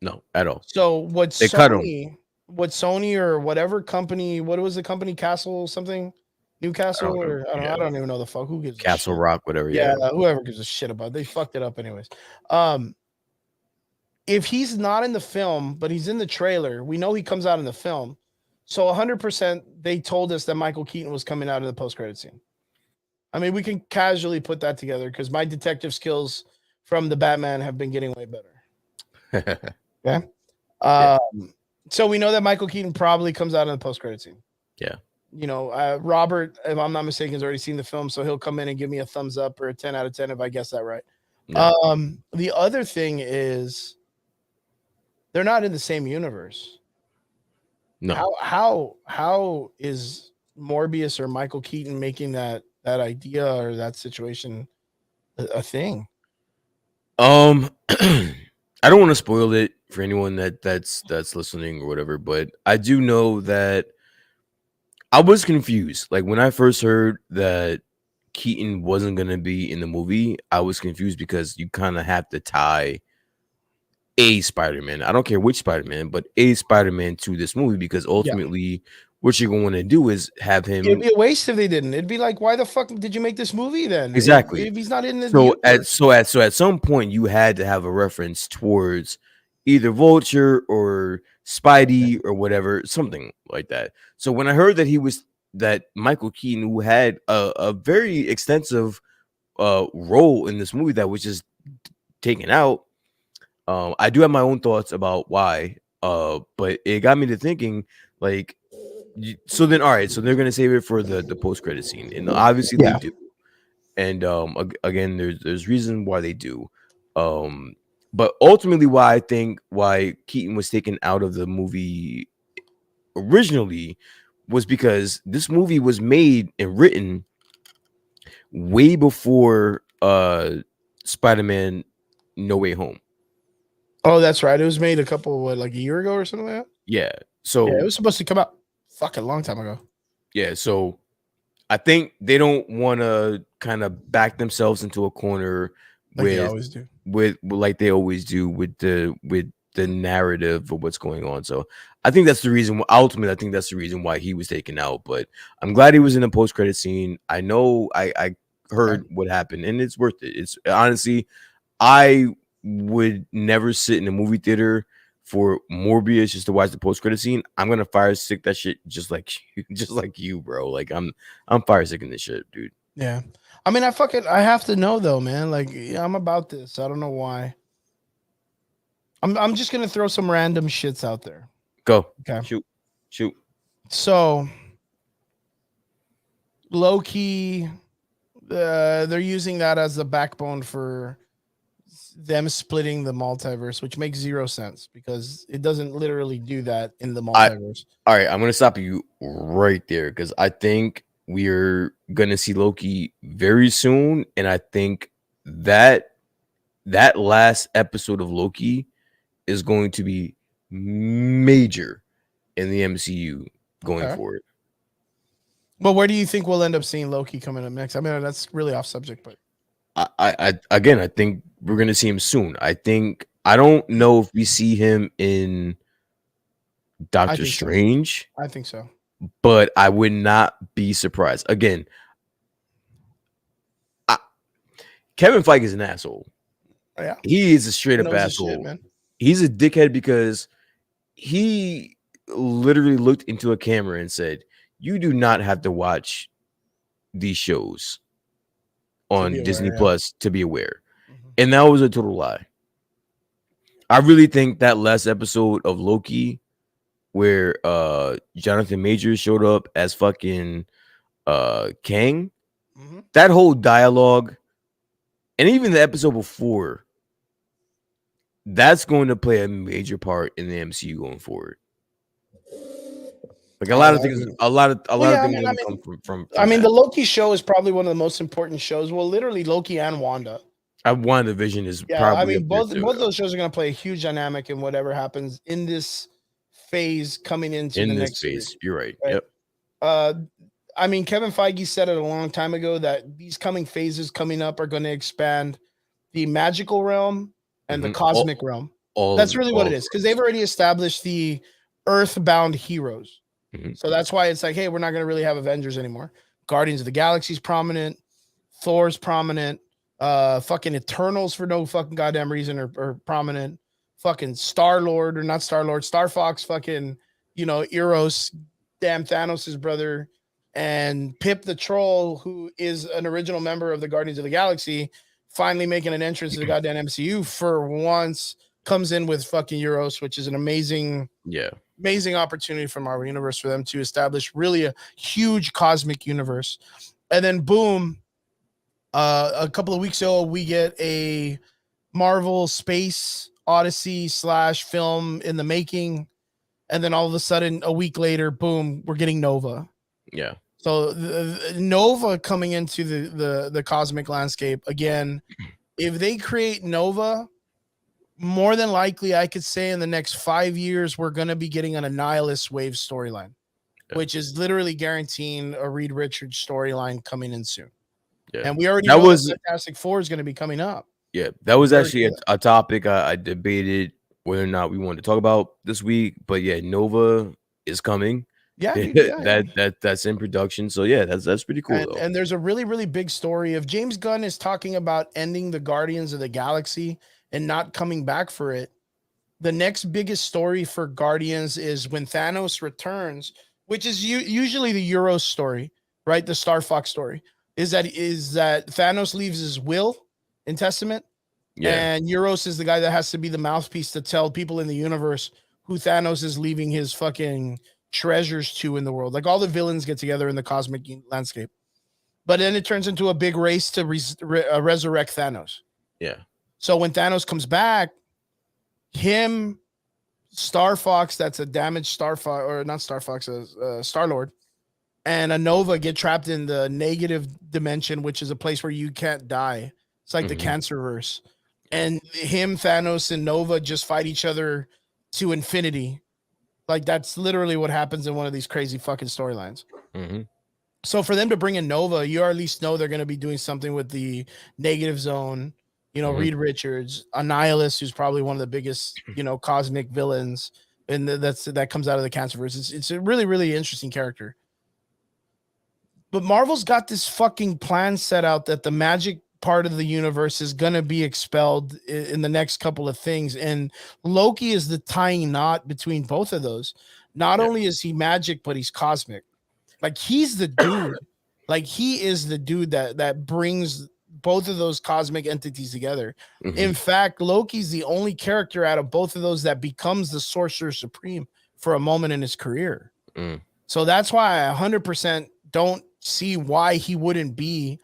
No, at all. So what Sony or whatever company, what was the company, Castle something? Newcastle or I don't even know the fuck. Who gives Castle Rock, whatever. Yeah, whoever gives a shit about it. They fucked it up anyways. If he's not in the film, but he's in the trailer, we know he comes out in the film. So 100% they told us that Michael Keaton was coming out of the post-credit scene. I mean, we can casually put that together because my detective skills from the Batman have been getting way better. Okay. So we know that Michael Keaton probably comes out in the post-credit scene. Yeah. You know, Robert, if I'm not mistaken, has already seen the film, so he'll come in and give me a thumbs up or a 10 out of 10 if I guess that right. No. The other thing is they're not in the same universe. No. How is Morbius or Michael Keaton making that idea or that situation a thing? I don't want to spoil it for anyone that's listening or whatever, but I do know that I was confused. Like when I first heard that Keaton wasn't gonna be in the movie, I was confused because you kind of have to tie a Spider-Man. I don't care which Spider-Man, but a Spider-Man to this movie because Yeah. ultimately what you're going to do is have It'd him be a waste if they didn't. It'd be like, why the fuck did you make this movie then? exactly. If he's not in the So universe. at some point you had to have a reference towards either Vulture or Spidey or whatever, something like that. So when I heard that Michael Keaton, who had a very extensive role in this movie that was just taken out, I do have my own thoughts about why. But it got me to thinking, like, so then all right, so they're gonna save it for the post credit scene, and obviously they Yeah. do. And again, there's reason why they do. But ultimately, why Keaton was taken out of the movie originally was because this movie was made and written way before Spider-Man No Way Home. Oh, that's right. It was made like a year ago or something like that. Yeah. Yeah, it So was supposed to come out fucking long time ago. yeah, so I think they don't want to kind of back themselves into a corner Like they with always do. like they always do with the narrative of what's going on. So I think that's the reason. Ultimately, I think that's the reason why he was taken out. But I'm glad he was in the post credit scene. I know I heard what happened, and it's worth it. It's honestly, I would never sit in a movie theater for Morbius just to watch the post credit scene. I'm gonna fire stick that shit just like just like you, bro. Like I'm fire sticking this shit, dude. Yeah. I mean, I have to know though, man. Like, yeah, I'm about this. I don't know why. I'm just gonna throw some random shits out there. Go. Okay. Shoot. So low key, they're using that as the backbone for them splitting the multiverse, which makes zero sense because it doesn't literally do that in the multiverse. All right, I'm gonna stop you right there because I think we're gonna see Loki very soon, and I think that last episode of Loki is going to be major in the MCU going forward. Well, where do you think we'll end up seeing Loki coming up next? I mean, that's really off subject, but I again, I think we're gonna see him soon. I don't know if we see him in Doctor Strange. I think so. But I would not be surprised. Again, Kevin Feige is an asshole. Yeah, he is a straight up asshole. Shit, man. He's a dickhead because he literally looked into a camera and said, "You do not have to watch these shows on Disney Plus to be aware," and that was a total lie. I really think that last episode of Loki, where Jonathan Majors showed up as fucking Kang, that whole dialogue, and even the episode before, that's going to play a major part in the MCU going forward. Like a lot of things are going to come from I mean, the Loki show is probably one of the most important shows. Well, literally Loki and Wanda. WandaVision is probably. I mean, both those shows are going to play a huge dynamic in whatever happens in this phase coming into the next phase. You're right. Yep. I mean, Kevin Feige said it a long time ago that these coming phases coming up are going to expand the magical realm and the cosmic realm. That's really what it is, because they've already established the earthbound heroes. So that's why it's like, hey, we're not going to really have Avengers anymore. Guardians of the Galaxy's prominent. Thor's prominent. Fucking Eternals for no fucking goddamn reason are prominent. Fucking Star-Lord or not Star-Lord, Star Fox, fucking, Eros, damn Thanos' brother, and Pip the Troll, who is an original member of the Guardians of the Galaxy, finally making an entrance to the goddamn MCU for once, comes in with fucking Eros, which is an amazing opportunity for Marvel Universe for them to establish really a huge cosmic universe. And then boom, a couple of weeks ago, we get a Marvel Space Odyssey / film in the making. and then all of a sudden, a week later, boom, we're getting Nova. Yeah. So the Nova coming into the cosmic landscape again. If they create Nova, more than likely, I could say in the next 5 years, we're going to be getting an Annihilus Wave storyline, which is literally guaranteeing a Reed Richards storyline coming in soon. Yeah. And we already know that Fantastic Four is going to be coming up. Yeah, that was actually a topic I debated whether or not we wanted to talk about this week. But yeah, Nova is coming. Yeah, that's in production. So yeah, that's pretty cool. And there's a really, really big story of James Gunn is talking about ending the Guardians of the Galaxy and not coming back for it. The next biggest story for Guardians is when Thanos returns, which is usually the Euro story, right? The Star Fox story is that Thanos leaves his will and testament, and Euros is the guy that has to be the mouthpiece to tell people in the universe who Thanos is leaving his fucking treasures to in the world. Like all the villains get together in the cosmic landscape, but then it turns into a big race to resurrect Thanos. Yeah. So when Thanos comes back, him, Star Fox, that's a damaged Star Fox, or not Star Fox, Star Lord, and a Nova get trapped in the negative dimension, which is a place where you can't die. It's like the Cancerverse. And him, Thanos, and Nova just fight each other to infinity. Like that's literally what happens in one of these crazy fucking storylines. So for them to bring in Nova, you at least know they're going to be doing something with the negative zone. You know, Reed Richards, Annihilus, who's probably one of the biggest, cosmic villains, and that comes out of the Cancerverse. It's a really, really interesting character. But Marvel's got this fucking plan set out that the magic part of the universe is going to be expelled in the next couple of things. And Loki is the tying knot between both of those. Not only is he magic, but he's cosmic. Like he's the dude. Like he is the dude that brings both of those cosmic entities together. In fact, Loki's the only character out of both of those that becomes the Sorcerer Supreme for a moment in his career. So that's why I 100% don't see why he wouldn't be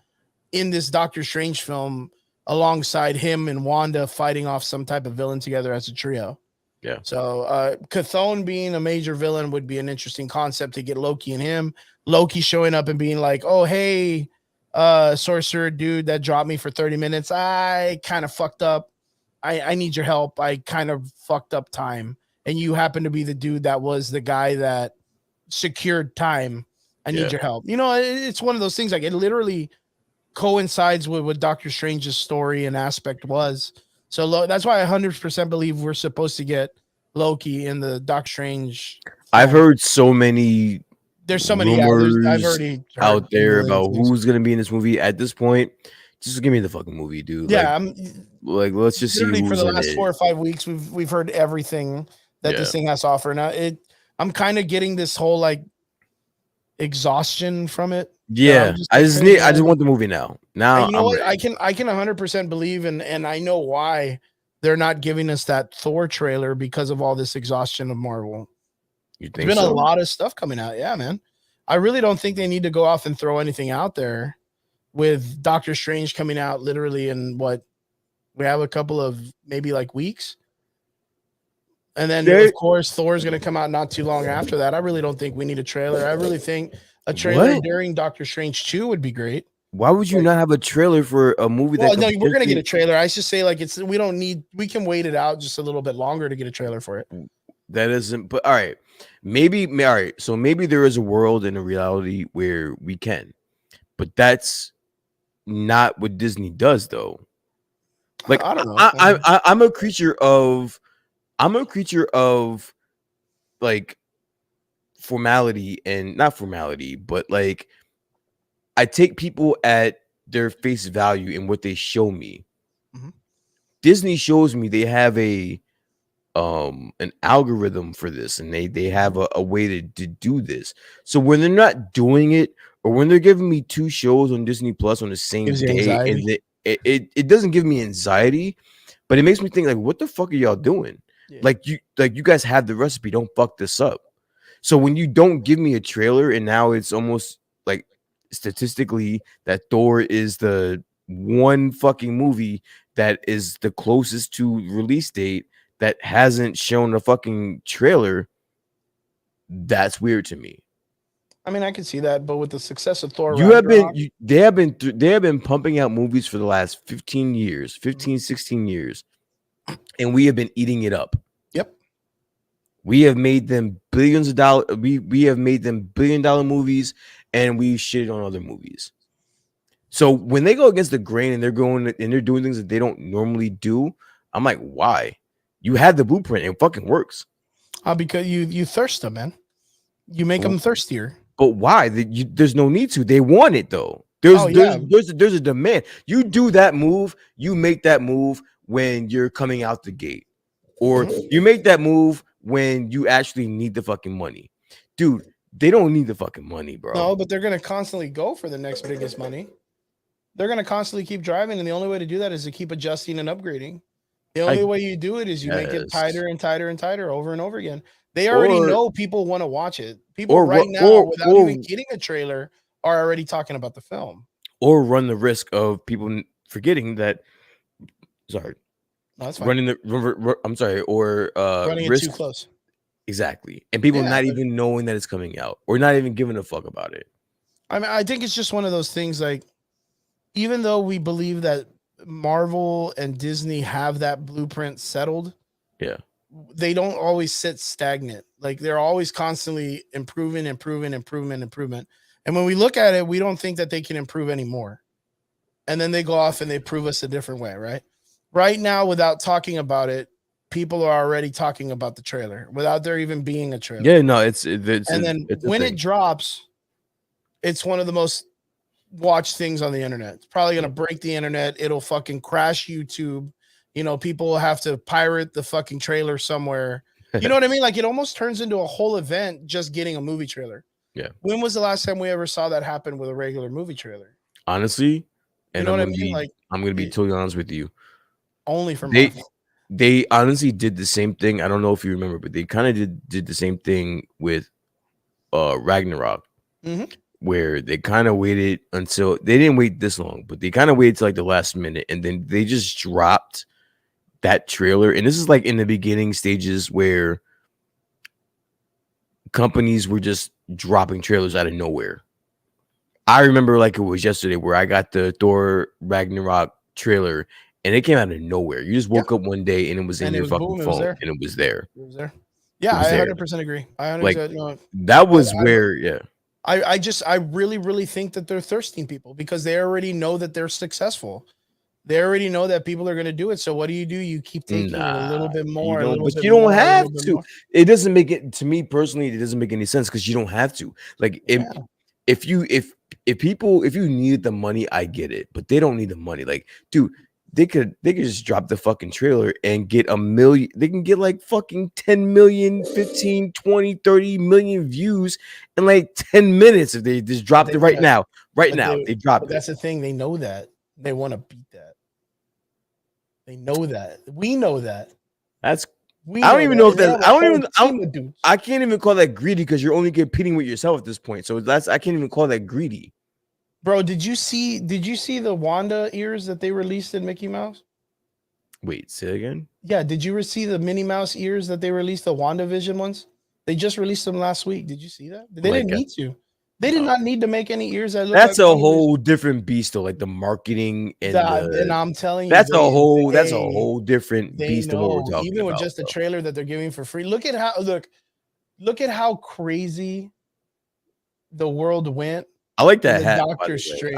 in this Doctor Strange film alongside him and Wanda fighting off some type of villain together as a trio. Yeah. So Chthon being a major villain would be an interesting concept to get Loki and him. Loki showing up and being like, oh, hey, sorcerer dude that dropped me for 30 minutes. I kind of fucked up. I need your help. I kind of fucked up time. And you happen to be the dude that was the guy that secured time. I need your help. It's one of those things like it literally coincides with what Doctor Strange's story and aspect was. So that's why I 100% believe we're supposed to get Loki in the Doctor Strange film. I've heard so many. There's so many rumors I've already heard out there about who's gonna be in this movie. At this point, just give me the fucking movie, dude. Yeah, let's just see. Who's for the last 4 or 5 weeks, we've heard everything that this thing has to offer. Now I'm kind of getting this whole like exhaustion from it. Yeah, I just want the movie now. Now you know what? I can 100% believe and I know why they're not giving us that Thor trailer because of all this exhaustion of Marvel. You think There's been a lot of stuff coming out. Yeah, man. I really don't think they need to go off and throw anything out there with Doctor Strange coming out literally in what we have a couple of maybe like weeks. And then of course Thor is going to come out not too long after that. I really don't think we need a trailer. I really think a trailer during Doctor Strange 2 would be great. Why would you not have a trailer for a movie we're going to get a trailer. I should say like we can wait it out just a little bit longer to get a trailer for it. That isn't, but all right. All right. So maybe there is a world and a reality where we can, but that's not what Disney does though. Like I don't know. I'm a creature of like formality, and not formality, but like I take people at their face value in what they show me. Disney shows me they have an algorithm for this, and they have a way to do this. So when they're not doing it, or when they're giving me 2 shows on Disney Plus on the same day, and it doesn't give me anxiety, but it makes me think like, what the fuck are y'all doing? Yeah. Like you guys have the recipe, don't fuck this up. So when you don't give me a trailer, and now it's almost like statistically that Thor is the one fucking movie that is the closest to release date that hasn't shown a fucking trailer, That's weird to me. I mean, I can see that, but with the success of Thor, They have been pumping out movies for the last 15 years, 15, 16 years, and we have been eating it up. Yep. We have made them billions of dollars. We have made them $1 billion movies, and we shitted on other movies. So when they go against the grain and they're doing things that they don't normally do, I'm like, why? You had the blueprint, it fucking works. Because you thirst them, man. You make them thirstier. But why? There's no need to. They want it though. There's a demand. You do that move. You make that move when you're coming out the gate, or you make that move when you actually need the fucking money, dude. They don't need the fucking money, bro. No, but they're gonna constantly go for the next biggest money. They're gonna constantly keep driving, and the only way to do that is to keep adjusting and upgrading. The only way you do it is you make it tighter and tighter and tighter over and over again. They already know people want to watch it. People now, without even getting a trailer, are already talking about the film. Or run the risk of people forgetting that. Sorry, no, that's fine. Running the. I'm sorry, or running it too close. Exactly, and people not even knowing that it's coming out, or not even giving a fuck about it. I mean, I think it's just one of those things. Like, even though we believe that Marvel and Disney have that blueprint settled, they don't always sit stagnant. Like, they're always constantly improving. And when we look at it, we don't think that they can improve anymore. And then they go off and they prove us a different way, right? Right now, without talking about it, people are already talking about the trailer without there even being a trailer. Yeah, no, it's when it drops, it's one of the most watched things on the internet. It's probably going to break the internet. It'll fucking crash YouTube. You know, people will have to pirate the fucking trailer somewhere. You know what I mean? Like, it almost turns into a whole event just getting a movie trailer. Yeah. When was the last time we ever saw that happen with a regular movie trailer? Honestly, and you know what I mean? Like, I'm going to be totally honest with you. Only for Marvel. They honestly did the same thing. I don't know if you remember, but they kind of did the same thing with Ragnarok, where they kind of waited until they didn't wait this long, but they kind of waited till like the last minute, and then they just dropped that trailer. And this is like in the beginning stages where companies were just dropping trailers out of nowhere. I remember like it was yesterday where I got the Thor Ragnarok trailer. And it came out of nowhere. You just woke up one day and it was in your fucking phone, and it was there. It was there. Yeah, I 100% agree. I 100%. Like, that was where, I really, really think that they're thirsting people because they already know that they're successful. They already know that people are going to do it. So what do? You keep taking it a little bit more. But you don't have to. It doesn't make it, to me personally, it doesn't make any sense because you don't have to. Like, if you needed the money, I get it, but they don't need the money. Like, dude. They could just drop the fucking trailer and get 1 million. They can get like fucking 10 million, 15, 20, 30 million views in like 10 minutes if they just dropped it right now. They dropped it. That's the thing. They know that. They want to beat that. They know that. We know that. I don't even know if that. I can't even call that greedy because you're only competing with yourself at this point. So I can't even call that greedy. Bro, did you see the Wanda ears that they released in Mickey Mouse? Wait, say again? Yeah, did you see the Minnie Mouse ears that they released, the WandaVision ones? They just released them last week. Did you see that? They didn't need to. They did not need to make any ears that look That's like a whole different beast though, like the marketing and I'm telling you, that's a whole different beast of what we're talking about. Even with just the trailer that they're giving for free. Look at how crazy the world went. I like that hat. Doctor Strange.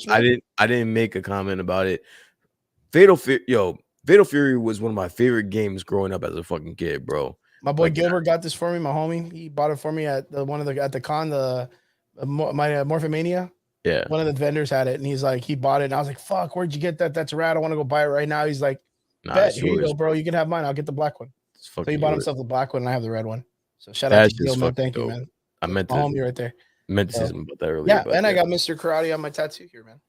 I didn't make a comment about it. Fatal Fury was one of my favorite games growing up as a fucking kid, bro. My boy Gilbert got this for me, my homie. He bought it for me at the con, my Morphomania. Yeah. One of the vendors had it, and he's like, he bought it, and I was like, fuck, where'd you get that? That's rad. I want to go buy it right now. He's like, bet, here you go, bro. You can have mine. I'll get the black one. So he bought himself the black one, and I have the red one. So shout out to Gil, man. Thank you, man. I meant my homie right there. Meant to say something about that earlier. Yeah, and I got Mr. Karate on my tattoo here, man.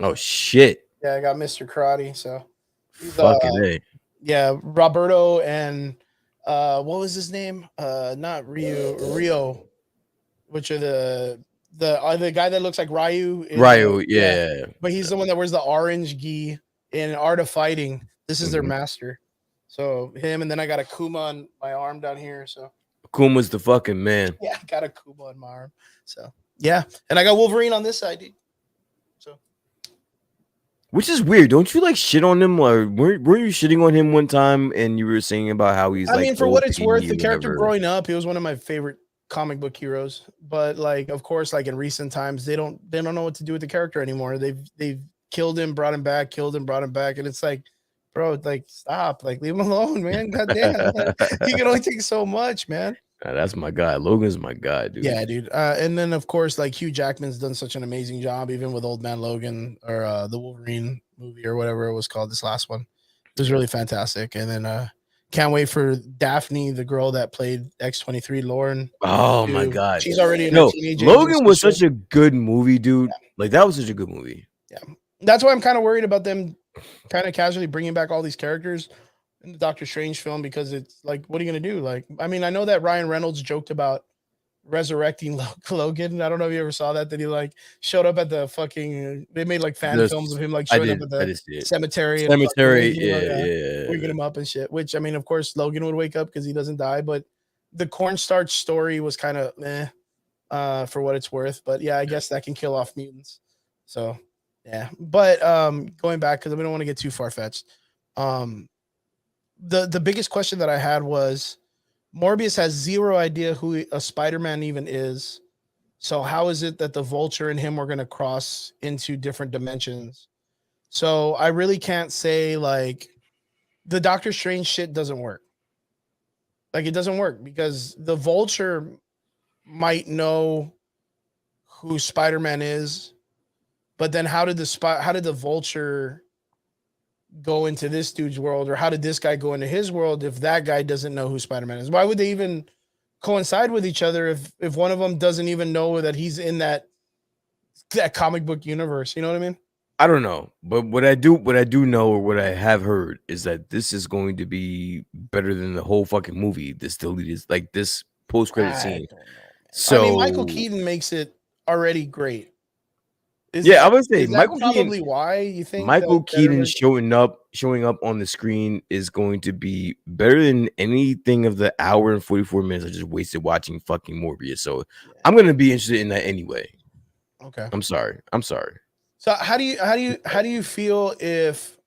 Oh shit. Yeah, I got Mr. Karate. So fucking A. Yeah, Roberto and what was his name? Not Rio, which are the guy that looks like Ryu. Yeah. But he's the one that wears the orange gi in Art of Fighting. This is their master. So him, and then I got a Kuma on my arm down here. So Kuma's the fucking man. Yeah, I got a Kuma on my arm. So yeah, and I got Wolverine on this side, dude. So, which is weird. Don't you like shit on him? Or were you shitting on him one time and you were saying about how he's I like mean, for what it's OP worth, or the character whatever? growing up, he was one of my favorite comic book heroes. But like, of course, like in recent times, they don't know what to do with the character anymore. They've killed him, brought him back, killed him, brought him back, and it's like, bro, like stop, like leave him alone, man. God damn, he can only take so much, man. That's my guy. Logan's my guy, dude. Yeah, dude. And then of course, like Hugh Jackman's done such an amazing job, even with Old Man Logan or the Wolverine movie or whatever it was called. This last one, it was really fantastic. And then can't wait for Daphne, the girl that played X-23, Lauren. Oh my god, she's already in her no. teenage Logan was sister. such a good movie, dude. Yeah. Like that was such a good movie. Yeah, that's why I'm kind of worried about them, kind of casually bringing back all these characters in the Doctor Strange film, because it's like, what are you gonna do? Like, I mean, I know that Ryan Reynolds joked about resurrecting Logan. I don't know if you ever saw that he like showed up at the fucking, they made like fan films of him like showing up at the cemetery and waking him up and shit, which I mean, of course Logan would wake up because he doesn't die, but the cornstarch story was kind of for what it's worth. But yeah, I guess that can kill off mutants. So yeah, but going back, because we don't want to get too far-fetched, the biggest question that I had was, Morbius has zero idea who a Spider-Man even is. So how is it that the Vulture and him are going to cross into different dimensions? So I really can't say, like, the Doctor Strange shit doesn't work. Like, it doesn't work because the Vulture might know who Spider-Man is, but then how did the Vulture go into this dude's world, or how did this guy go into his world if that guy doesn't know who Spider-Man is? Why would they even coincide with each other if one of them doesn't even know that he's in that comic book universe? You know what I mean? I don't know, but what I do know, or what I have heard, is that this is going to be better than the whole fucking movie. This deleted, like this post-credit scene. So I mean, Michael Keaton makes it already great. I would say Michael probably Keaton, why you think Michael Keaton showing up on the screen is going to be better than anything of the hour and 44 minutes I just wasted watching fucking Morbius. So I'm gonna be interested in that anyway. Okay. I'm sorry. So how do you feel if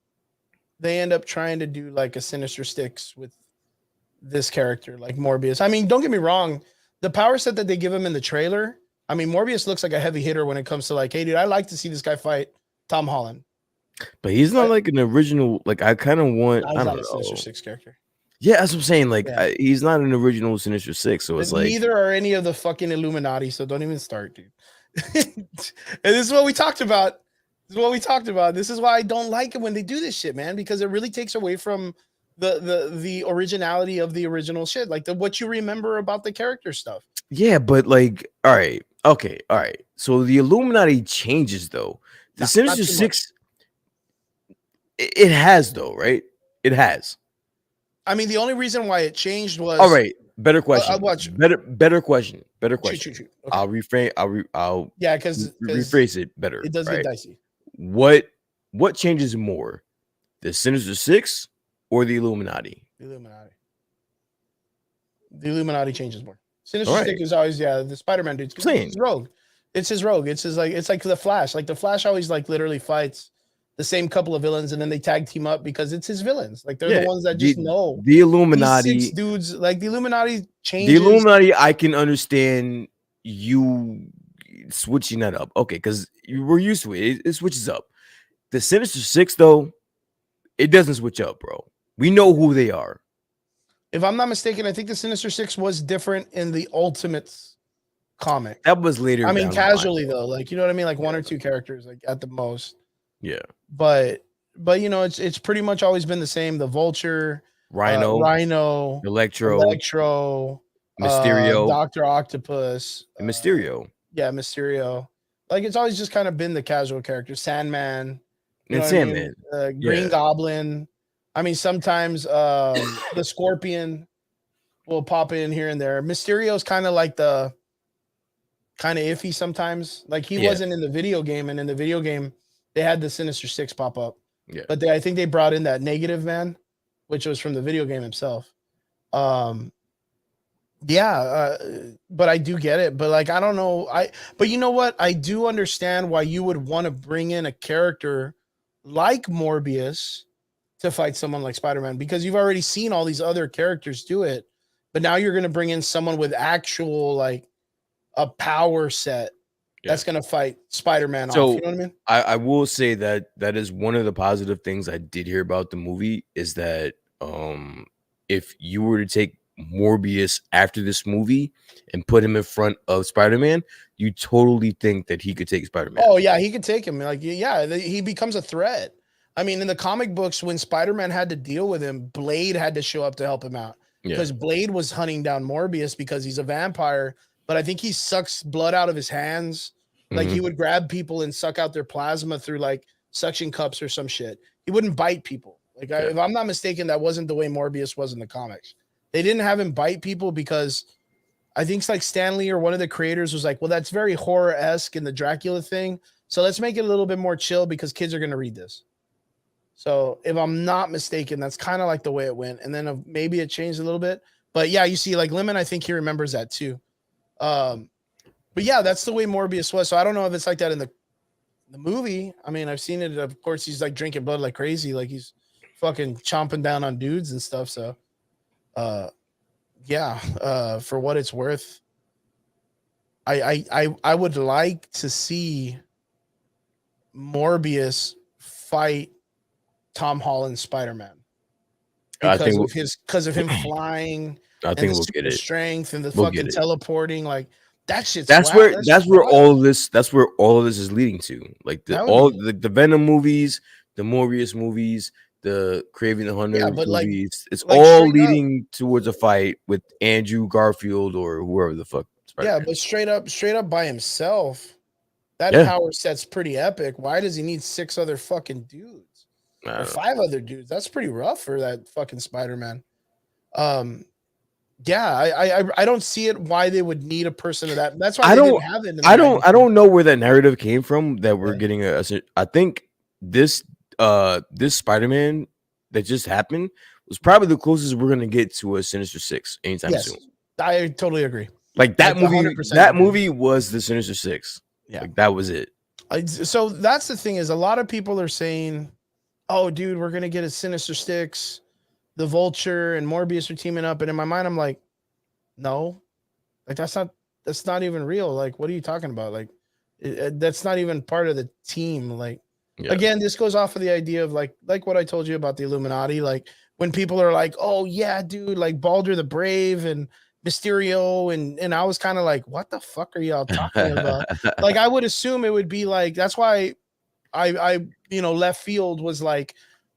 they end up trying to do like a Sinister Six with this character, like Morbius? I mean, don't get me wrong, the power set that they give him in the trailer, I mean, Morbius looks like a heavy hitter when it comes to like, hey, dude, I like to see this guy fight Tom Holland. But he's not like an original. Like I kind of want. I don't know. Sinister Six character. Yeah, that's what I'm saying. Like he's not an original Sinister Six, so it's like neither are any of the fucking Illuminati. So don't even start, dude. And this is what we talked about. This is why I don't like it when they do this shit, man, because it really takes away from the originality of the original shit, like what you remember about the character stuff. Yeah, but like, all right. Okay, all right. So the Illuminati changes though. The Sinister Six, it has though, right? It has. I mean, the only reason why it changed was all right. Better question. Better question. Okay. I'll reframe. I'll because rephrase it better. It does get dicey. What changes more, the Sinister Six or the Illuminati? The Illuminati changes more. Sinister Six is always the Spider-Man dude. It's rogue. It's his rogue. It's like the Flash. Like the Flash always like literally fights the same couple of villains and then they tag team up because it's his villains. Like they're the ones that just know. The Illuminati, these 6 dudes, like the Illuminati changes. The Illuminati, I can understand you switching that up. Okay, because we're used to it. It switches up. The Sinister Six, though, it doesn't switch up, bro. We know who they are. If I'm not mistaken, I think the Sinister Six was different in the Ultimates comic. That was later. I mean, casually though, like you know what I mean, like 1 or 2 characters, like at the most. Yeah. But you know, it's pretty much always been the same. The Vulture, Rhino, Electro, Mysterio, Dr. Octopus, and Mysterio. Mysterio. Like it's always just kind of been the casual characters. Sandman. And Sandman. Green Goblin. I mean, sometimes the Scorpion will pop in here and there. Mysterio's kind of like the kind of iffy sometimes. Like he wasn't in the video game, and in the video game they had the Sinister Six pop up. Yeah. But I think they brought in that Negative Man, which was from the video game himself. Yeah, but I do get it. But like, I don't know. But you know what? I do understand why you would want to bring in a character like Morbius to fight someone like Spider-Man, because you've already seen all these other characters do it. But now you're going to bring in someone with actual like a power set that's going to fight Spider-Man off. You So know what I mean? I will say that that is one of the positive things I did hear about the movie is that if you were to take Morbius after this movie and put him in front of Spider-Man, you totally think that he could take Spider-Man. Oh yeah, he could take him. Like yeah, he becomes a threat. I mean, in the comic books, when Spider-Man had to deal with him, Blade had to show up to help him out because Blade was hunting down Morbius because he's a vampire. But I think he sucks blood out of his hands. Like he would grab people and suck out their plasma through like suction cups or some shit. He wouldn't bite people. Like if I'm not mistaken, that wasn't the way Morbius was in the comics. They didn't have him bite people because I think it's like Stanley or one of the creators was like, well, that's very horror-esque in the Dracula thing. So let's make it a little bit more chill because kids are going to read this. So if I'm not mistaken, that's kind of like the way it went. And then maybe it changed a little bit. But yeah, you see, like Lemon, I think he remembers that too. But yeah, that's the way Morbius was. So I don't know if it's like that in the movie. I mean, I've seen it. Of course, he's like drinking blood like crazy. Like he's fucking chomping down on dudes and stuff. So yeah, for what it's worth, I would like to see Morbius fight Tom Holland's Spider-Man because of him flying. I think we'll get it. Strength and the fucking teleporting, like that shit's that's where all of this is leading to. Like the Venom movies, the Morbius movies, the Craven the Hunter movies. It's all leading towards a fight with Andrew Garfield or whoever the fuck. Yeah, but straight up by himself, that power set's pretty epic. Why does he need 6 other fucking dudes or 5 other dudes? That's pretty rough for that fucking Spider-Man. Yeah, I don't see it why they would need a person of that. That's why they didn't have it. I don't know where that narrative came from that we're getting I think this Spider-Man that just happened was probably the closest we're gonna get to a Sinister Six anytime soon. I totally agree. Like that movie was the Sinister Six. Yeah, like that was it. So that's the thing is a lot of people are saying, "Oh, dude, we're gonna get a Sinister Six." The Vulture and Morbius are teaming up, and in my mind, I'm like, no, like that's not even real. Like, what are you talking about? Like, that's not even part of the team. Like, again, this goes off of the idea of like what I told you about the Illuminati. Like, when people are like, oh yeah, dude, like Baldur the Brave and Mysterio, and I was kind of like, what the fuck are y'all talking about? Like, I would assume it would be like that's why I left field was like.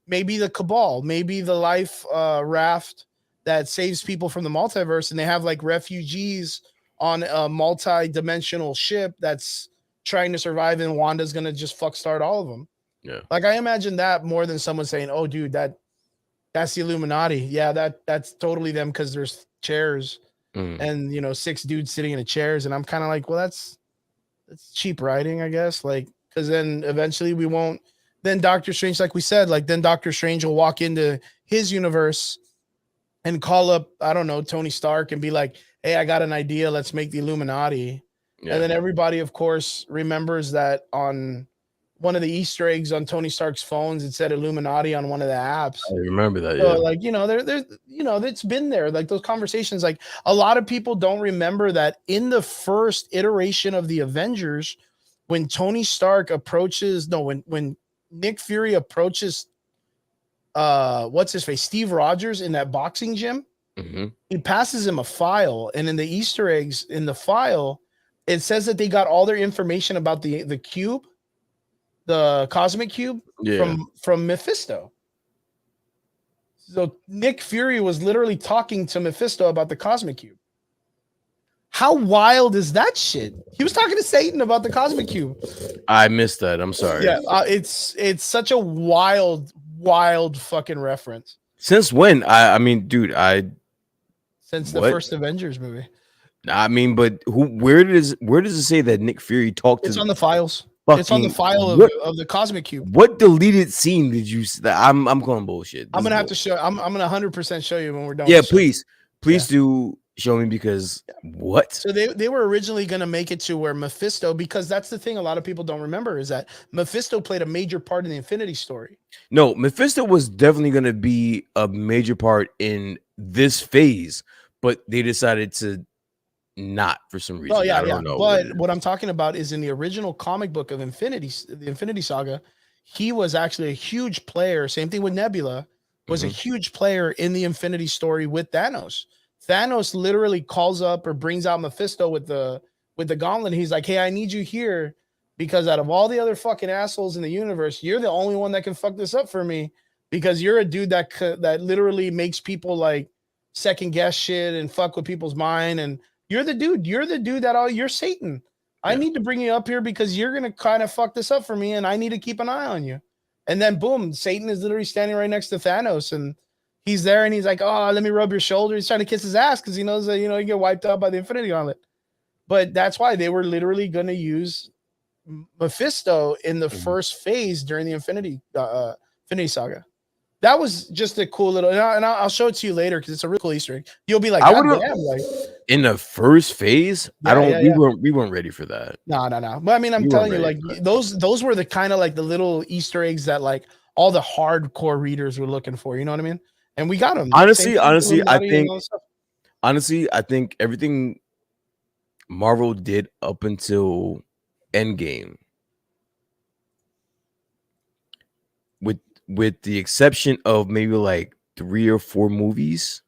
Maybe the Cabal, maybe the life raft that saves people from the multiverse, and they have like refugees on a multi-dimensional ship that's trying to survive, and Wanda's gonna just fuck start all of them. Yeah, like I imagine that more than someone saying, "Oh, dude, that's the Illuminati." Yeah, that's totally them because there's chairs and 6 dudes sitting in the chairs, and I'm kind of like, well, that's cheap writing, I guess. Like, because then eventually we won't. Then Doctor Strange, like we said, like then Doctor Strange will walk into his universe and call up, I don't know, Tony Stark and be like, hey, I got an idea. Let's make the Illuminati. Yeah. And then everybody, of course, remembers that on one of the Easter eggs on Tony Stark's phones, it said Illuminati on one of the apps. I remember that. So, like, there's it's been there. Like those conversations, like a lot of people don't remember that in the first iteration of the Avengers, when Tony Stark when Nick Fury approaches what's his face, Steve Rogers in that boxing gym. He passes him a file, and in the Easter eggs in the file, it says that they got all their information about the cube, the cosmic cube from Mephisto. So Nick Fury was literally talking to Mephisto about the cosmic cube. How wild is that shit? He was talking to Satan about the cosmic cube. I missed that. I'm sorry. Yeah, it's such a wild fucking reference. Since when? I mean, dude, since the first Avengers movie. I mean, but where does it say that Nick Fury talked? It's on the files. It's on the file of the cosmic cube. What deleted scene did you? I'm calling bullshit. I'm gonna have to show. I'm gonna 100% show you when we're done. Yeah, please do Show me, because what? So they were originally going to make it to where Mephisto, because that's the thing a lot of people don't remember, is that Mephisto played a major part in the Infinity Story. No, Mephisto was definitely going to be a major part in this phase, but they decided to not for some reason. Oh yeah, I don't know. But what I'm talking about is in the original comic book of the Infinity Saga, he was actually a huge player. Same thing with Nebula, was a huge player in the Infinity Story with Thanos. Thanos literally calls up or brings out Mephisto with the gauntlet. He's like, "Hey, I need you here because out of all the other fucking assholes in the universe, you're the only one that can fuck this up for me because you're a dude that literally makes people like second guess shit and fuck with people's mind and." You're the dude that you're Satan. I need to bring you up here because you're going to kind of fuck this up for me and I need to keep an eye on you. And then boom, Satan is literally standing right next to Thanos and he's there and he's like, "Oh, let me rub your shoulder." He's trying to kiss his ass because he knows that, you get wiped out by the Infinity Gauntlet. But that's why they were literally going to use Mephisto in the first phase during the Infinity Saga. That was just a cool little, and I'll show it to you later because it's a really cool Easter egg. You'll be like, "God damn, like in the first phase." We weren't ready for that. No. But I mean, I'm telling you, like those were the kind of like the little Easter eggs that like all the hardcore readers were looking for. You know what I mean? And we got them. Honestly, I think everything Marvel did up until Endgame, with the exception of maybe like 3 or 4 movies,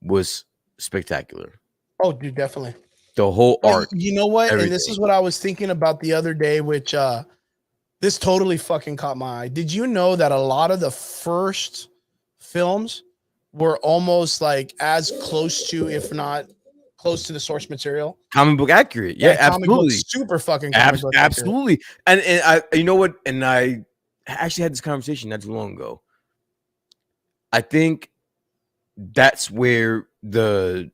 was spectacular. Oh, dude, definitely. The whole arc. You know what? Everything. And this is what I was thinking about the other day, which this totally fucking caught my eye. Did you know that a lot of the first films were almost like as close to, if not close to, the source material? Comic book accurate. Yeah, absolutely. Super fucking absolutely. And I, you know what? And I actually had this conversation not too long ago. I think that's where the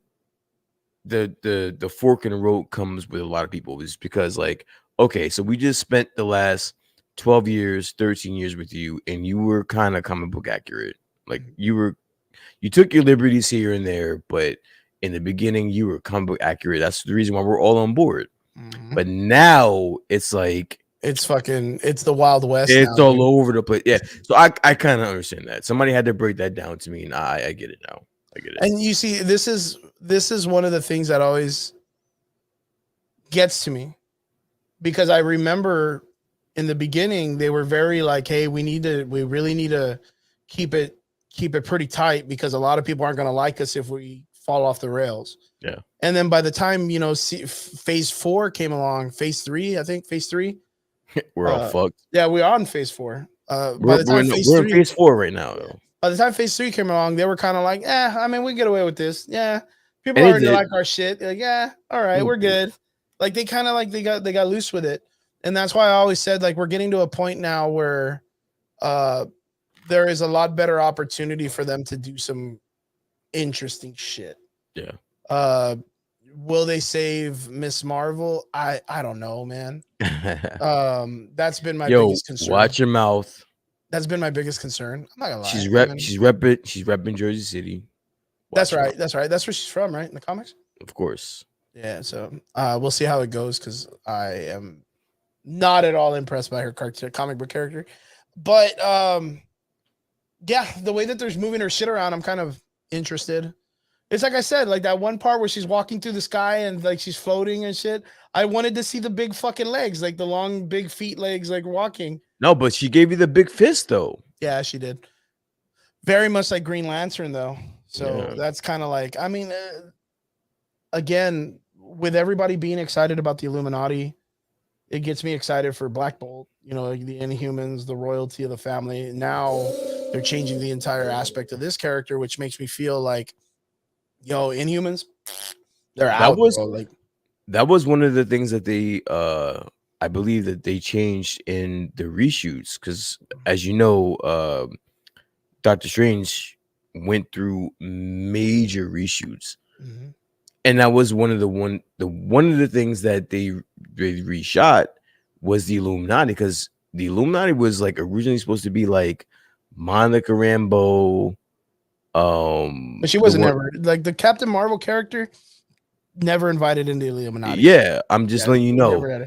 fork in the road comes with a lot of people, is because like, okay, so we just spent the last 12 years, 13 years with you, and you were kind of comic book accurate. Like you took your liberties here and there, but in the beginning you were comic book accurate. That's the reason why we're all on board. But now it's like, it's the Wild West. It's all over the place. Yeah. So I kind of understand that. Somebody had to break that down to me, and I get it now. I get it. And you see, this is one of the things that always gets to me, because I remember in the beginning they were very like, "Hey, we really need to keep it pretty tight because a lot of people aren't going to like us if we fall off the rails." Yeah. And then by the time phase 4 came along, phase 3, we're all fucked. Yeah, we are on phase 4. We're in phase 4 right now, though. By the time phase 3 came along, they were kind of like, I mean, we get away with this. Yeah. People already like our shit. They're like, yeah, all right, we're good. Like they kind of like they got loose with it. And that's why I always said, like, we're getting to a point now where there is a lot better opportunity for them to do some interesting shit. Yeah. Will they save Miss Marvel? I don't know, man. That's been my biggest concern. Watch your mouth. That's been my biggest concern. I'm not gonna lie. She's repping Jersey City. That's right. That's where she's from, right? In the comics? Of course. Yeah, so we'll see how it goes, because I am not at all impressed by her comic book character. But yeah, the way that there's moving her shit around, I'm kind of interested. It's like I said, like that one part where she's walking through the sky and like she's floating and shit. I wanted to see the big fucking legs, like the long, big feet legs, like walking. No, but she gave you the big fist, though. Yeah, she did. Very much like Green Lantern, though. So that's kind of like, I mean, again, with everybody being excited about the Illuminati, it gets me excited for Black Bolt, the Inhumans, the royalty of the family. Now they're changing the entire aspect of this character, which makes me feel like, Inhumans, they're out. That was one of the things that they, I believe that they changed in the reshoots, because as you know, Doctor Strange went through major reshoots, and that was one of the things that they reshot was the Illuminati, because the Illuminati was like originally supposed to be like Monica Rambeau, But she wasn't never like the Captain Marvel character. Never invited into the Illuminati. Yeah, I'm just letting you know.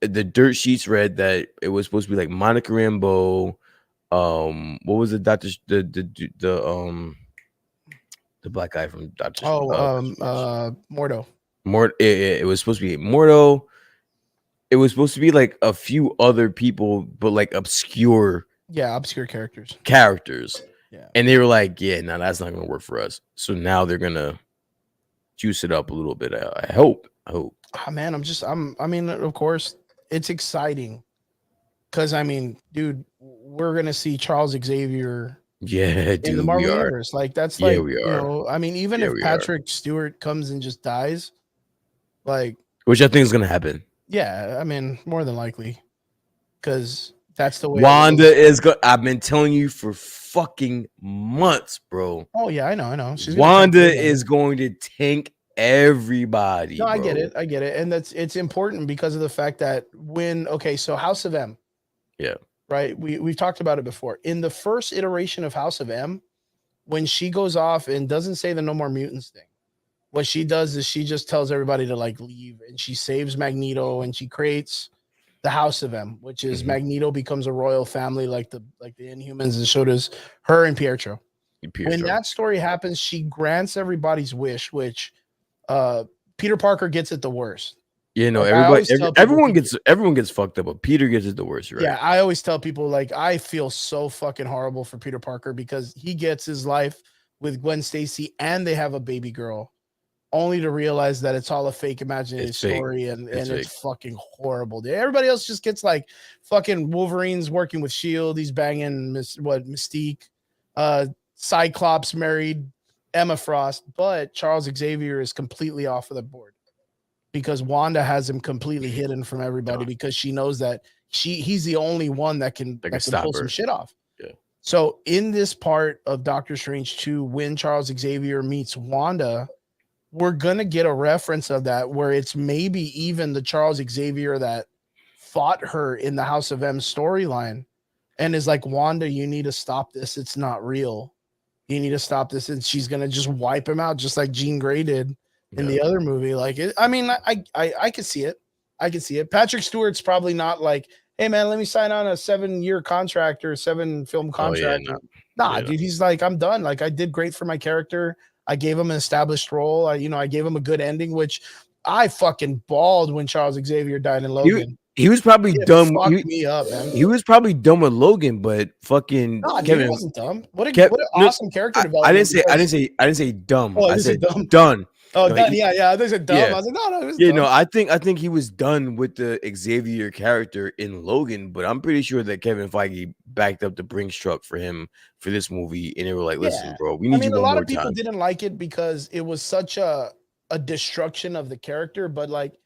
The dirt sheets read that it was supposed to be like Monica Rambeau. What was the Doctor? The black guy from Doctor. Mordo. It was supposed to be Mordo. It was supposed to be like a few other people, but like obscure. Yeah, obscure characters. Yeah, and they were like, "Yeah, no, that's not gonna work for us." So now they're gonna juice it up a little bit. I hope. Oh man, I mean, of course, it's exciting because I mean, dude, we're gonna see Charles Xavier. Yeah, dude, in the Marvel universe. Like that's yeah, like we are. You know, I mean, even if Patrick Stewart comes and just dies, like which I think is gonna happen. Yeah, I mean, more than likely, because that's the way. Wanda is good. I've been telling you for fucking months, bro. Oh yeah, I know. Wanda is going to tank everybody. No, bro. I get it, and it's important because of the fact that so House of M. Yeah. Right. We've talked about it before. In the first iteration of House of M, when she goes off and doesn't say the no more mutants thing, what she does is she just tells everybody to like leave, and she saves Magneto, and she creates the House of M, which is Magneto becomes a royal family like the Inhumans, and so does her and Pietro. When that story happens, she grants everybody's wish, which Peter Parker gets it the worst. Yeah, no, like everyone gets fucked up, but Peter gets it the worst, right? Yeah, I always tell people like I feel so fucking horrible for Peter Parker because he gets his life with Gwen Stacy and they have a baby girl, only to realize that it's all a fake imaginary story and it's fucking horrible. Everybody else just gets like fucking Wolverine's working with S.H.I.E.L.D. He's banging Mystique, Cyclops married Emma Frost, but Charles Xavier is completely off of the board because Wanda has him completely hidden from everybody because she knows that he's the only one that can pull some shit off. Yeah. So in this part of Doctor Strange 2, when Charles Xavier meets Wanda, we're going to get a reference of that where it's maybe even the Charles Xavier that fought her in the House of M storyline and is like, Wanda, you need to stop this. It's not real. You need to stop this. And she's going to just wipe him out just like Jean Grey did in the other movie. Like, I could see it. I can see it. Patrick Stewart's probably not like, hey man, let me sign on a 7-year contract or 7-film contract. Dude, he's like, I'm done. Like I did great for my character. I gave him an established role. I gave him a good ending, which I fucking bawled when Charles Xavier died in Logan. He was probably dumb. Me up, man. He was probably dumb with Logan, but fucking Kevin, he wasn't dumb. What an awesome character development. I didn't say dumb. Oh, I said dumb. done. Oh, done. Yeah. I said dumb. I was like, no, it was dumb. No, I think he was done with the Xavier character in Logan, but I'm pretty sure that Kevin Feige backed up the Brinks truck for him for this movie, and they were like, "Listen, bro, we need you one more time." A lot of people didn't like it because it was such a destruction of the character, but like,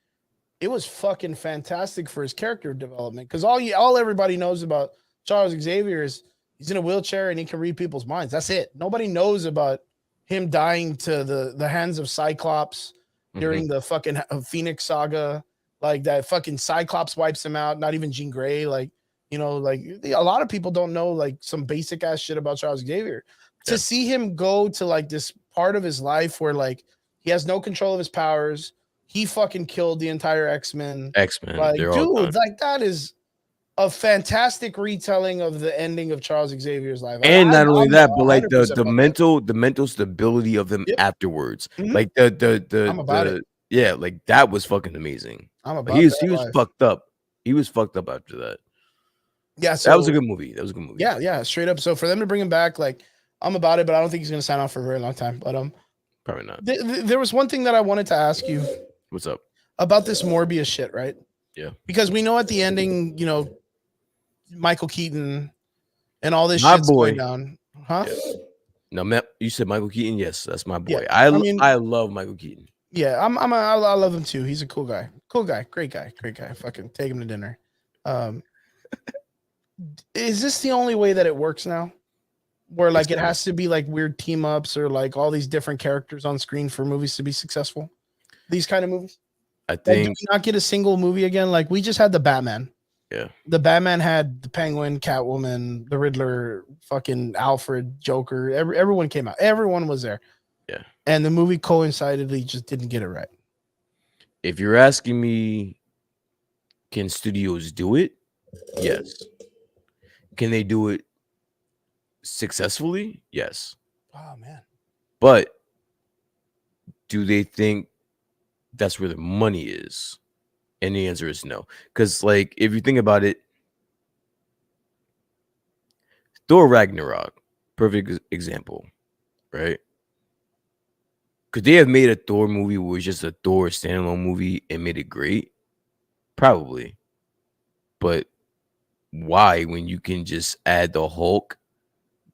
it was fucking fantastic for his character development because all everybody knows about Charles Xavier is he's in a wheelchair and he can read people's minds. That's it. Nobody knows about him dying to the hands of Cyclops during the fucking Phoenix saga, like that fucking Cyclops wipes him out. Not even Jean Grey, like a lot of people don't know like some basic ass shit about Charles Xavier. To see him go to like this part of his life where like he has no control of his powers, he fucking killed the entire X-Men. Like, dude, like that is a fantastic retelling of the ending of Charles Xavier's life. And not only that, but like the mental stability of him afterwards. Like the like that was fucking amazing. He was fucked up. He was fucked up after that. Yeah, so that was a good movie. Yeah, straight up. So for them to bring him back, like I'm about it, but I don't think he's gonna sign off for a very long time. But probably not. There was one thing that I wanted to ask you. What's up? About this Morbius shit, right? Yeah. Because we know at the ending, Michael Keaton and all this shit's going down. Huh? Yeah. No, you said Michael Keaton. Yes, that's my boy. Yeah. I love Michael Keaton. Yeah, I love him too. He's a cool guy. Great guy. Fucking take him to dinner. Is this the only way that it works now? Where like it has to be like weird team ups or like all these different characters on screen for movies to be successful? These kind of movies? I think do we not get a single movie again. Like we just had the Batman. Yeah. The Batman had the Penguin, Catwoman, the Riddler, fucking Alfred, Joker. Everyone came out. Everyone was there. Yeah. And the movie coincidentally just didn't get it right. If you're asking me, can studios do it? Yes. Can they do it successfully? Yes. Oh man. But do they think that's where the money is? And the answer is no. Because, like, if you think about it, Thor Ragnarok, perfect example, right? Could they have made a Thor movie where it's just a Thor standalone movie and made it great? Probably. But why when you can just add the Hulk,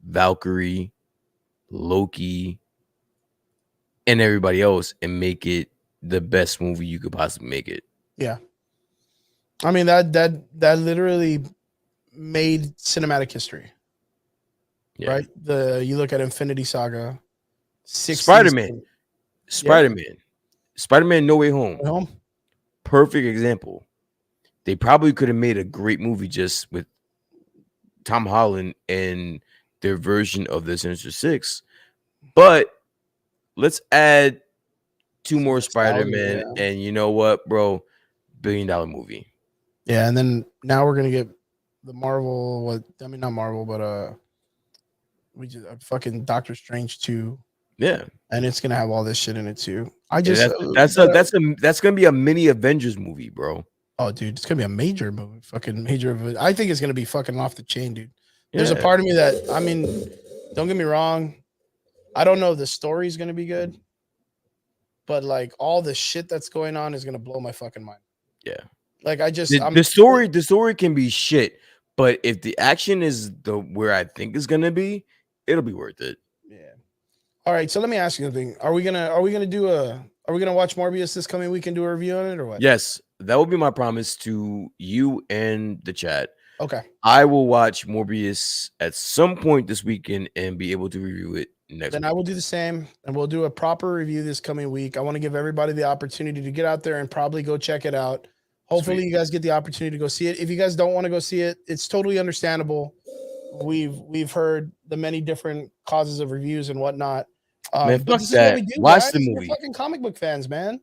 Valkyrie, Loki, and everybody else and make it the best movie you could possibly make it? Yeah. I mean that literally made cinematic history. Yeah. Right? You look at Infinity Saga, 60s, Spider-Man No Way Home. Perfect example. They probably could have made a great movie just with Tom Holland and their version of the Sinister Six. But let's add 2 more Spider-Man, and you know what, bro? $1 billion movie. Yeah, and then now we're gonna get the Marvel. Not Marvel, but we just fucking Doctor Strange 2. Yeah, and it's gonna have all this shit in it too. That's gonna be a mini Avengers movie, bro. Oh, dude, it's gonna be a major movie. Fucking major. I think it's gonna be fucking off the chain, dude. There's a part of me that, I mean, don't get me wrong. I don't know if the story's gonna be good, but like all the shit that's going on is gonna blow my fucking mind. Yeah. Like the story can be shit, but if the action is where I think it's gonna be, it'll be worth it. Yeah. All right, so let me ask you something. Are we gonna watch Morbius this coming week and do a review on it or what? Yes, that will be my promise to you and the chat. Okay. I will watch Morbius at some point this weekend and be able to review it next week. I will do the same, and we'll do a proper review this coming week. I want to give everybody the opportunity to get out there and probably go check it out. Hopefully, you guys get the opportunity to go see it. If you guys don't want to go see it, it's totally understandable. We've heard the many different causes of reviews and whatnot. Man, fuck that. Watch the movie. We're fucking comic book fans, man.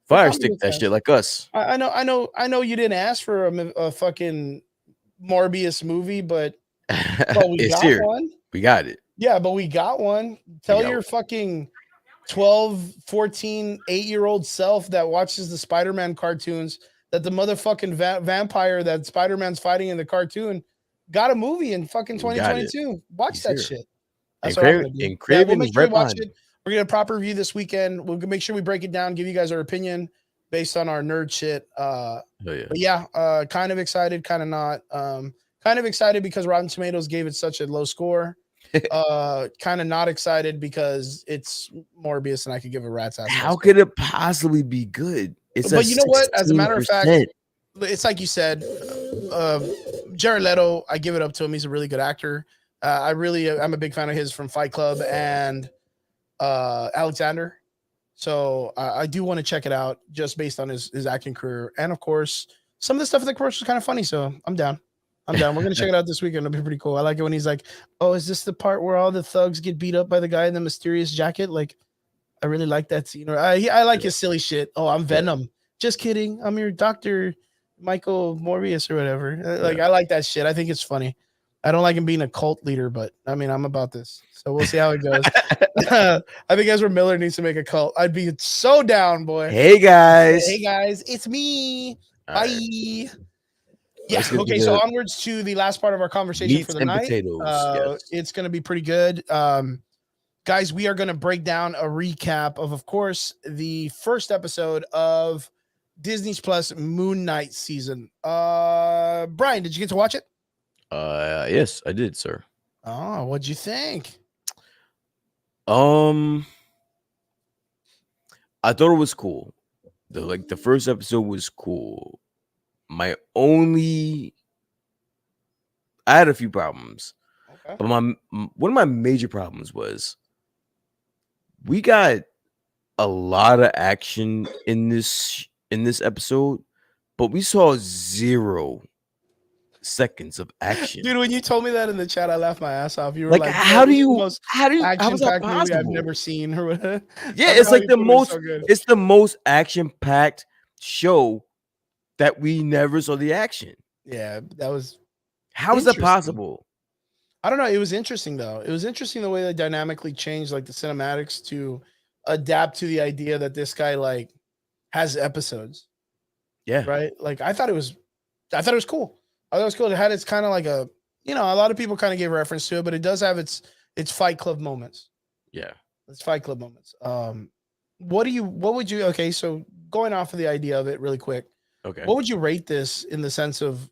Fire stick that shit like us. I know. You didn't ask for a fucking Morbius movie, but we got here. one. We got it. Yeah, but we got one. Tell your fucking 12, 14, 8-year-old self that watches the Spider-Man cartoons that the motherfucking vampire that Spider-Man's fighting in the cartoon got a movie in fucking 2022. Watch that shit. That's what I'm gonna do. We'll make sure we watch it. We're gonna proper review this weekend. We'll make sure we break it down, give you guys our opinion based on our nerd shit. But yeah, kind of excited, kind of not. Kind of excited because Rotten Tomatoes gave it such a low score. Kind of not excited because it's Morbius and I could give a rat's ass. How could it possibly be good? But you know what? As a matter of fact, it's like you said, Jared Leto, I give it up to him. He's a really good actor. I'm a big fan of his from Fight Club and Alexander. So I do want to check it out just based on his acting career. And of course, some of the stuff in the commercial is kind of funny. So I'm down. We're going to check it out this weekend. It'll be pretty cool. I like it when he's like, oh, is this the part where all the thugs get beat up by the guy in the mysterious jacket? Like, I really like that scene. Or I like his silly shit. Oh, I'm Venom. Just kidding. I'm your Dr. Michael Morbius or whatever. I like that shit. I think it's funny. I don't like him being a cult leader, but I mean, I'm about this. So we'll see how it goes. I think Ezra Miller needs to make a cult. I'd be so down, boy. Hey, guys. It's me. Bye. Right. Yeah. Okay. So onwards to the last part of our conversation for the night. Potatoes. It's going to be pretty good. Guys, we are going to break down a recap of course, the first episode of Disney's Plus Moon Knight season. Brian, did you get to watch it? Yes, I did, sir. Oh, what'd you think? I thought it was cool. The first episode was cool. I had a few problems, but one of my major problems was we got a lot of action in this episode, but we saw zero seconds of action. Dude, when you told me that in the chat, I laughed my ass off. You were Like, like, how do you, how is that action-packed movie I've possible? never seen. Or whatever. Yeah, it's like the most, it's the most action-packed show that we never saw the action. Yeah, that was. How is that possible? I don't know. It was interesting though. It was interesting the way they dynamically changed like the cinematics to adapt to the idea that this guy like has episodes. Yeah. Right. Like I thought it was cool. I thought it was cool. It had its kind of like a, a lot of people kind of gave reference to it, but it does have its Fight Club moments. Yeah. It's Fight Club moments. What would you, okay. So going off of the idea of it really quick. Okay. What would you rate this in the sense of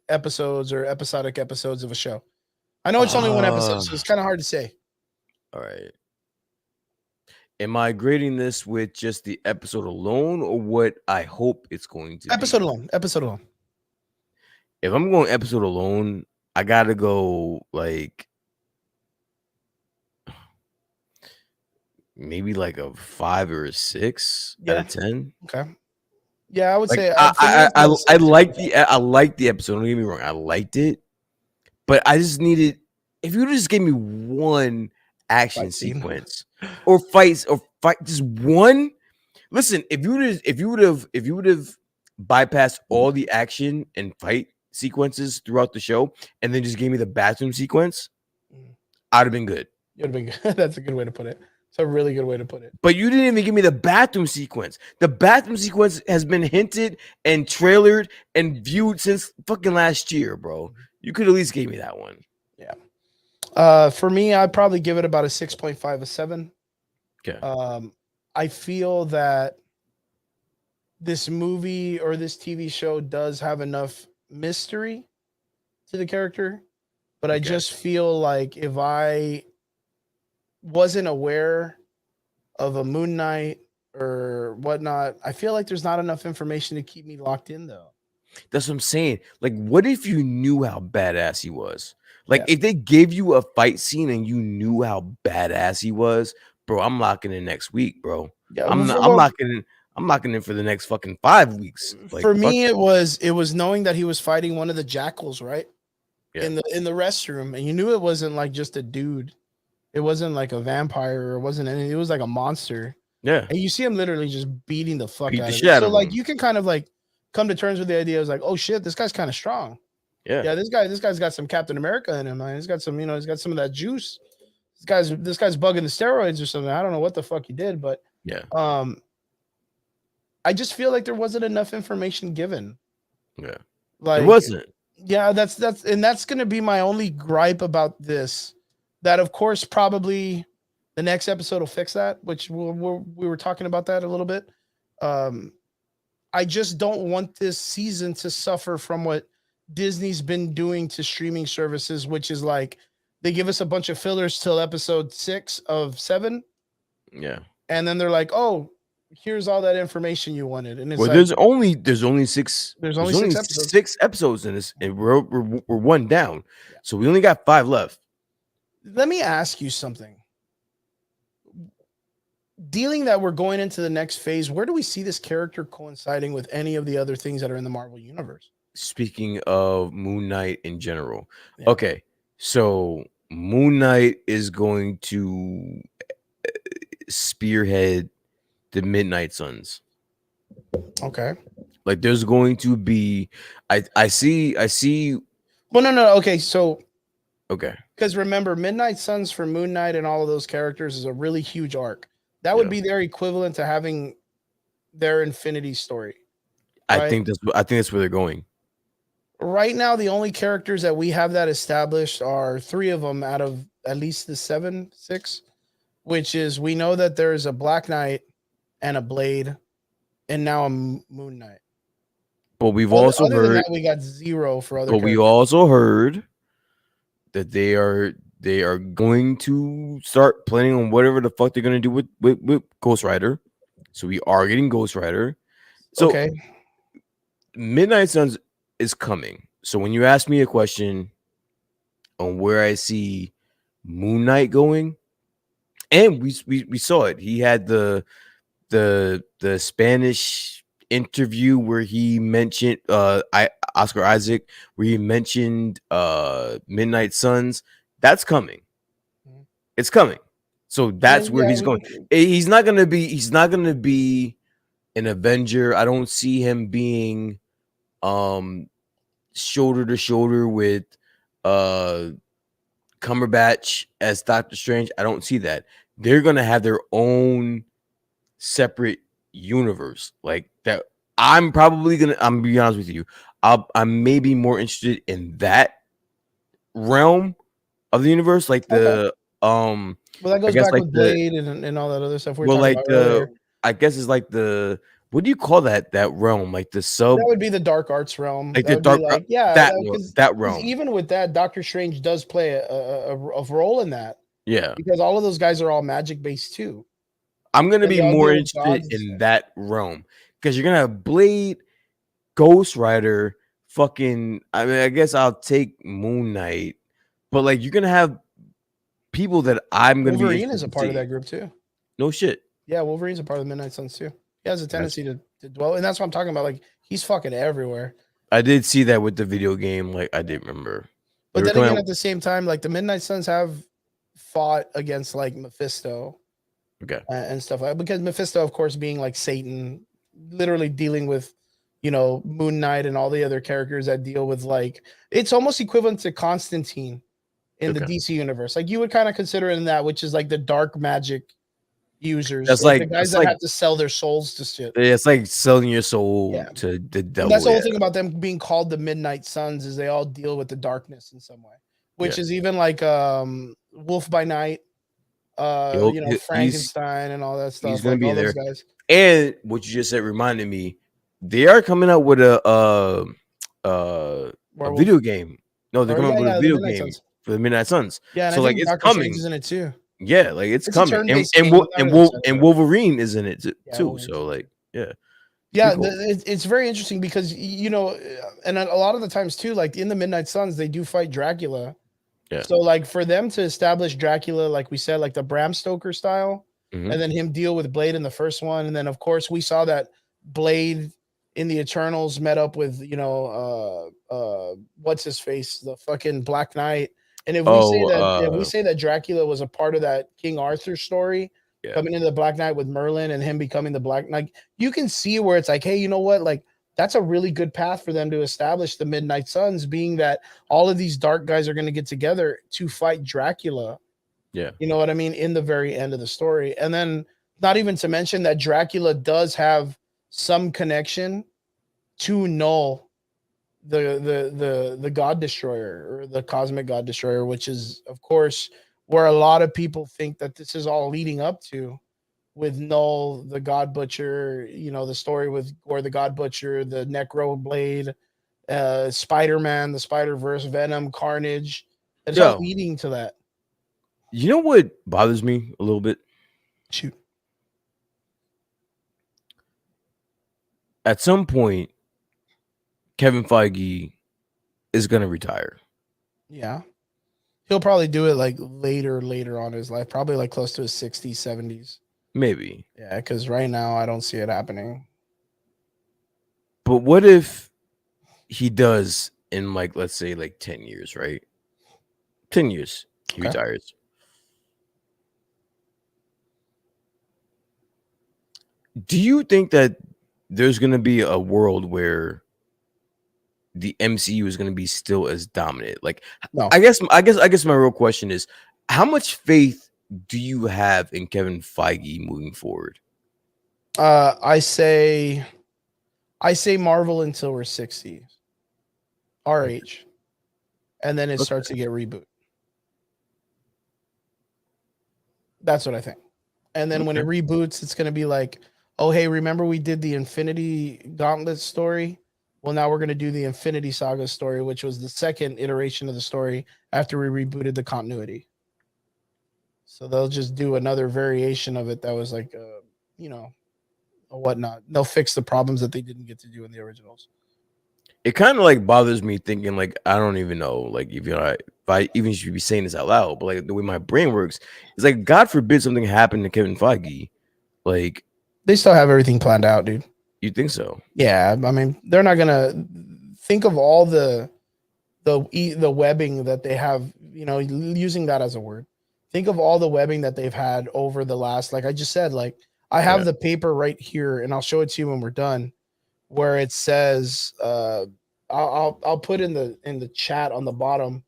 episodes or episodic episodes of a show? I know it's only one episode, so it's kind of hard to say. All right. Am I grading this with just the episode alone or what I hope it's going to Episode be? alone. Episode alone. If I'm going episode alone, I got to go like maybe like a 5 or a 6 out of 10. Okay. Yeah, I would Like, say I like the episode. Don't get me wrong, I liked it, but I just needed, if you just gave me one action sequence or fight just one. Listen, if you would have bypassed all the action and fight sequences throughout the show and then just gave me the bathroom sequence, I'd have been good. You'd have been good. That's a good way to put it. It's a really good way to put it. But you didn't even give me the bathroom sequence. The bathroom sequence has been hinted and trailered and viewed since fucking last year, bro. You could at least give me that one. Yeah. For me, I'd probably give it about a 6.5, a 7. Okay. I feel that this movie or this TV show does have enough mystery to the character, but I just feel like if I wasn't aware of a Moon Knight or whatnot, I feel like there's not enough information to keep me locked in though. That's what I'm saying. Like, what if you knew how badass he was? Like, if they gave you a fight scene and you knew how badass he was, bro, I'm locking in next week, bro. Yeah, I'm locking in for the next fucking 5 weeks. Like, for me, it was knowing that he was fighting one of the jackals, right? Yeah. In the restroom, and you knew it wasn't like just a dude. It wasn't like a vampire or it wasn't anything. It was like a monster. Yeah. And you see him literally just beating the fuck out of it. So like you can kind of like come to terms with the idea. It's like, oh shit, this guy's kind of strong. Yeah, this guy's got some Captain America in him, man. He's got some, he's got some of that juice. This guy's bugging the steroids or something. I don't know what the fuck he did, but yeah. I just feel like there wasn't enough information given. Yeah. Like it wasn't. Yeah, that's gonna be my only gripe about this. That of course probably the next episode will fix that, which we were talking about that a little bit. I just don't want this season to suffer from what Disney's been doing to streaming services, which is like they give us a bunch of fillers till episode 6 of 7. Yeah. And then they're like, oh, here's all that information you wanted. And it's well, like, there's only 6 episodes. 6 episodes in this, and we're one down. Yeah. So we only got 5 left. Let me ask you something. Dealing that we're going into the next phase, where do we see this character coinciding with any of the other things that are in the Marvel universe? Speaking of Moon Knight in general. Yeah. Okay. So Moon Knight is going to spearhead the Midnight Suns. Okay. Like there's going to be I see Well, no. Okay, so okay. Because remember, Midnight Suns for Moon Knight and all of those characters is a really huge arc. That would be their equivalent to having their Infinity story. Right? I think that's where they're going. Right now, the only characters that we have that established are 3 of them out of at least the 6, which is we know that there's a Black Knight and a Blade, and now a Moon Knight. But we've also heard that, we got 0 for other. But characters. We also heard that they are going to start planning on whatever the fuck they're gonna do with Ghost Rider. So we are getting Ghost Rider. So okay. Midnight Suns is coming. So when you ask me a question on where I see Moon Knight going, and we saw it. He had the Spanish interview where he mentioned Oscar Isaac, where he mentioned Midnight Suns. That's coming. It's coming. So that's where he's going. He's not gonna be an Avenger. I don't see him being shoulder to shoulder with Cumberbatch as Doctor Strange. I don't see that. They're gonna have their own separate universe like that. I'm gonna be honest with you. I'm maybe more interested in that realm of the universe, like the well, that goes back with Blade and all that other stuff we were talking about earlier. I guess it's like the, what do you call that realm? Like the sub. That would be the dark arts realm. Like that the dark, that realm. Even with that, Doctor Strange does play a role in that. Yeah, because all of those guys are all magic based too. I'm gonna be more interested in that realm because you're gonna have Blade, Ghost Rider, fucking. I mean, I guess I'll take Moon Knight, but like you're gonna have people that I'm gonna Wolverine is a part of that group too. No shit. Yeah, Wolverine's a part of the Midnight Suns too. He has a tendency to dwell, and that's what I'm talking about. Like he's fucking everywhere. I did see that with the video game. Like I did remember. But then again, at the same time, like the Midnight Suns have fought against like Mephisto, and stuff like that, because Mephisto, of course, being like Satan, literally dealing with, Moon Knight and all the other characters that deal with like, it's almost equivalent to Constantine in the DC universe. Like you would kind of consider it in that, which is like the dark magic users. That's like the guys that have to sell their souls to shit. It's like selling your soul to the devil. And that's the whole thing about them being called the Midnight Suns, is they all deal with the darkness in some way, which is even like Wolf by Night, Frankenstein and all that stuff. He's gonna like be all there. Those guys. And what you just said reminded me, they are coming out with a video game. No, they're coming out with a video game for the Midnight Suns. Yeah, and so like it's Dr. coming. Strange is in it too. Yeah, like it's coming, and Wolverine is in it too. So like, yeah. Yeah, it's very interesting because and a lot of the times too, like in the Midnight Suns, they do fight Dracula. Yeah. So like for them to establish Dracula, like we said, like the Bram Stoker style, and then him deal with Blade in the first one, and then of course we saw that Blade in the Eternals met up with what's his face, the fucking Black Knight. And if we say that Dracula was a part of that King Arthur story, coming into the Black Knight with Merlin and him becoming the Black Knight, you can see where it's like, hey, you know what? Like that's a really good path for them to establish the Midnight Suns, being that all of these dark guys are going to get together to fight Dracula. Yeah. You know what I mean? In the very end of the story. And then not even to mention that Dracula does have some connection to Null, the God Destroyer, or the Cosmic God Destroyer, which is, of course, where a lot of people think that this is all leading up to, with Null, the God Butcher, the story with Gore the God Butcher, the Necro Blade, Spider-Man, the Spider-Verse, Venom, Carnage. It's all leading to that. You know what bothers me a little bit? Shoot. At some point, Kevin Feige is going to retire. Yeah. He'll probably do it like later on in his life, probably like close to his 60s, 70s. Maybe. Yeah, because right now I don't see it happening. But what if he does in like, let's say like 10 years, right? 10 years, he retires. Do you think that there's going to be a world where the MCU is going to be still as dominant? Like, no. I guess my real question is, how much faith do you have in Kevin Feige moving forward? I say Marvel until we're 60, our age, and then it starts to get reboot. That's what I think. And then when it reboots, it's going to be like, oh, hey, remember we did the Infinity Gauntlet story? Well, now we're going to do the Infinity Saga story, which was the second iteration of the story after we rebooted the continuity. So they'll just do another variation of it that was like, a whatnot. They'll fix the problems that they didn't get to do in the originals. It kind of like bothers me thinking like, I don't even know, like if I even should be saying this out loud, but like the way my brain works is like, God forbid something happened to Kevin Feige. Like, they still have everything planned out, dude. You think so? Yeah, I mean, they're not gonna think of all the webbing that they have. You know, using that as a word. Think of all the webbing that they've had over the last, like I just said, like I have the paper right here, and I'll show it to you when we're done, where it says, I'll put in the chat on the bottom.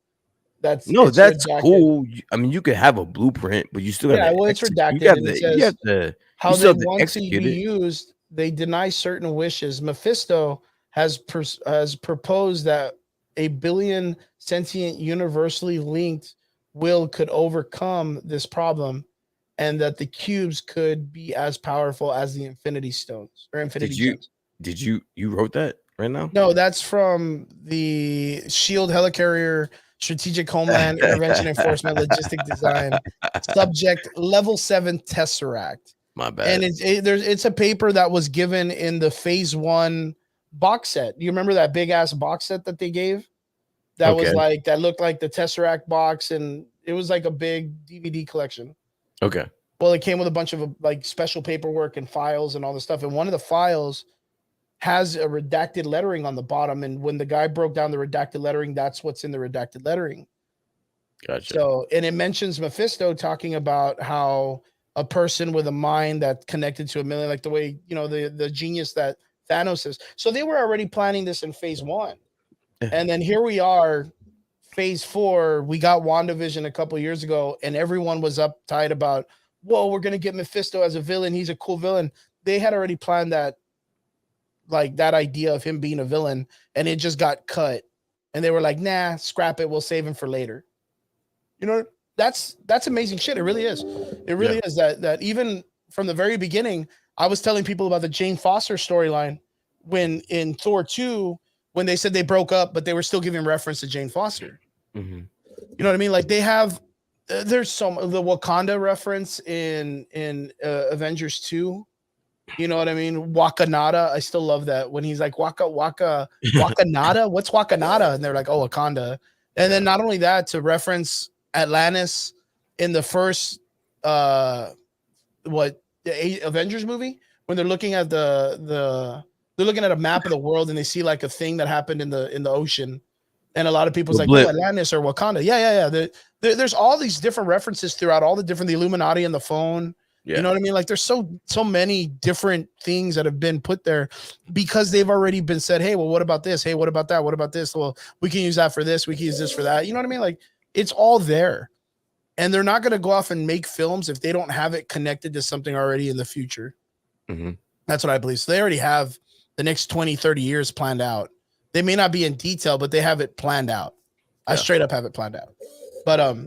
It's That's redacted. cool. I mean, you could have a blueprint, but you still got Yeah, to well, it's execute. redacted, and it You says have to. You how still they have to want to execute be it. used. They deny certain wishes. Mephisto has proposed that a billion sentient, universally linked will could overcome this problem, and that the cubes could be as powerful as the Infinity Stones or Infinity Did you? Gems. Did you? You wrote that right now? No, that's from the Shield Helicarrier Strategic Homeland Intervention Enforcement Logistic Design Subject Level 7 Tesseract. My And bad. it's a paper that was given in the Phase 1 box set. Do you remember that big ass box set that they gave? That was Okay. like that looked like the Tesseract box, and it was like a big DVD collection. Okay. Well, it came with a bunch of like special paperwork and files and all this stuff. And one of the files has a redacted lettering on the bottom, and when the guy broke down the redacted lettering, that's what's in the redacted lettering. Gotcha. So, and it mentions Mephisto talking about how a person with a mind that connected to a million, like the way, you know, the genius that Thanos is. So they were already planning this in Phase 1. And then here we are, Phase 4. We got WandaVision a couple years ago, and everyone was uptight about, whoa, we're gonna get Mephisto as a villain. He's a cool villain. They had already planned that, like that idea of him being a villain, and it just got cut. And they were like, nah, scrap it. We'll save him for later. You know, that's amazing shit. It really is. It really is that even from the very beginning, I was telling people about the Jane Foster storyline when in Thor 2, when they said they broke up, but they were still giving reference to Jane Foster. Mm-hmm. You know what I mean? Like they have, there's some the Wakanda reference in Avengers 2. You know what I mean? Wakanada. I still love that when he's like Wakanada. What's Wakanada? And they're like, oh, Wakanda. And then not only that, to reference Atlantis in the first the Avengers movie, when they're looking at they're looking at a map of the world and they see like a thing that happened in the ocean, and a lot of people's like, oh, Atlantis or Wakanda. Yeah. There's all these different references throughout all the different, the Illuminati and the phone. You know what I mean? Like there's so many different things that have been put there because they've already been said, hey, well, what about this? Hey, what about that? What about this? Well, we can use that for this. We can use this for that. You know what I mean? Like it's all there. And they're not going to go off and make films if they don't have it connected to something already in the future. Mm-hmm. That's what I believe. So they already have the next 20, 30 years planned out. They may not be in detail, but they have it planned out. I straight up have it planned out. But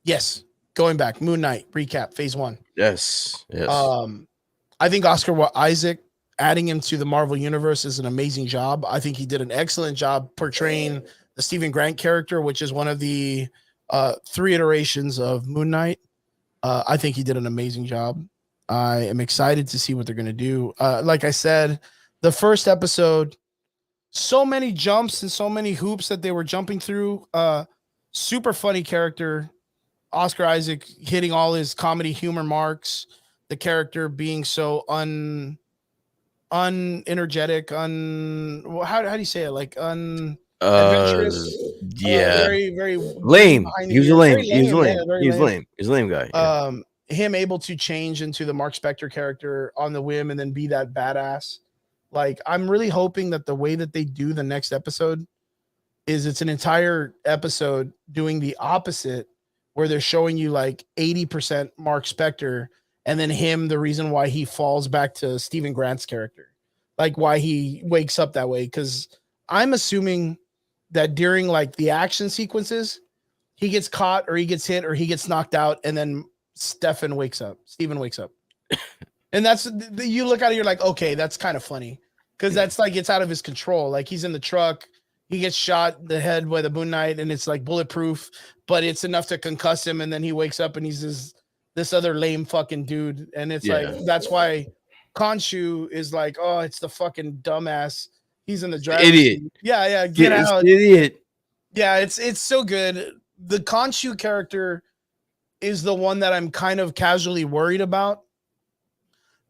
yes, going back, Moon Knight recap, Phase 1. Yes. I think Oscar Isaac adding him to the Marvel universe is an amazing job. I think he did an excellent job portraying the Stephen Grant character, which is one of the 3 iterations of Moon Knight. I think he did an amazing job. I am excited to see what they're going to do. Like I said, the first episode, so many jumps and so many hoops that they were jumping through. Super funny character. Oscar Isaac hitting all his comedy humor marks. The character being so unenergetic, how do you say it? Like adventurous. Very, very lame. He was a lame. He was lame. Yeah, he was lame. He's a lame guy. Yeah. Him able to change into the Mark Spector character on the whim and then be that badass. Like, I'm really hoping that the way that they do the next episode is it's an entire episode doing the opposite, where they're showing you like 80% Mark Spector and then him, the reason why he falls back to Stephen Grant's character, like why he wakes up that way. Because I'm assuming that during like the action sequences, he gets caught or he gets hit or he gets knocked out, and then Stephen wakes up. And that's, you look at it, you're like, okay, that's kind of funny, because that's like, it's out of his control. Like he's in the truck, he gets shot in the head by the Moon Knight, and it's like bulletproof, but it's enough to concuss him, and then he wakes up and he's this other lame fucking dude. And it's like, that's why Khonshu is like, oh, it's the fucking dumbass. He's in the driver's seat. Yeah, get out. Idiot. Yeah, it's so good. The Khonshu character is the one that I'm kind of casually worried about,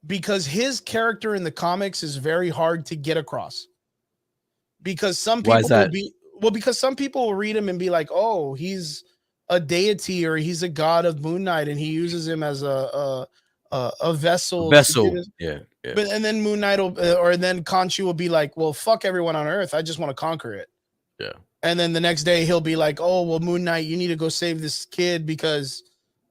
because his character in the comics is very hard to get across. Because some Why is people will that? be because some people will read him and be like, "Oh, he's a deity or he's a god of Moon Knight, and he uses him as a vessel to do Vessel. this." Yeah. But and then Moon Knight will, or then Khonshu will be like, "Well, fuck everyone on Earth. I just want to conquer it." Yeah. And then the next day he'll be like, "Oh, well, Moon Knight, you need to go save this kid because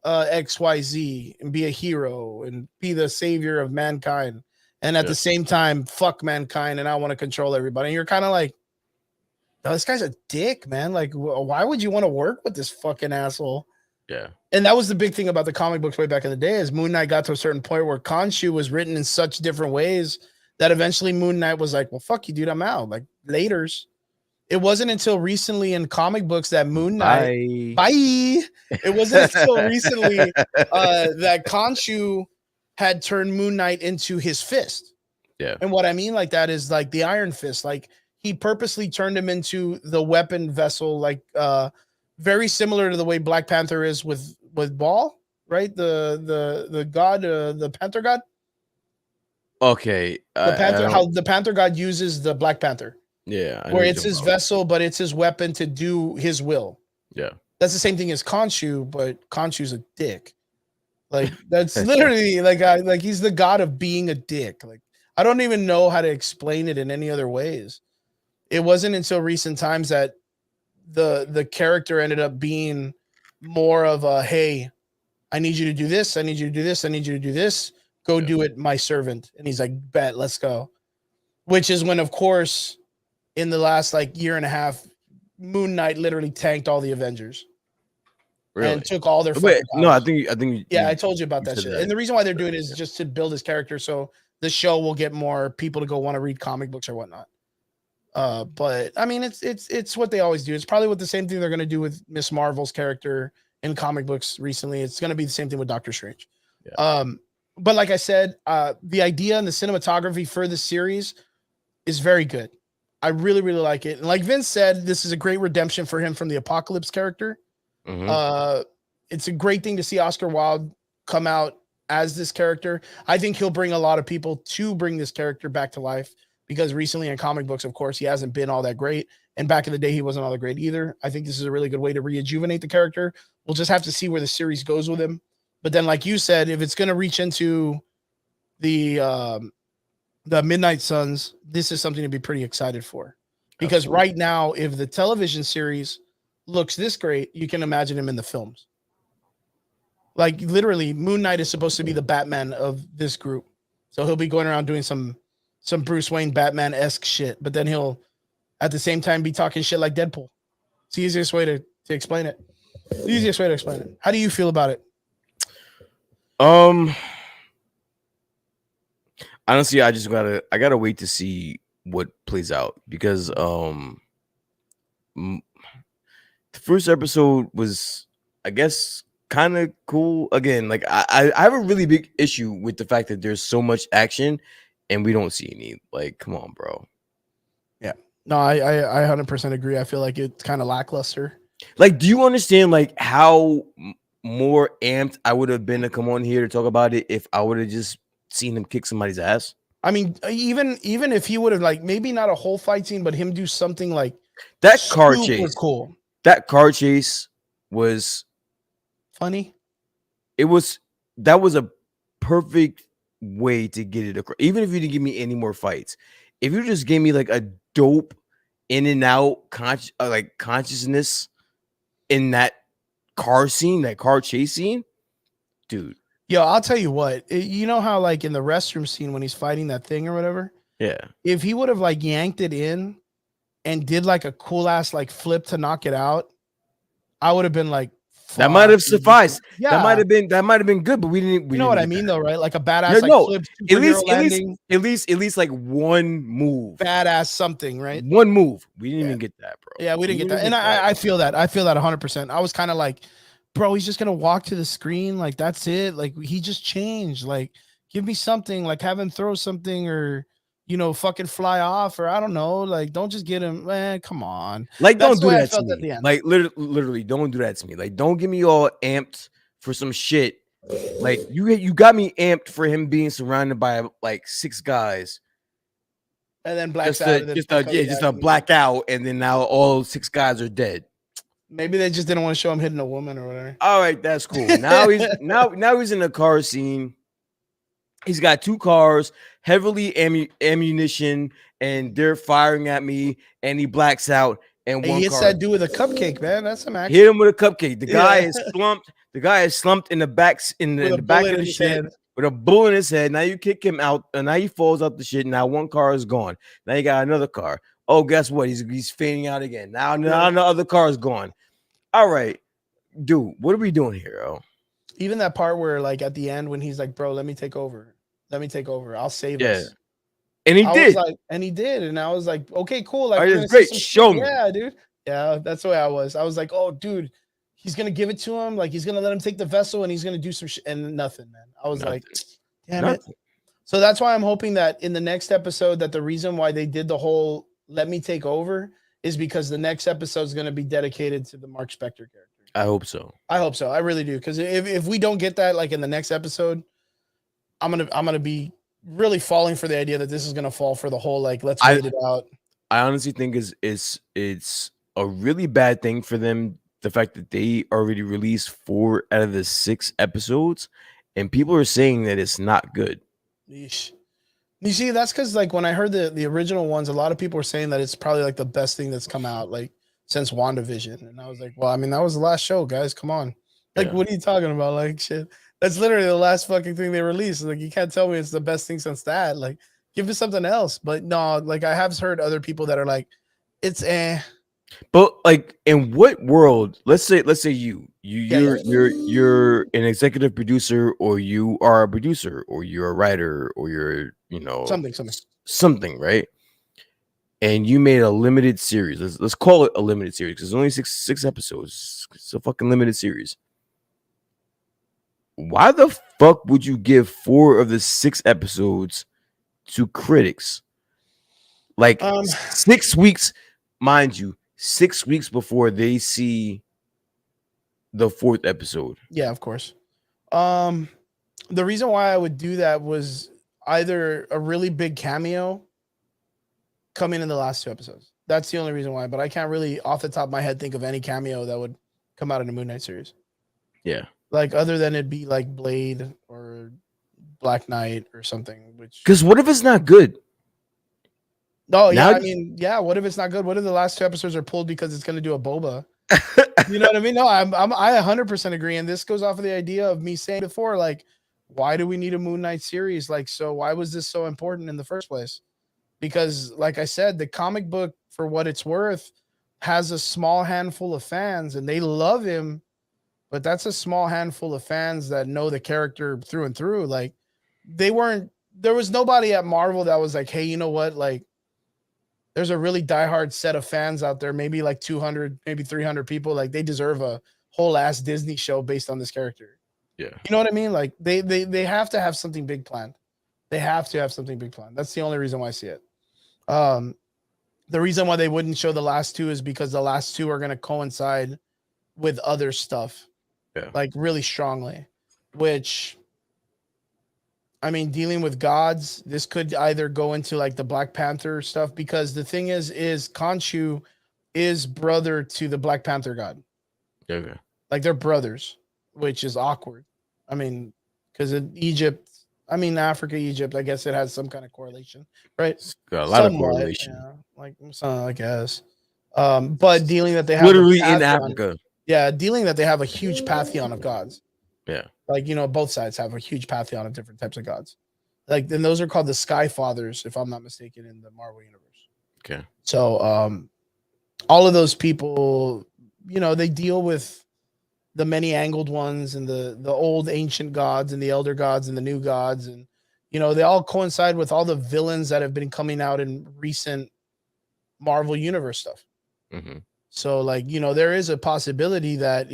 XYZ and be a hero and be the savior of mankind." And at the same time, fuck mankind and I want to control everybody. And you're kind of like, oh, this guy's a dick, man. Like, why would you want to work with this fucking asshole? Yeah. And that was the big thing about the comic books way back in the day is Moon Knight got to a certain point where Khonshu was written in such different ways that eventually Moon Knight was like, well, fuck you, dude, I'm out. Like, laters. It wasn't until recently in comic books that Moon Knight, bye. It wasn't until recently that Khonshu had turned Moon Knight into his fist. Yeah. And what I mean like that is like the Iron Fist. Like he purposely turned him into the weapon vessel, like very similar to the way Black Panther is with Ball, right? The god, the Panther god. Okay. The Panther, how the Panther god uses the Black Panther. Yeah. Where it's his vessel, but it's his weapon to do his will. Yeah. That's the same thing as Khonshu, but Khonshu's a dick. Like that's literally like he's the god of being a dick. Like I don't even know how to explain it in any other ways. It wasn't until recent times that the character ended up being more of a, hey, I need you to do this, I need you to do this, I need you to do this. Go do it, my servant. And he's like, bet, let's go. Which is when, of course, in the last like year and a half, Moon Knight literally tanked all the Avengers. Really? And took all their Wait, no, I think I told you about that shit. And the reason why they're doing it is just to build his character so the show will get more people to go want to read comic books or whatnot. But I mean it's what they always do. It's probably what the same thing they're gonna do with Miss Marvel's character in comic books recently. It's gonna be the same thing with Doctor Strange. Yeah. But like I said, the idea and the cinematography for the series is very good. I really, really like it. And like Vince said, this is a great redemption for him from the Apocalypse character. Mm-hmm. It's a great thing to see Oscar Wilde come out as this character. I think he'll bring a lot of people to bring this character back to life because recently in comic books, of course, he hasn't been all that great. And back in the day, he wasn't all that great either. I think this is a really good way to rejuvenate the character. We'll just have to see where the series goes with him. But then, like you said, if it's going to reach into the Midnight Suns, this is something to be pretty excited for. Because right now, if the television series looks this great, you can imagine him in the films. Like literally, Moon Knight is supposed to be the Batman of this group. So he'll be going around doing some Bruce Wayne Batman-esque shit, but then he'll at the same time be talking shit like Deadpool. It's the easiest way to explain it. The easiest way to explain it. How do you feel about it? Honestly, I gotta wait to see what plays out because the first episode was, I guess, kind of cool. Again, like I have a really big issue with the fact that there's so much action and we don't see any. Like, come on, bro. Yeah. No, I 100% agree. I feel like it's kind of lackluster. Like, do you understand like how more amped I would have been to come on here to talk about it if I would have just seen him kick somebody's ass? I mean, even if he would have like maybe not a whole fight scene, but him do something like that car chase. Cool. That car chase was funny. That was a perfect way to get it across. Even if you didn't give me any more fights, if you just gave me like a dope in and out consciousness in that car scene, that car chase scene, dude. Yo, I'll tell you what. You know how like in the restroom scene when he's fighting that thing or whatever? Yeah. If he would have like yanked it in and did like a cool ass like flip to knock it out, I would have been like, that might have sufficed. Yeah, that might have been good, but we didn't. You know what I mean, though, right? Like a badass, flip, at least like one move, badass something, right? One move. We didn't even get that, bro. Yeah, we didn't get that, and I feel that. I feel that 100%. I was kind of like, bro, he's just gonna walk to the screen, like that's it. Like he just changed. Like give me something, like have him throw something or. Fucking fly off, or I don't know. Like, don't just get him. Man, come on. Like, don't do that to me. Like, literally, don't do that to me. Like, don't get me all amped for some shit Like you got me amped for him being surrounded by like 6 guys. And then blacks out. And then Just a blackout, and then now all 6 guys are dead. Maybe they just didn't want to show him hitting a woman or whatever. All right, that's cool. Now he's he's in a car scene. He's got 2 cars, heavily ammunition, and they're firing at me, and he blacks out. And he hits that dude with a cupcake, man. That's some action. Hit him with a cupcake. The guy is slumped. The guy is slumped in the back in the back of the shit with a bullet in his head. Now you kick him out, and now he falls out the shit. Now 1 car is gone. Now you got another car. Oh, guess what? He's fading out again. Now the other car is gone. All right, dude, what are we doing here, bro? Even that part where, like, at the end when he's like, "Bro, let me take over. I'll save us." And he did. And he did. And I was like, okay, cool. Like, it's great. Show me. Yeah, dude. Yeah, that's the way I was. I was like, oh, dude, he's gonna give it to him. Like, he's gonna let him take the vessel, and he's gonna do some shit. And nothing, man. I was like, damn it. So that's why I'm hoping that in the next episode, that the reason why they did the whole "let me take over" is because the next episode is gonna be dedicated to the Mark Spector character. I hope so. I really do. Because if we don't get that, like, in the next episode, I'm gonna be really falling for the idea that this is gonna fall for the whole, like, let's wait it out. I honestly think it's a really bad thing for them, the fact that they already released 4 out of the 6 episodes, and people are saying that it's not good. Yeesh. You see, that's because, like, when I heard the original ones, a lot of people were saying that it's probably like the best thing that's come out, like, since WandaVision. And I was like, well, I mean, that was the last show, guys. Come on. Like, what are you talking about? Like, shit. That's literally the last fucking thing they released. Like, you can't tell me it's the best thing since that. Like, give me something else. But no, like, I have heard other people that are like, it's But, like, in what world? Let's say you're an executive producer, or you are a producer, or you're a writer, or you're something, right? And you made a limited series. Let's call it a limited series because it's only six episodes. It's a fucking limited series. Why the fuck would you give 4 of the 6 episodes to critics? Like 6 weeks, mind you, 6 weeks before they see the 4th episode. Yeah, of course. The reason why I would do that was either a really big cameo coming in the last 2 episodes. That's the only reason why. But I can't really, off the top of my head, think of any cameo that would come out in a Moon Knight series. Yeah. Like, other than it'd be like Blade or Black Knight or something. Because what if it's not good? No, yeah, I mean, yeah. What if it's not good? What if the last 2 episodes are pulled because it's going to do a boba? You know what I mean? No, I 100% agree. And this goes off of the idea of me saying before, like, why do we need a Moon Knight series? Like, so why was this so important in the first place? Because, like I said, the comic book, for what it's worth, has a small handful of fans, and they love him. But that's a small handful of fans that know the character through and through. Like, there was nobody at Marvel that was like, hey, you know what? Like, there's a really diehard set of fans out there, maybe like 200, maybe 300 people. Like, they deserve a whole ass Disney show based on this character. Yeah. You know what I mean? Like, they have to have something big planned. They have to have something big planned. That's the only reason why I see it. The reason why they wouldn't show the last 2 is because the last 2 are going to coincide with other stuff. Yeah. Like, really strongly, which, I mean, dealing with gods, this could either go into like the Black Panther stuff, because the thing is Khonshu is brother to the Black Panther god. Okay. Like, they're brothers, which is awkward. I mean, because in Egypt, Africa, Egypt, I guess it has some kind of correlation, right? It's got a lot of correlation. Yeah, like, I guess. But dealing that they have literally in Africa. Yeah, dealing that they have a huge pantheon of gods. Yeah. Like, both sides have a huge pantheon of different types of gods. Like, then those are called the Sky Fathers, if I'm not mistaken, in the Marvel universe. Okay. So, all of those people, they deal with the many angled ones and the old ancient gods and the elder gods and the new gods. And, they all coincide with all the villains that have been coming out in recent Marvel universe stuff. Mm-hmm. So, like, there is a possibility that,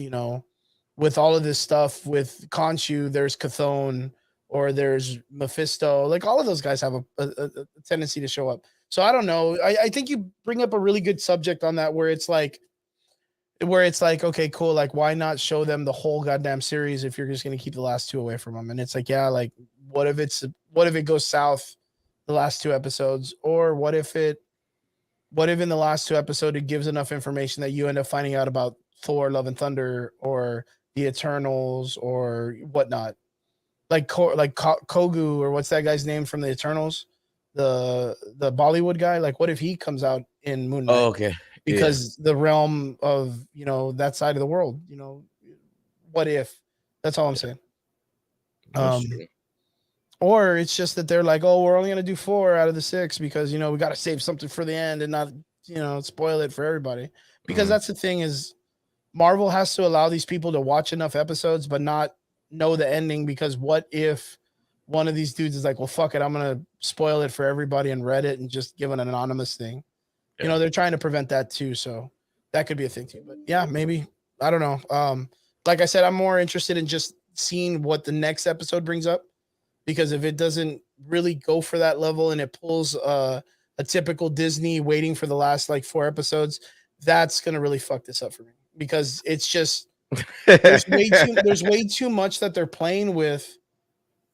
with all of this stuff with Khonshu, there's Chthon or there's Mephisto. Like, all of those guys have a tendency to show up. So I don't know. I think you bring up a really good subject on that, where it's like, where it's like, okay, cool. Like, why not show them the whole goddamn series if you're just gonna keep the last two away from them? And it's like, yeah, like, what if it goes south the last two episodes, or what if in the last two episodes it gives enough information that you end up finding out about Thor, Love and Thunder, or the Eternals, or whatnot, like Kogu, or what's that guy's name from the Eternals, the Bollywood guy. Like, what if he comes out in Moon Knight? Oh, okay. Because the realm of, that side of the world, what if? That's all I'm saying. Or it's just that they're like, oh, we're only gonna do 4 out of the 6 because we got to save something for the end and not spoil it for everybody. Because that's the thing, is Marvel has to allow these people to watch enough episodes but not know the ending, because what if one of these dudes is like, well, fuck it, I'm gonna spoil it for everybody on Reddit and just give an anonymous thing. Yeah. They're trying to prevent that too, so that could be a thing too. But yeah, maybe, I don't know. Like I said, I'm more interested in just seeing what the next episode brings up, because if it doesn't really go for that level and it pulls a typical Disney waiting for the last like 4 episodes, that's gonna really fuck this up for me, because it's just there's way too much that they're playing with,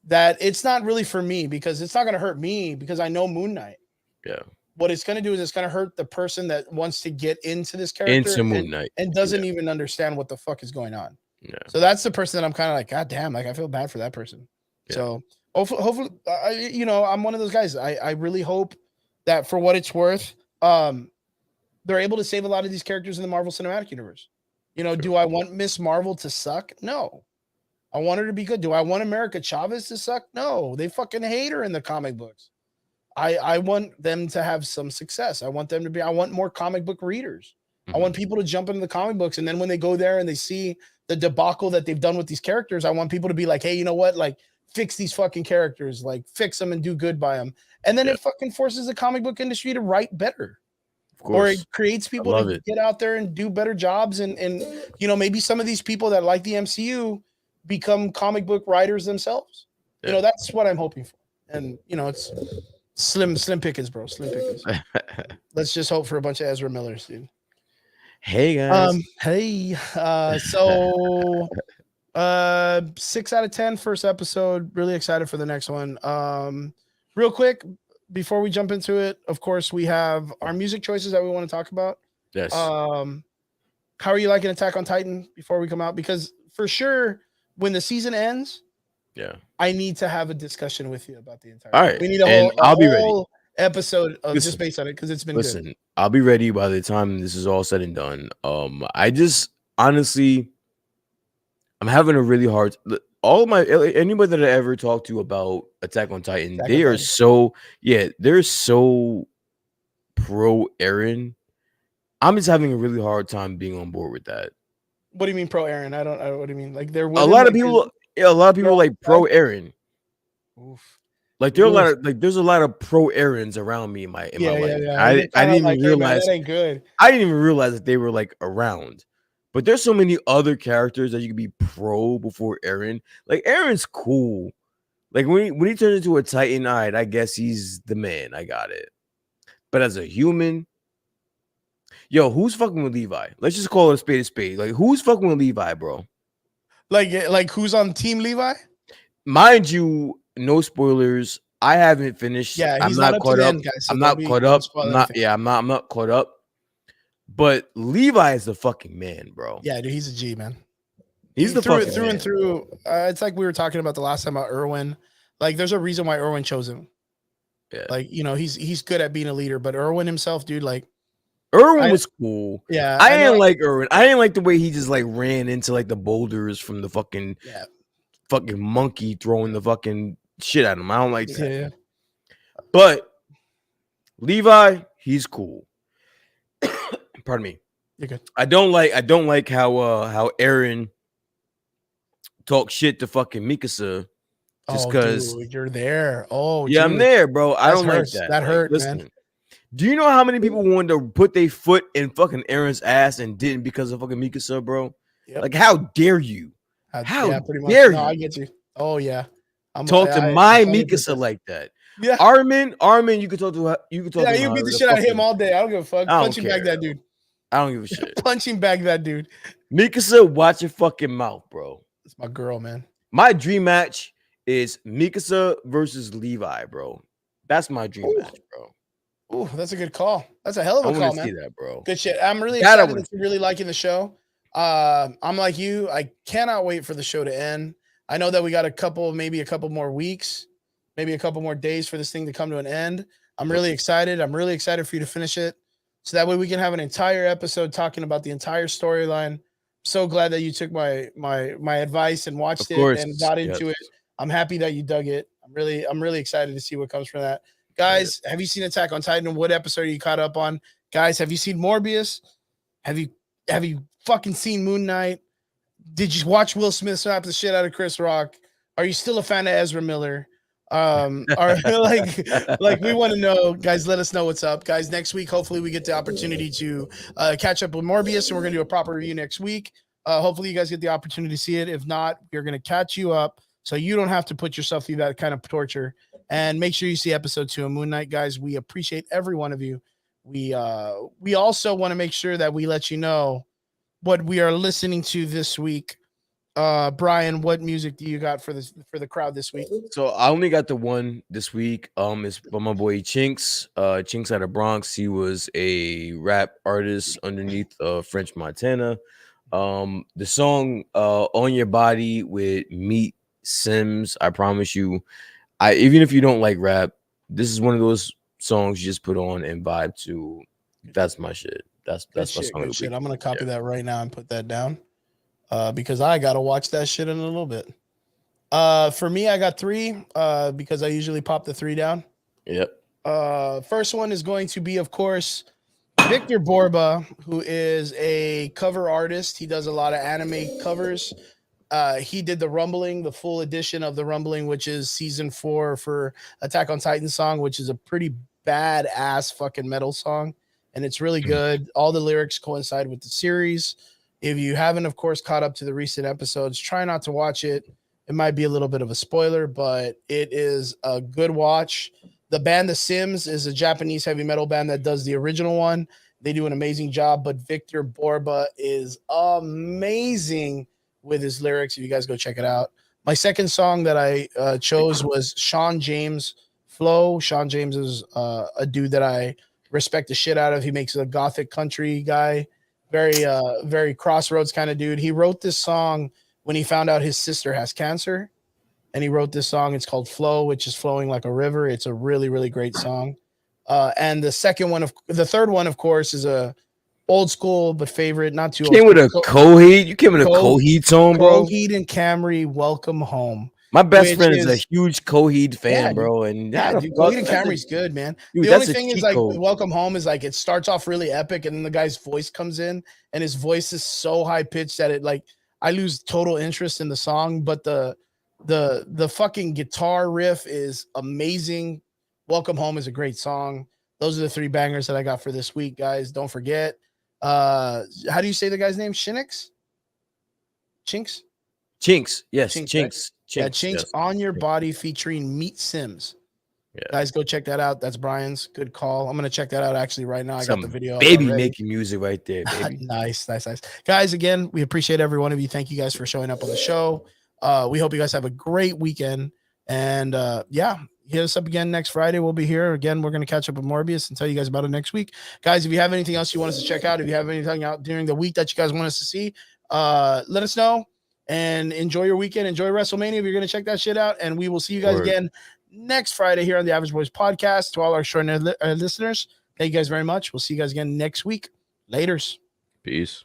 that it's not really for me, because it's not gonna hurt me because I know Moon Knight. Yeah. What it's going to do is it's going to hurt the person that wants to get into this character Into Moon Knight and doesn't even understand what the fuck is going on. Yeah. So that's the person that I'm kind of like, God damn, like I feel bad for that person. Yeah. So hopefully, I'm one of those guys. I really hope that, for what it's worth, they're able to save a lot of these characters in the Marvel Cinematic Universe. Sure. Do I want Miss Marvel to suck? No. I want her to be good. Do I want America Chavez to suck? No. They fucking hate her in the comic books. I want them to have some success. I want more comic book readers. I want people to jump into the comic books. And then when they go there and they see the debacle that they've done with these characters, I want people to be like, hey, you know what? Like, fix these fucking characters, like fix them and do good by them. And then it fucking forces the comic book industry to write better. Of course. Or it creates people to get out there and do better jobs. And maybe some of these people that like the MCU become comic book writers themselves. Yeah. That's what I'm hoping for. And, it's slim pickings, bro. Slim pickings. Let's just hope for a bunch of Ezra Millers, dude. Hey guys. So 6 out of 10 first episode. Really excited for the next one. Real quick, before we jump into it, of course, we have our music choices that we want to talk about. Yes. How are you liking Attack on Titan before we come out? Because for sure, when the season ends, I need to have a discussion with you about the entire. All right, we need a whole episode of just based on it, because it's been good. I'll be ready by the time this is all said and done. I just honestly, I'm having a really hard. Anybody that I ever talked to about Attack on Titan, they're so pro Eren. I'm just having a really hard time being on board with that. What do you mean pro Eren? I don't. What do you mean? Like, there a lot of people. A lot of people like pro Eren. Oof. Like there's a lot of pro Erens around me in my life. Yeah. I didn't even realize that ain't good. I didn't even realize that they were like around. But there's so many other characters that you could be pro before Eren. Like Eren's cool. Like when he turns into a Titan, all right, I guess he's the man. I got it. But as a human, who's fucking with Levi? Let's just call it a spade. Like, who's fucking with Levi, bro? Like who's on Team Levi? Mind you, no spoilers. I haven't finished. Yeah, I'm not caught up. I'm not caught up. I'm not caught up. But Levi is the fucking man, bro. Yeah, dude, he's a G, man. He's the fucking through man. And through. It's like we were talking about the last time about Erwin. Like, there's a reason why Erwin chose him. Yeah. Like, he's good at being a leader, but Erwin himself, dude, like, Erwin was cool. Yeah. I didn't like Erwin. I didn't like the way he just like ran into like the boulders from the fucking monkey throwing the fucking shit at him. I don't like that. Yeah. But Levi, he's cool. Pardon me. You're good. I don't like how Eren talks shit to fucking Mikasa just because you're there. Oh yeah, dude. I'm there, bro. I don't like that. That hurt, man. Do you know how many people wanted to put their foot in fucking Eren's ass and didn't because of fucking Mikasa, bro? Yep. Like, how dare you? How dare you? No, I get you. Oh yeah. Talk to my Mikasa like that. Yeah. Armin, you could talk to. You could talk. Yeah, you beat the shit out of him all day. I don't give a fuck. Punch him back, that dude. I don't give a shit. Punching bag that dude. Mikasa, watch your fucking mouth, bro. It's my girl, man. My dream match is Mikasa versus Levi, bro. That's my dream match, bro. Ooh, that's a good call. That's a hell of a call, man. See that, bro. Good shit. I'm really excited that you're really liking the show. I'm like you. I cannot wait for the show to end. I know that we got maybe a couple more weeks, maybe a couple more days for this thing to come to an end. I'm really excited. I'm really excited for you to finish it. So that way we can have an entire episode talking about the entire storyline. So glad that you took my advice and watched it and got into it. I'm happy that you dug it. I'm really excited to see what comes from that. Guys, have you seen Attack on Titan? What episode are you caught up on? Guys, have you seen Morbius? Have you fucking seen Moon Knight? Did you watch Will Smith slap the shit out of Chris Rock? Are you still a fan of Ezra Miller? Are like we want to know, guys. Let us know what's up, guys. Next week, hopefully, we get the opportunity to catch up with Morbius, and we're gonna do a proper review next week. Hopefully, you guys get the opportunity to see it. If not, we're gonna catch you up so you don't have to put yourself through that kind of torture. And make sure you see episode 2 of Moon Knight, guys. We appreciate every one of you. We also want to make sure that we let you know what we are listening to this week. Brian, what music do you got for the crowd this week? So I only got the one this week. It's from my boy Chinks. Chinks out of Bronx. He was a rap artist underneath French Montana. The song On Your Body with Meat Sims. I promise you, even if you don't like rap, this is one of those songs you just put on and vibe to. That's my shit. That's my song. Good shit. I'm gonna copy that right now and put that down. Because I gotta watch that shit in a little bit. For me, I got 3 because I usually pop the 3 down. Yep. First one is going to be, of course, Victor Borba, who is a cover artist. He does a lot of anime covers. He did the Rumbling, the full edition of the Rumbling, which is season 4 for Attack on Titan song, which is a pretty badass fucking metal song, and it's really good. All the lyrics coincide with the series. If you haven't, of course, caught up to the recent episodes, try not to watch it. It might be a little bit of a spoiler, but it is a good watch. The band The Sims is a Japanese heavy metal band that does the original one. They do an amazing job, but Victor Borba is amazing with his lyrics. If you guys go check it out. My second song that I chose was Sean James Flow. Sean James is a dude that I respect the shit out of. He makes a gothic country guy. Very crossroads kind of dude. He wrote this song when he found out his sister has cancer, and he wrote this song. It's called Flow, which is flowing like a river. It's a really, really great song. And the third one, of course, is a old school but favorite, not too old. Came with a Coheed. You came with a Coheed song, bro. Coheed and Camry, Welcome Home. My best friend is a huge Coheed fan, bro. And Coheed and Camry's good, man. Dude, the only thing is, like, Welcome Home is like it starts off really epic, and then the guy's voice comes in, and his voice is so high pitched that it like I lose total interest in the song. But the fucking guitar riff is amazing. Welcome Home is a great song. Those are the 3 bangers that I got for this week, guys. Don't forget. How do you say the guy's name? Chinks? Yes, Chinks. Right? Chinks, yes. On Your Body featuring Meat Sims. Yeah. Guys, go check that out. That's Brian's. Good call. I'm gonna check that out actually right now. I got the video. Baby making music right there, baby. Nice. Guys, again, we appreciate every one of you. Thank you guys for showing up on the show. We hope you guys have a great weekend. And hit us up again next Friday. We'll be here. Again, we're gonna catch up with Morbius and tell you guys about it next week. Guys, if you have anything else you want us to check out, if you have anything out during the week that you guys want us to see, let us know. And enjoy your weekend. Enjoy WrestleMania if you're going to check that shit out. And we will see you guys again next Friday here on the Average Boys Podcast. To all our extraordinary listeners, thank you guys very much. We'll see you guys again next week. Laters. Peace.